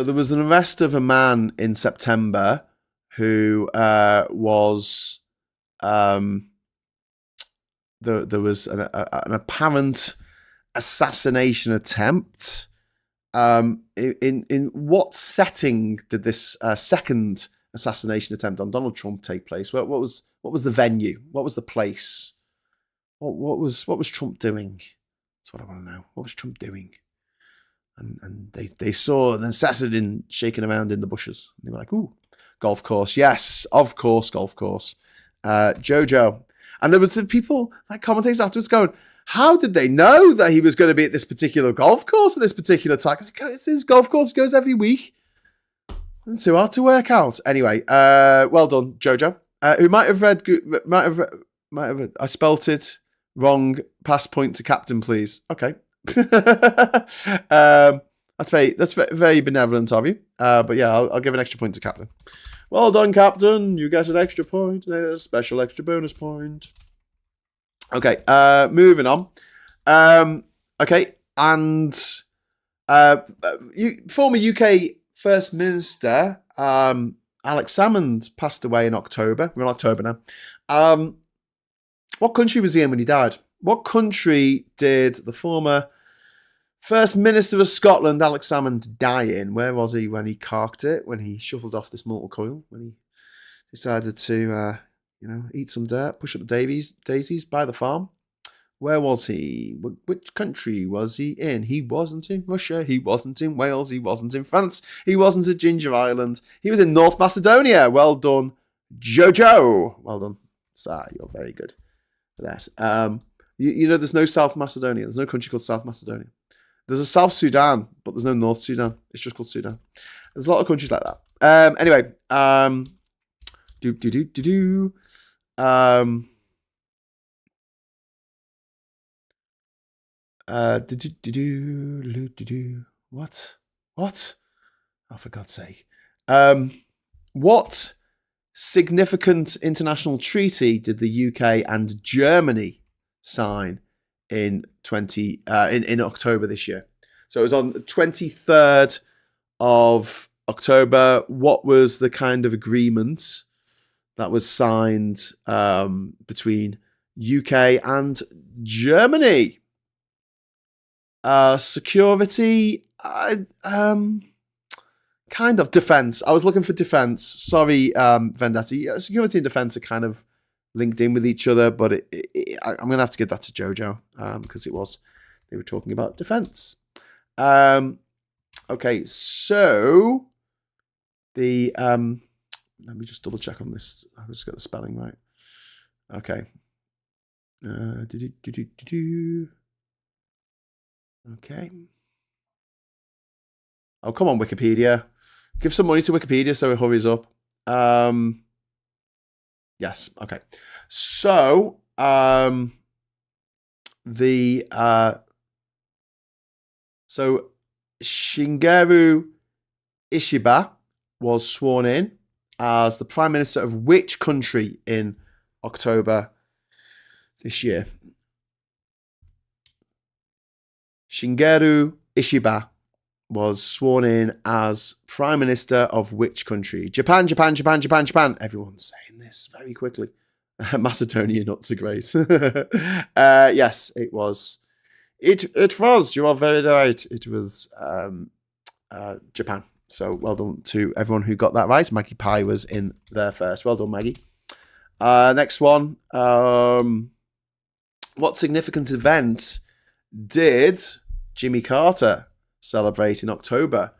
there was an arrest of a man in September who was there was an apparent assassination attempt. In what setting did this second assassination attempt on Donald Trump take place? What was the venue? What was the place? What was Trump doing? That's what I want to know. What was Trump doing? And they saw an assassin shaking around in the bushes. And they were like, "Ooh, golf course. Yes, of course, golf course." Jojo. And there was some people, like commentators afterwards going, how did they know that he was going to be at this particular golf course at this particular time? It's his golf course. He goes every week. It's too hard to work out. Anyway, well done, Jojo. Who might have I spelt it wrong. Pass point to captain, please. Okay. That's very benevolent of you. But yeah, I'll give an extra point to captain. Well done, captain. You get an extra point. A special extra bonus point. Okay, moving on. Okay, and former UK First Minister Alex Salmond passed away in October. We're in October now. What country was he in when he died? What country did the former First Minister of Scotland, Alex Salmond, die in? Where was he when he carked it? When he shuffled off this mortal coil? When he decided to, eat some dirt, push up the daisies by the farm? Where was he? Which country was he in? He wasn't in Russia. He wasn't in Wales. He wasn't in France. He wasn't at Ginger Island. He was in North Macedonia. Well done, Jojo. Well done, sir. You're very good for that. There's no South Macedonia. There's no country called South Macedonia. There's a South Sudan, but there's no North Sudan. It's just called Sudan. There's a lot of countries like that. Anyway, What? Oh, for God's sake. What significant international treaty did the UK and Germany sign in October this year? So it was on the 23rd of October. What was the kind of agreement that was signed between UK and Germany? Security, kind of defense. I was looking for defense. Sorry, Vendetti. Security and defense are kind of linked in with each other, but I'm going to have to give that to Jojo because they were talking about defense. Okay, so the let me just double check on this. I just got the spelling right. Okay. Okay. Oh, come on, Wikipedia. Give some money to Wikipedia so it hurries up. Yes, okay. So, Shigeru Ishiba was sworn in as the Prime Minister of which country in October this year? Shigeru Ishiba was sworn in as Prime Minister of which country? Japan. Everyone's saying this very quickly. Macedonia, not so great. Yes, it was. It was. You are very right. It was Japan. So well done to everyone who got that right. Maggie Pie was in there first. Well done, Maggie. Next one. What significant event did Jimmy Carter celebrate in October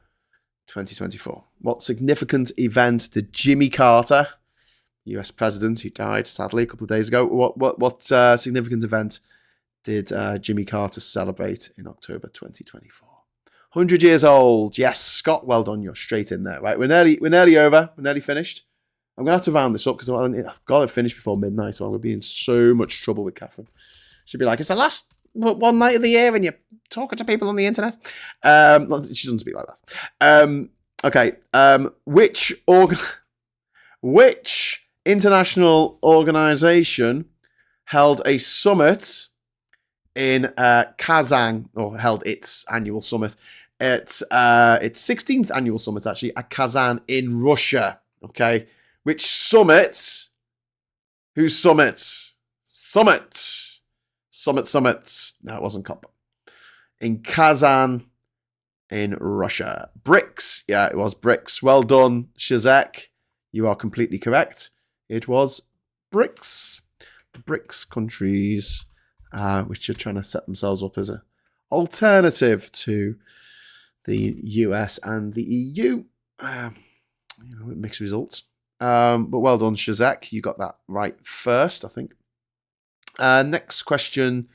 2024? What significant event did Jimmy Carter, US president who died sadly a couple of days ago, what significant event did Jimmy Carter celebrate in October 2024? 100 years old. Yes, Scott, well done. You're straight in there. Right, we're nearly over. We're nearly finished. I'm going to have to round this up because I've got to finish before midnight, so I'm going to be in so much trouble with Catherine. She'll be like, it's the last one night of the year and you're talking to people on the internet. She doesn't speak like that. Okay. Which international organization held a summit in Kazan, or held its annual summit, its 16th annual summit, actually, at Kazan in Russia? Okay. Which summit? Whose summit? Summit. No, it wasn't COP. In Kazan, in Russia. BRICS. Yeah, it was BRICS. Well done, Shazek. You are completely correct. It was BRICS. The BRICS countries, which are trying to set themselves up as an alternative to the US and the EU. Mixed results. But well done, Shazak. You got that right first, I think. Next question.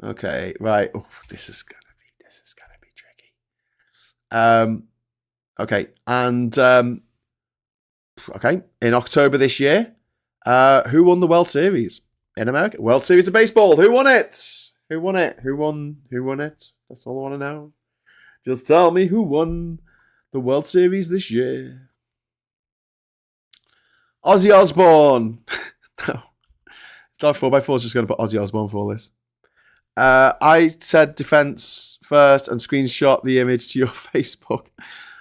Okay, right. Oh, this is gonna be tricky. Okay, and okay, in October this year, who won the World Series in America? World Series of Baseball. Who won it? Who won it? Who won it? That's all I want to know. Just tell me who won the World Series this year. Ozzy Osbourne. No. Dark 4x4 is just going to put Ozzy Osbourne for all this. I said defense first and screenshot the image to your Facebook.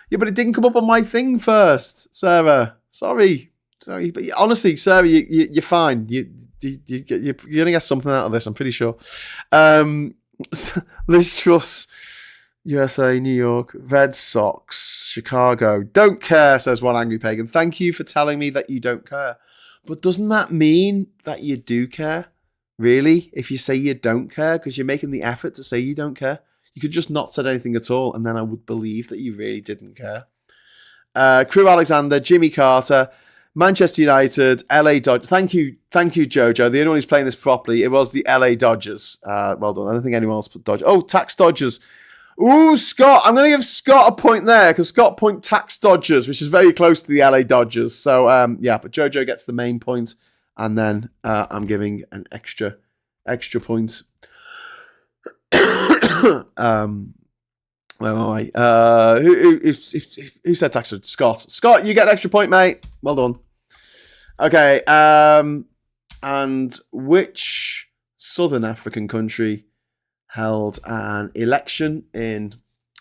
Yeah, but it didn't come up on my thing first, Sarah. Sorry. But honestly, Sarah, you're fine. You're going to get something out of this, I'm pretty sure. Liz Truss, USA, New York, Red Sox, Chicago. Don't care, says one angry pagan. Thank you for telling me that you don't care. But doesn't that mean that you do care? Really? If you say you don't care, because you're making the effort to say you don't care. You could just not said anything at all, and then I would believe that you really didn't care. Crew Alexander, Jimmy Carter, Manchester United, LA Dodgers. Thank you, Jojo. The only one who's playing this properly, it was the LA Dodgers. Well done. I don't think anyone else put Dodgers. Oh, tax Dodgers. Ooh, Scott. I'm going to give Scott a point there because Scott point tax Dodgers, which is very close to the LA Dodgers. So, yeah, but Jojo gets the main point, and then I'm giving an extra point. Where am I? Who said tax? Scott, you get an extra point, mate. Well done. Okay. And which Southern African country held an election in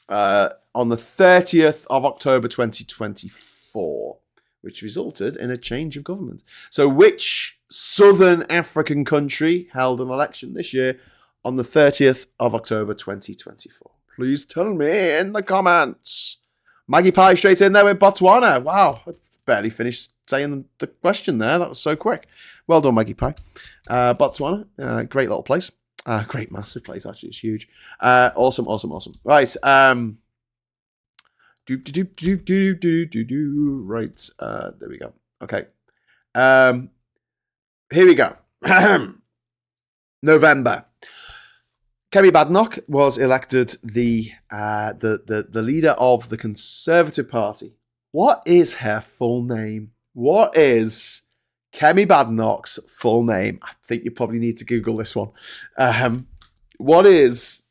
on the 30th of October 2024, which resulted in a change of government? So which Southern African country held an election this year on the 30th of October 2024? Please tell me in the comments. Maggie Pie straight in there with Botswana. Wow, I barely finished saying the question there. That was so quick. Well done, Maggie Pie. Botswana, great little place. Great massive place, actually. It's huge. Awesome. Right. Right. There we go. Okay. Here we go. November. Kemi Badenoch was elected the leader of the Conservative Party. What is her full name? What is Kemi Badenoch's full name? I think you probably need to Google this one. What is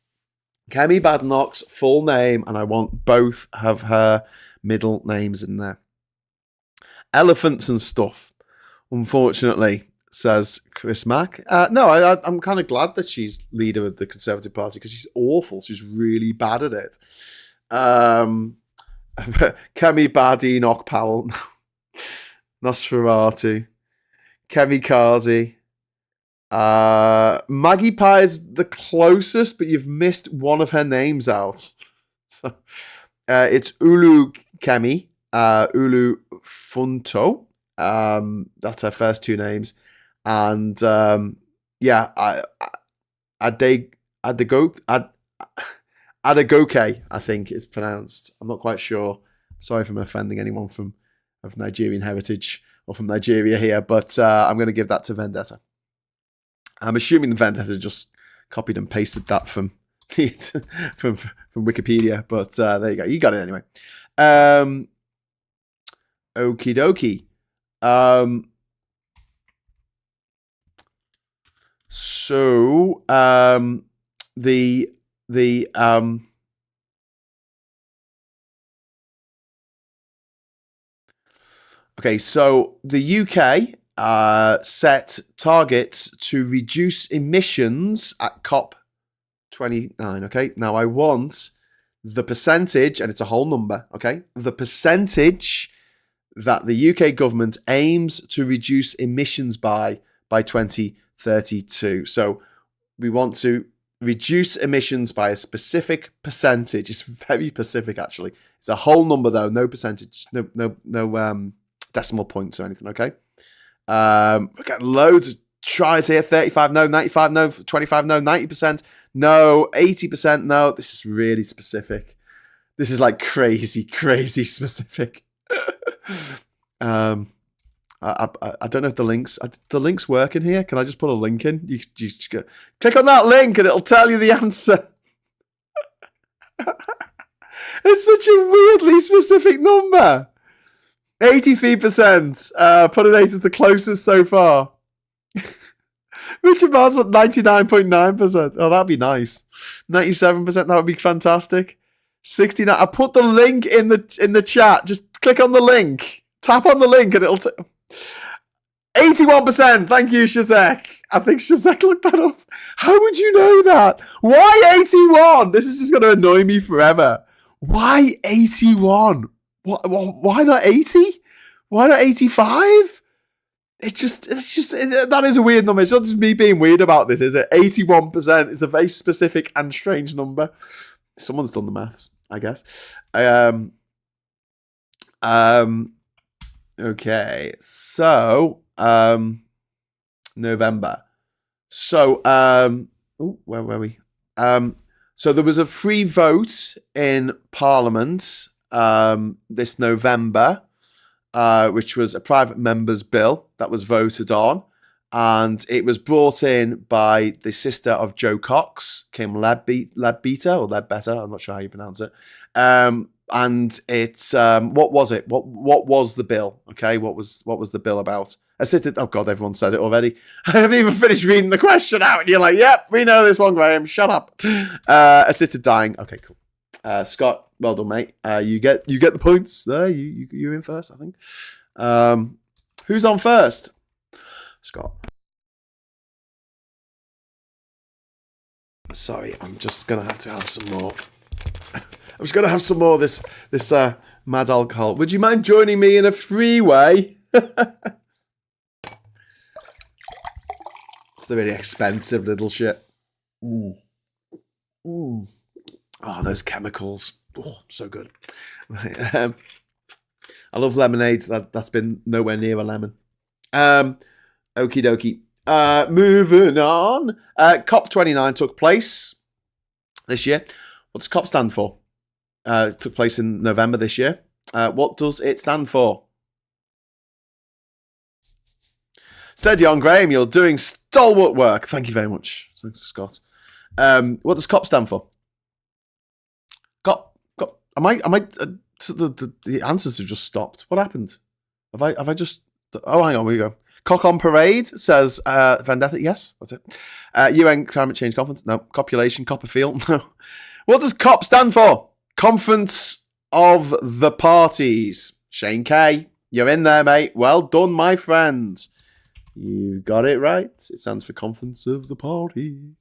Kemi Badenoch's full name? And I want both of her middle names in there. Elephants and stuff, unfortunately, says Chris Mack. No, I'm kind of glad that she's leader of the Conservative Party because she's awful. She's really bad at it. Kemi Badenoch Powell. Nosferatu. Kemi Kazi. Maggie Pie is the closest, but you've missed one of her names out. It's Ulu Kemi. Ulu Funto. That's her first two names. And Adegoke, I think it's pronounced. I'm not quite sure. Sorry if I'm offending anyone of Nigerian heritage or from Nigeria here, but I'm going to give that to Vendetta. I'm assuming the Vendetta just copied and pasted that from Wikipedia, but there you go. You got it anyway. Okie dokie. So okay, so the UK set targets to reduce emissions at COP29. Okay, now I want the percentage, and it's a whole number. Okay, the percentage that the UK government aims to reduce emissions by 2032. So we want to reduce emissions by a specific percentage. It's very specific, actually. It's a whole number, though. No percentage. No decimal points or anything. Okay. We got loads of tries here. 35 no, 95 no, 25 no, 90% no, 80% no. This is really specific. This is like crazy specific. I don't know if the links work in here. Can I just put a link in? You just go, click on that link and it'll tell you the answer. It's such a weirdly specific number. 83%. Put an 8 as the closest so far. Richard Mars put 99.9%. Oh, that'd be nice. 97%. That would be fantastic. 69. I put the link in the chat. Just click on the link. Tap on the link and it'll 81%. Thank you, Shazek. I think Shazek looked that up. How would you know that? Why 81? This is just going to annoy me forever. Why 81? Why not 80? Why not 85? It's just that is a weird number. It's not just me being weird about this, is it? 81% is a very specific and strange number. Someone's done the maths, I guess. Okay, so November. So where were we? So there was a free vote in Parliament this November, which was a private member's bill that was voted on, and it was brought in by the sister of Joe Cox, Kim Ledbetter, or Ledbetter, I'm not sure how you pronounce it. And it's what was it? What was the bill? Okay, what was the bill about? Assisted. Oh God, everyone said it already. I haven't even finished reading the question out, and you're like, "Yep, we know this one, Graham. Shut up." Assisted dying. Okay, cool. Scott, well done, mate. You get the points there. You're in first, I think. Who's on first? Scott. Sorry, I'm just gonna have to have some more. I'm just gonna have some more of this mad alcohol. Would you mind joining me in a freeway? It's the really expensive little shit. Oh, those chemicals. Oh, so good. I love lemonades. That's been nowhere near a lemon. Okie dokie. Moving on. COP29 took place this year. What does COP stand for? It took place in November this year. What does it stand for? Steady on, Graham. You're doing stalwart work. Thank you very much. Thanks, Scott. What does COP stand for? COP. Am I? The answers have just stopped. What happened? Have I just? Oh, hang on. Here we go. Cock on parade says Vendetta. Yes, that's it. UN Climate Change Conference. No. Copulation. Copperfield. No. What does COP stand for? Conference of the Parties. Shane K, you're in there, mate. Well done, my friend. You got it right. It stands for Conference of the Parties.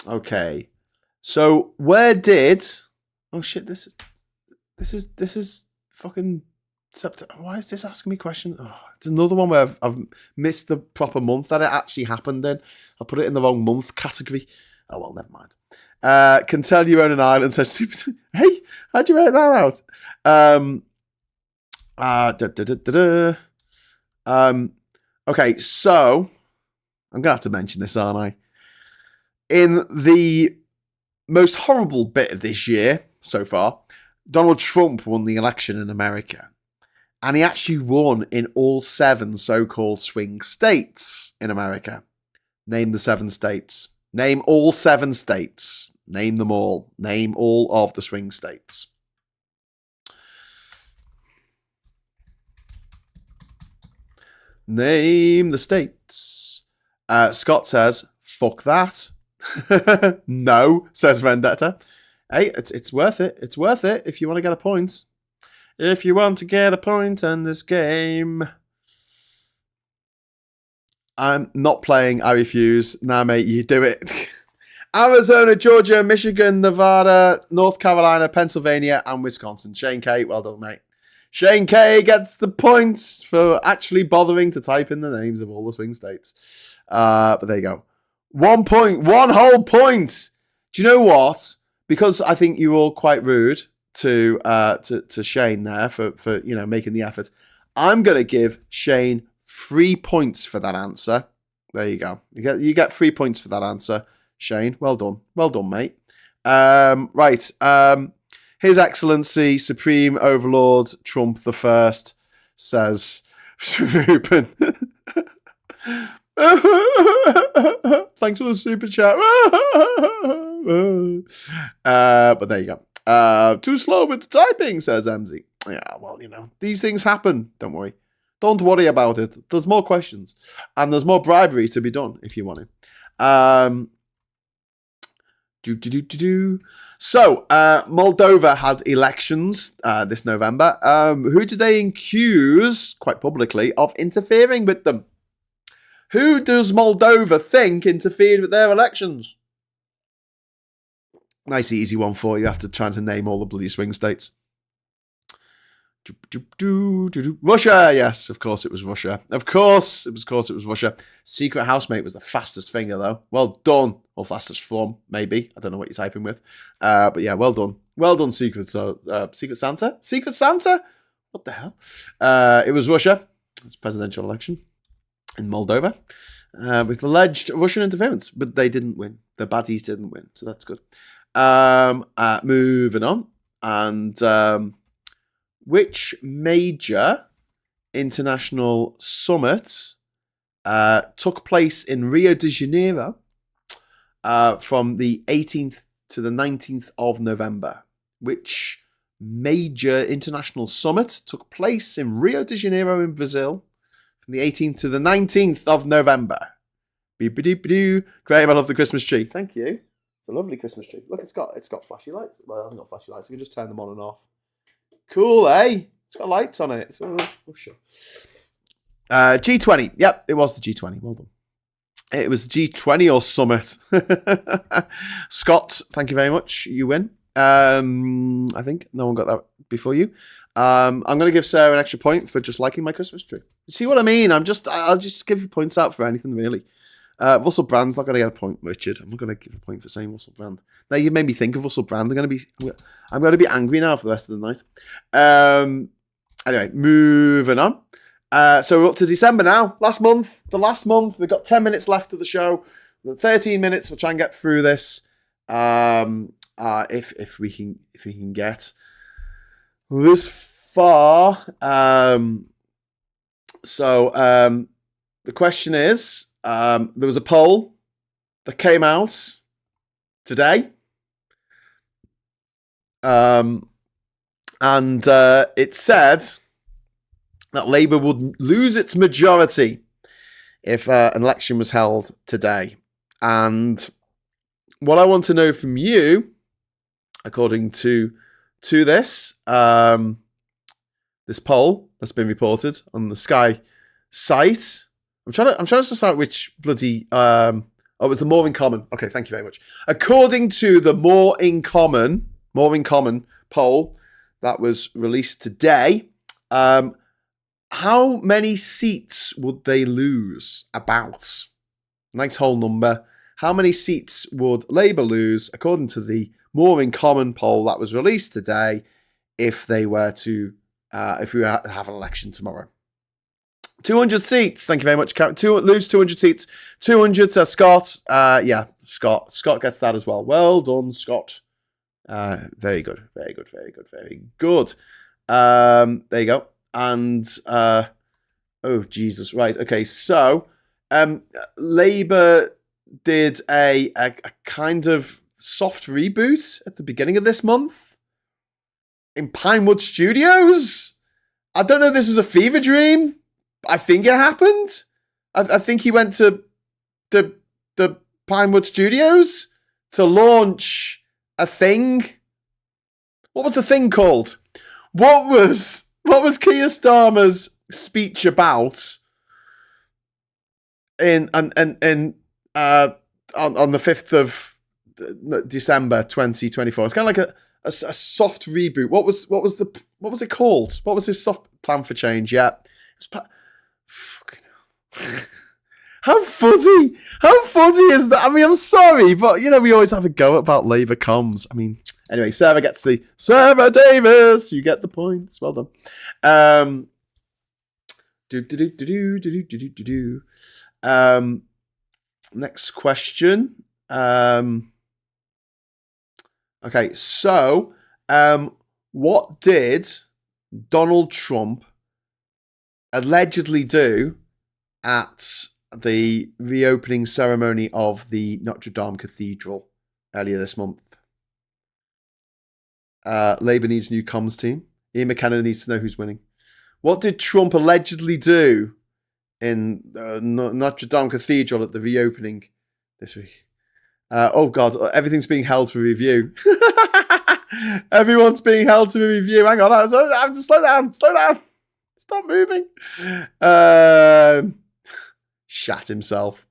Okay. So where did? Oh shit! This is fucking. Why is this asking me questions? Oh, it's another one where I've missed the proper month that it actually happened in. I put it in the wrong month category. Oh well, never mind. Can tell you own an island. Says super. Hey, how'd you write that out? Okay, so I'm going to have to mention this, aren't I? In the most horrible bit of this year so far, Donald Trump won the election in America. And he actually won in all 7 so-called swing states in America. Name the 7 states. Name all 7 states. Name them all. Name all of the swing states. Name the states. Scott says, fuck that. No, says Vendetta. Hey, it's worth it. It's worth it if you want to get a point. If you want to get a point in this game. I'm not playing, I refuse. Nah, mate, you do it. Arizona, Georgia, Michigan, Nevada, North Carolina, Pennsylvania, and Wisconsin. Shane K, well done, mate. Shane K gets the points for actually bothering to type in the names of all the swing states. But there you go. 1 point, 1 whole point. Do you know what? Because I think you were all quite rude to Shane there for making the effort. I'm going to give Shane 3 points for that answer. There you go. You get 3 points for that answer, Shane. Well done, mate. Right. His Excellency Supreme Overlord Trump the First says, Ruben. Thanks for the super chat. But there you go. Too slow with the typing, says MZ. Yeah, well, these things happen. Don't worry. Don't worry about it. There's more questions. And there's more bribery to be done if you want it. So, Moldova had elections this November. Who did they accuse, quite publicly, of interfering with them? Who does Moldova think interfered with their elections? Nice easy one for you after trying to name all the bloody swing states. Russia, yes, of course it was Russia. Of course it was Russia. Secret housemate was the fastest finger, though. Well done. Or fastest form, maybe. I don't know what you're typing with. But yeah, well done. Well done, Secret Santa? Secret Santa? What the hell? It was Russia. It's a presidential election in Moldova with alleged Russian interference, but they didn't win. The baddies didn't win, so that's good. Moving on. And which major international summit took place in Rio de Janeiro from the 18th to the 19th of November? Which major international summit took place in Rio de Janeiro in Brazil from the 18th to the 19th of November? Graham, I love the Christmas tree. Thank you. It's a lovely Christmas tree. Look, it's got flashy lights. Well, it hasn't got flashy lights. You can just turn them on and off. Cool, eh? It's got lights on it. Sure. G20. Yep, it was the G20. Well done. It was the G20 or summit. Scott, thank you very much. You win. I think no one got that before you. I'm going to give Sarah an extra point for just liking my Christmas tree. You see what I mean? I'll just give you points out for anything, really. Russell Brand's not going to get a point, Richard. I'm not going to give a point for saying Russell Brand. Now you made me think of Russell Brand. I'm going to be angry now for the rest of the night. Anyway, moving on. So we're up to December now. The last month. We've got 10 minutes left of the show. 13 minutes. We'll try and get through this. If we can get this far. So the question is. There was a poll that came out today. And it said that Labour would lose its majority if an election was held today. And what I want to know from you, according to this, this poll that's been reported on the Sky site. I'm trying to decide which bloody... it was the More in Common. Okay, thank you very much. According to the More in Common poll that was released today, how many seats would they lose? About. Nice whole number. How many seats would Labour lose, according to the More in Common poll that was released today, if they were to... if we were to have an election tomorrow? 200 seats. Thank you very much, Karen. Lose 200 seats. 200 to Scott. Yeah, Scott. Scott gets that as well. Well done, Scott. Very good. Very good. Very good. Very good. There you go. And oh Jesus, right? Okay, so Labour did a kind of soft reboot at the beginning of this month in Pinewood Studios. I don't know if this was a fever dream. I think it happened. I think he went to the Pinewood Studios to launch a thing. What was the thing called? What was Keir Starmer's speech about on the 5th of December 2024? It's kind of like a soft reboot. What was it called? What was his soft plan for change? Yeah. It was fucking hell. How fuzzy is that? I mean, I'm sorry, but we always have a go about Labour comms. I mean, anyway, Sarah gets to see Sarah Davis. You get the points. Well done. Next question. Okay, so what did Donald Trump allegedly do at the reopening ceremony of the Notre Dame Cathedral earlier this month? Labour needs a new comms team. Ian McKenna needs to know who's winning. What did Trump allegedly do in Notre Dame Cathedral at the reopening this week? Oh God, everything's being held for review. Everyone's being held to review. Hang on, I have to slow down. Stop moving. Shat himself.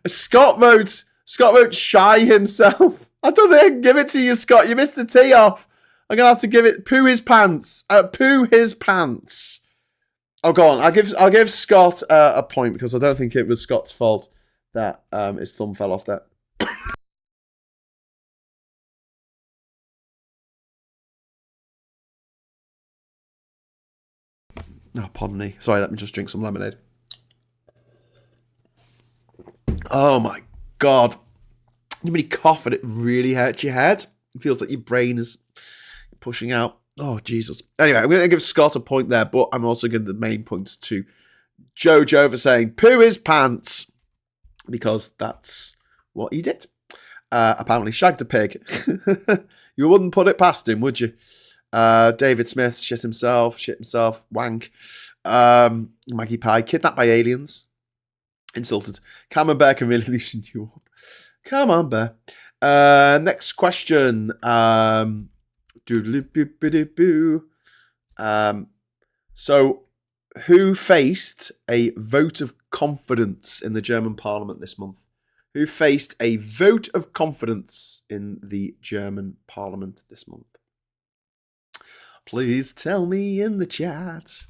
Scott wrote shy himself. I don't think I can give it to you, Scott. You missed the tee off. I'm going to have to give it poo his pants. Poo his pants. Oh, go on. I'll give Scott a point because I don't think it was Scott's fault that his thumb fell off there. Oh, pardon me. Sorry, let me just drink some lemonade. Oh my God. You really cough and it really hurts your head. It feels like your brain is pushing out. Oh, Jesus. Anyway, I'm going to give Scott a point there, but I'm also giving the main points to Jojo for saying poo his pants because that's what he did. Apparently shagged a pig. You wouldn't put it past him, would you? David Smith shit himself, wank. Maggie Pie, kidnapped by aliens. Insulted. Camembert can really loosen you up. Come on, Bear. Next question. So, who faced a vote of confidence in the German parliament this month? Who faced a vote of confidence in the German parliament this month? Please tell me in the chat.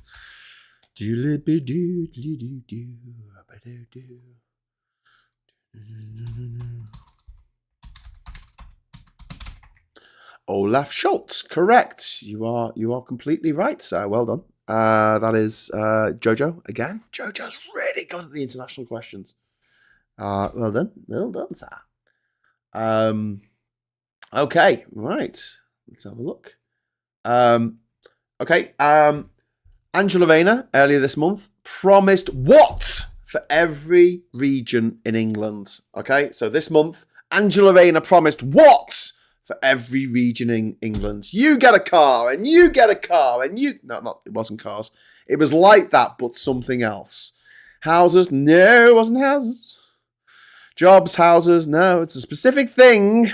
Olaf Scholz, correct. You are completely right, sir. Well done. That is Jojo again. Jojo's really good at the international questions. Well done, sir. Okay, right. Let's have a look. Okay. Angela Rayner earlier this month promised what for every region in England? Okay, so this month Angela Rayner promised what for every region in England? You get a car, and you get a car, and you... No, it wasn't cars. It was like that, but something else. Houses? No, it wasn't houses. Jobs, houses? No, it's a specific thing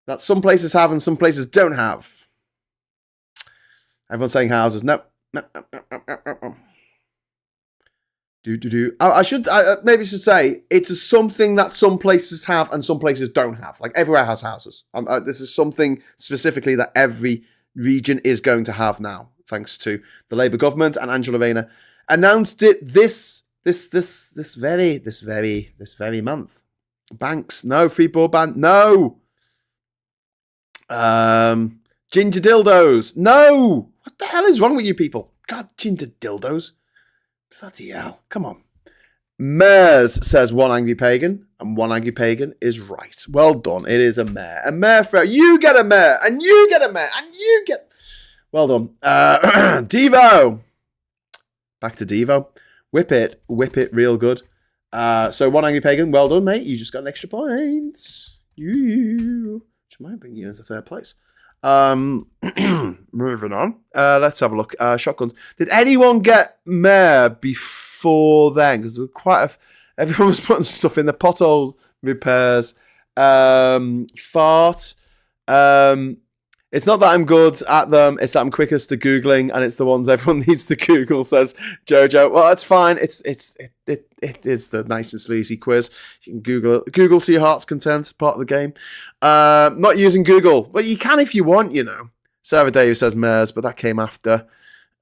that some places have and some places don't have. Everyone's saying houses. No. I should say it's something that some places have and some places don't have. Like everywhere has houses. This is something specifically that every region is going to have now, thanks to the Labour government, and Angela Rayner announced it this very month. Banks, no. Free broadband, no. Ginger dildos, no. What the hell is wrong with you people? God, into dildos. Bloody hell. Come on. Mares says one angry pagan, and one angry pagan is right. Well done. It is a mare. A mare for you get a mare, and you get a mare, and you get. Well done. Devo. Back to Devo. Whip it real good. So one angry pagan. Well done, mate. You just got an extra point. Which might bring you into third place. Moving on. Let's have a look. Shotguns. Did anyone get mare before then? Because there were everyone was putting stuff in the pothole repairs. Fart. It's not that I'm good at them, it's that I'm quickest to Googling, and it's the ones everyone needs to Google, says Jojo. Well, that's fine. It is the nice and sleazy quiz. You can Google to your heart's content, part of the game. Not using Google. Well, you can if you want, Sarah Davis says mares, but that came after.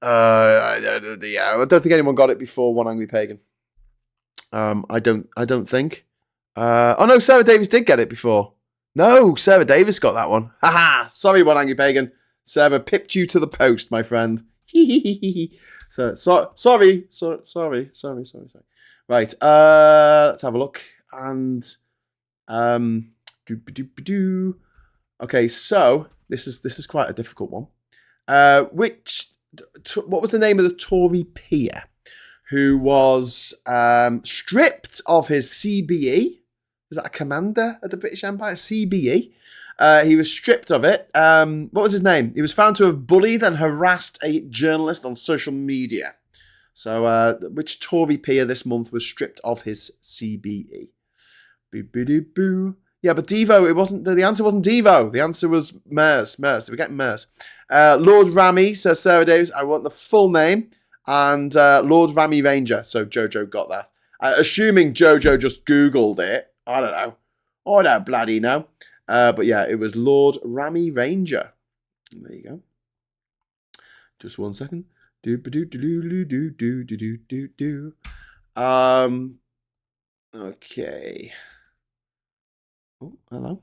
I don't think anyone got it before One Angry Pagan. I don't think. Oh no, Sarah Davis did get it before. No, Sarah Davis got that one. Haha! Sorry, One Angry Pagan. Sarah pipped you to the post, my friend. Sorry. Right. Let's have a look. And okay, so this is quite a difficult one. What was the name of the Tory peer who was stripped of his CBE? Is that a commander of the British Empire? CBE. He was stripped of it. What was his name? He was found to have bullied and harassed a journalist on social media. So, which Tory peer this month was stripped of his CBE? Boo. Yeah, but Devo, it wasn't. The answer wasn't Devo. The answer was Mers. Did we get Mers? Lord Rami, says Sarah Davis. I want the full name. And Lord Rami Ranger. So Jojo got that. Assuming Jojo just Googled it. I don't know. I don't bloody know. But yeah, it was Lord Rami Ranger. There you go. Just 1 second. Okay. Oh, hello.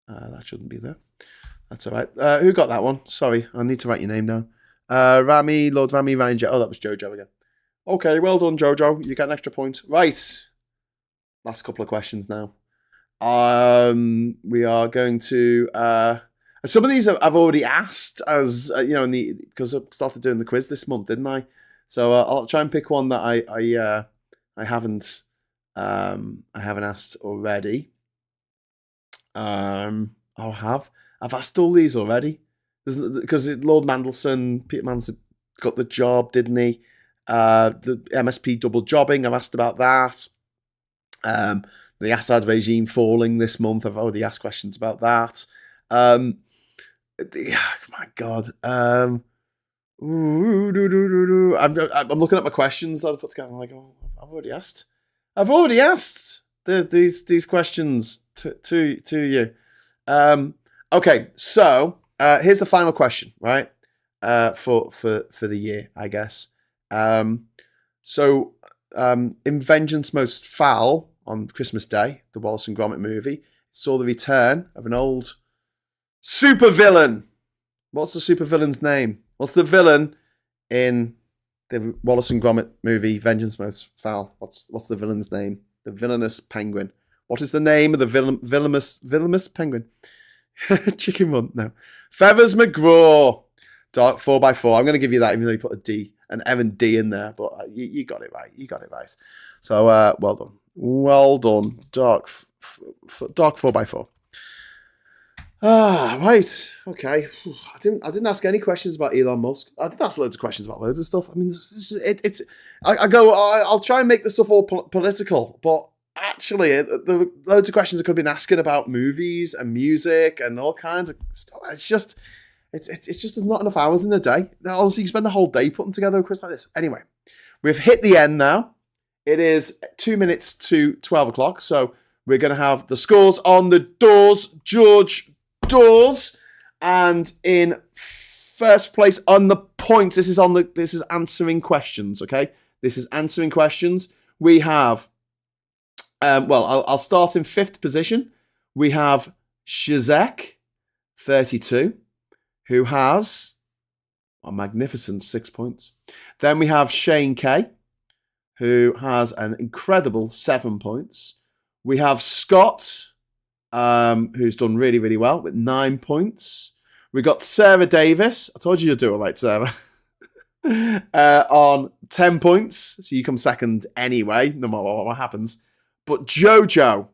That shouldn't be there. That's all right. Who got that one? Sorry, I need to write your name down. Lord Rami Ranger. Oh, that was Jojo again. Okay, well done, Jojo. You get an extra point. Right. Last couple of questions now. We are going to. Some of these I've already asked, as because I started doing the quiz this month, didn't I? So I'll try and pick one that I haven't asked already. I've asked all these already because Lord Mandelson, Peter Mandelson got the job, didn't he? The MSP double jobbing, I've asked about that. The Assad regime falling this month, I've already asked questions about that. My God. I'm looking at my questions that I put together. I'm like, oh, I've already asked these questions to you. Okay, so here's the final question, right? For the year, I guess. In Vengeance Most Foul on Christmas Day, the Wallace and Gromit movie, saw the return of an old supervillain. What's the supervillain's name? What's the villain in the Wallace and Gromit movie, Vengeance Most Foul? What's the villain's name? The villainous penguin. What is the name of the villainous penguin? Chicken Run. No. Feathers McGraw. Dark 4x4. I'm going to give you that, even though you put a D, an M and D in there, but you got it right. You got it right. So well done. Well done. Dark 4x4. Right. Okay. I didn't ask any questions about Elon Musk. I didn't ask loads of questions about loads of stuff. I mean, I'll try and make this stuff all political, but actually, the loads of questions I could have been asking about movies and music and all kinds of stuff. It's just there's not enough hours in the day. Honestly, you spend the whole day putting together a quiz like this. Anyway, we've hit the end now. It is 2 minutes to 12 o'clock, so we're going to have the scores on the doors. George Doors, and in first place on the points. This is answering questions. Okay, this is answering questions. We have. I'll start in fifth position. We have Shazek, 32, who has A magnificent 6 points. Then we have Shane K, who has an incredible 7 points. We have Scott, who's done really, really well with 9 points. We got Sarah Davis. I told you you'd do it right, Sarah. On 10 points. So you come second anyway, no matter what happens. But Jojo,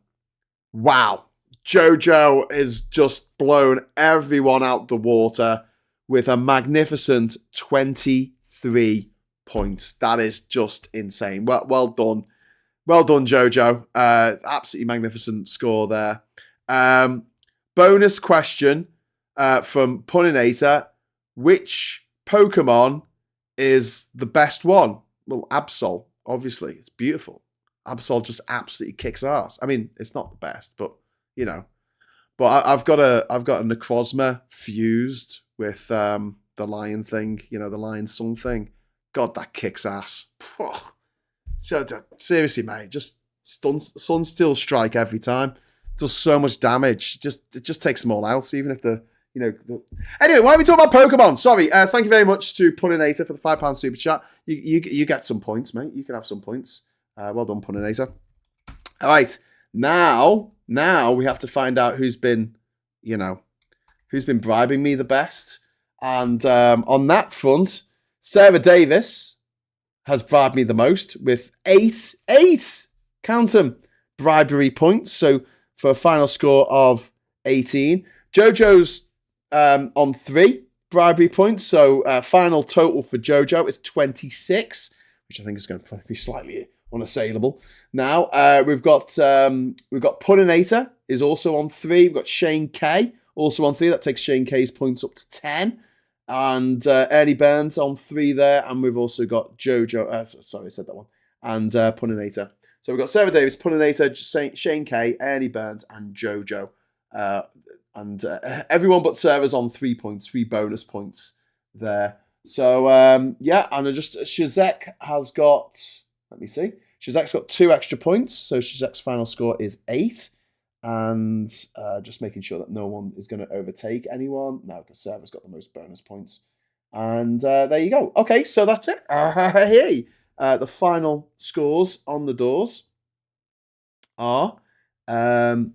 wow. Jojo has just blown everyone out the water with a magnificent 23 points. That is just insane. Well done. Well done, Jojo. Absolutely magnificent score there. Bonus question from Puninator. Which Pokemon is the best one? Well, Absol, obviously. It's beautiful. Absol just absolutely kicks ass. I mean, it's not the best, but, you know. But I've got a Necrozma fused with the lion thing, you know, the lion sun thing. God, that kicks ass. So seriously, mate, just sun steel strike every time. Does so much damage. It just takes them all out. Even if anyway, why are we talking about Pokemon? Sorry. Thank you very much to Puninator for the £5 super chat. You get some points, mate. You can have some points. Well done, Puninator. All right, now we have to find out who's been bribing me the best. And on that front, Sarah Davis has bribed me the most with eight, count them, bribery points. So for a final score of 18. Jojo's on 3 bribery points. So final total for Jojo is 26, which I think is going to be slightly unassailable. Now we've got Puninator is also on 3. We've got Shane K also on 3. That takes Shane K's points up to 10. And Ernie Burns on 3 there. And we've also got Jojo. Sorry, I said that one. And Puninator. So we've got Sarah Davis, Puninator, Shane K, Ernie Burns, and Jojo. And everyone but Sarah's on 3 points, 3 bonus points there. So, yeah, and Shazek has got, let me see. Shazek's got 2 extra points. So Shazek's final score is 8. And just making sure that no one is going to overtake anyone. No, because Sarah's got the most bonus points. And there you go. Okay, so that's it. Hey, the final scores on the doors are... oh,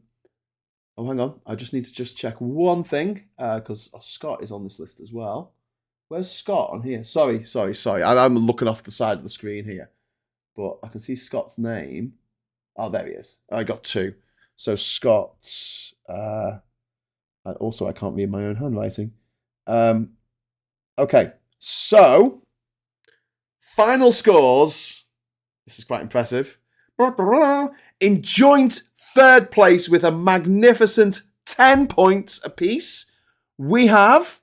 hang on. I just need to check one thing, because Scott is on this list as well. Where's Scott on here? Sorry. I'm looking off the side of the screen here. But I can see Scott's name. Oh, there he is. I got 2. So Scott's... and also, I can't read my own handwriting. Okay, so... Final scores. This is quite impressive. In joint 3rd place with a magnificent 10 points apiece, we have...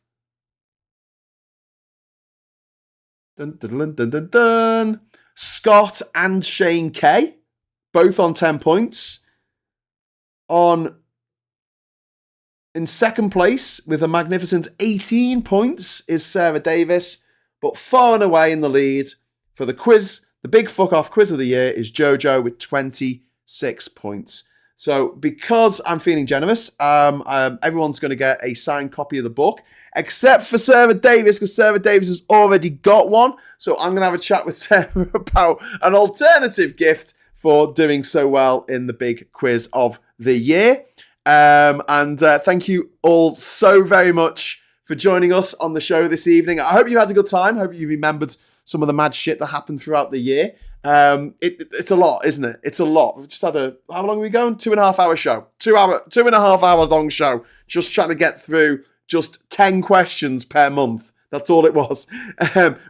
Scott and Shane K, both on 10 points. In 2nd place with a magnificent 18 points is Sarah Davis, but far and away in the lead for the quiz, the big fuck-off quiz of the year, is Jojo with 26 points. So because I'm feeling generous, everyone's going to get a signed copy of the book, except for Sarah Davis, because Sarah Davis has already got one. So I'm going to have a chat with Sarah about an alternative gift for doing so well in the big quiz of the year. And thank you all so very much for joining us on the show this evening. I hope you had a good time. I hope you remembered some of the mad shit that happened throughout the year. It's a lot, isn't it? It's a lot. We've just had how long are we going? 2.5 hour show. 2.5 hour long show. Just trying to get through just 10 questions per month. That's all it was.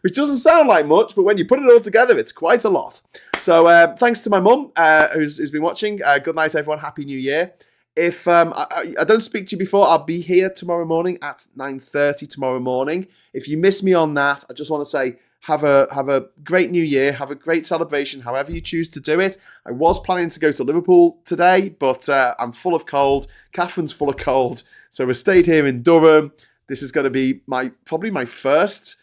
Which doesn't sound like much, but when you put it all together, it's quite a lot. So thanks to my mum, who's been watching. Good night, everyone. Happy New Year. If I don't speak to you before, I'll be here tomorrow morning at 9:30 tomorrow morning. If you miss me on that, I just want to say have a great New Year. Have a great celebration, however you choose to do it. I was planning to go to Liverpool today, but I'm full of cold. Catherine's full of cold. So we stayed here in Durham. This is going to be probably my first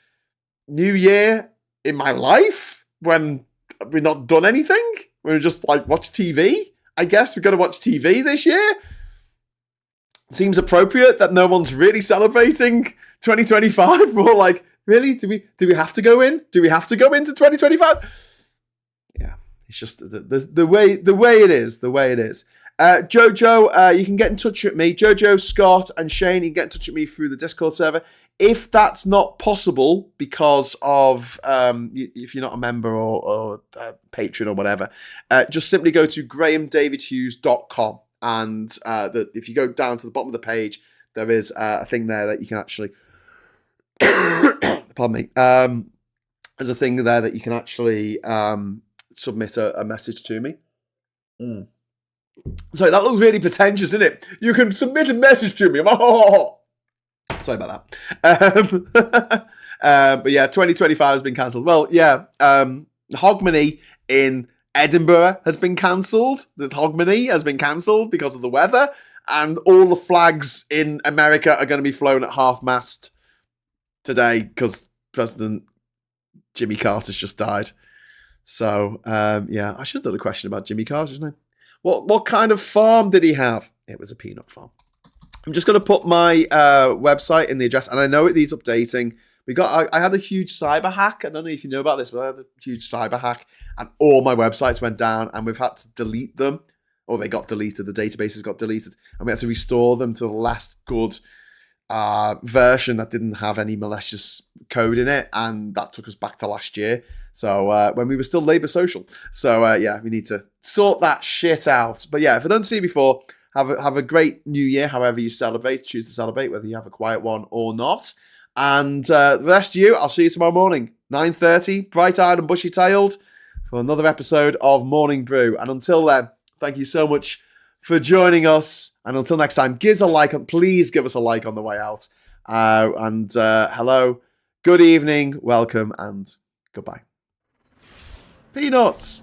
New Year in my life when we've not done anything. We're just like watch TV. I guess we're going to watch TV this year. Seems appropriate that no one's really celebrating 2025. We're all like Really? Do we have to go in? Do we have to go into 2025? Yeah, it's just the way it is. The way it is. Jojo, you can get in touch with me. Jojo, Scott, and Shane, you can get in touch with me through the Discord server. If that's not possible because of if you're not a member or patron or whatever, just simply go to grahamdavidhughes.com, and if you go down to the bottom of the page, there is a thing there that you can actually pardon me. There's a thing there that you can actually submit a message to me. Sorry, that looks really pretentious, isn't it? You can submit a message to me. Sorry about that. But yeah, 2025 has been cancelled. Well, yeah, Hogmanay in Edinburgh has been cancelled. The Hogmanay has been cancelled because of the weather, and all the flags in America are going to be flown at half-mast today because President Jimmy Carter's just died. So, yeah, I should have done a question about Jimmy Carter, shouldn't I? What kind of farm did he have? It was a peanut farm. I'm just going to put my website in the address, and I know it needs updating. I had a huge cyber hack. I don't know if you know about this, but I had a huge cyber hack, and all my websites went down, and we've had to delete them, or they got deleted. The databases got deleted, and we had to restore them to the last good version that didn't have any malicious code in it, and that took us back to last year. So when we were still Labour Social. So yeah, we need to sort that shit out. But yeah, if I don't see you before, have a great new year, however you celebrate. Choose to celebrate, whether you have a quiet one or not. And the rest of you, I'll see you tomorrow morning, 9:30, bright-eyed and bushy-tailed, for another episode of Morning Brew. And until then, thank you so much for joining us. And until next time, please give us a like on the way out. And hello, good evening, welcome, and goodbye. Peanuts!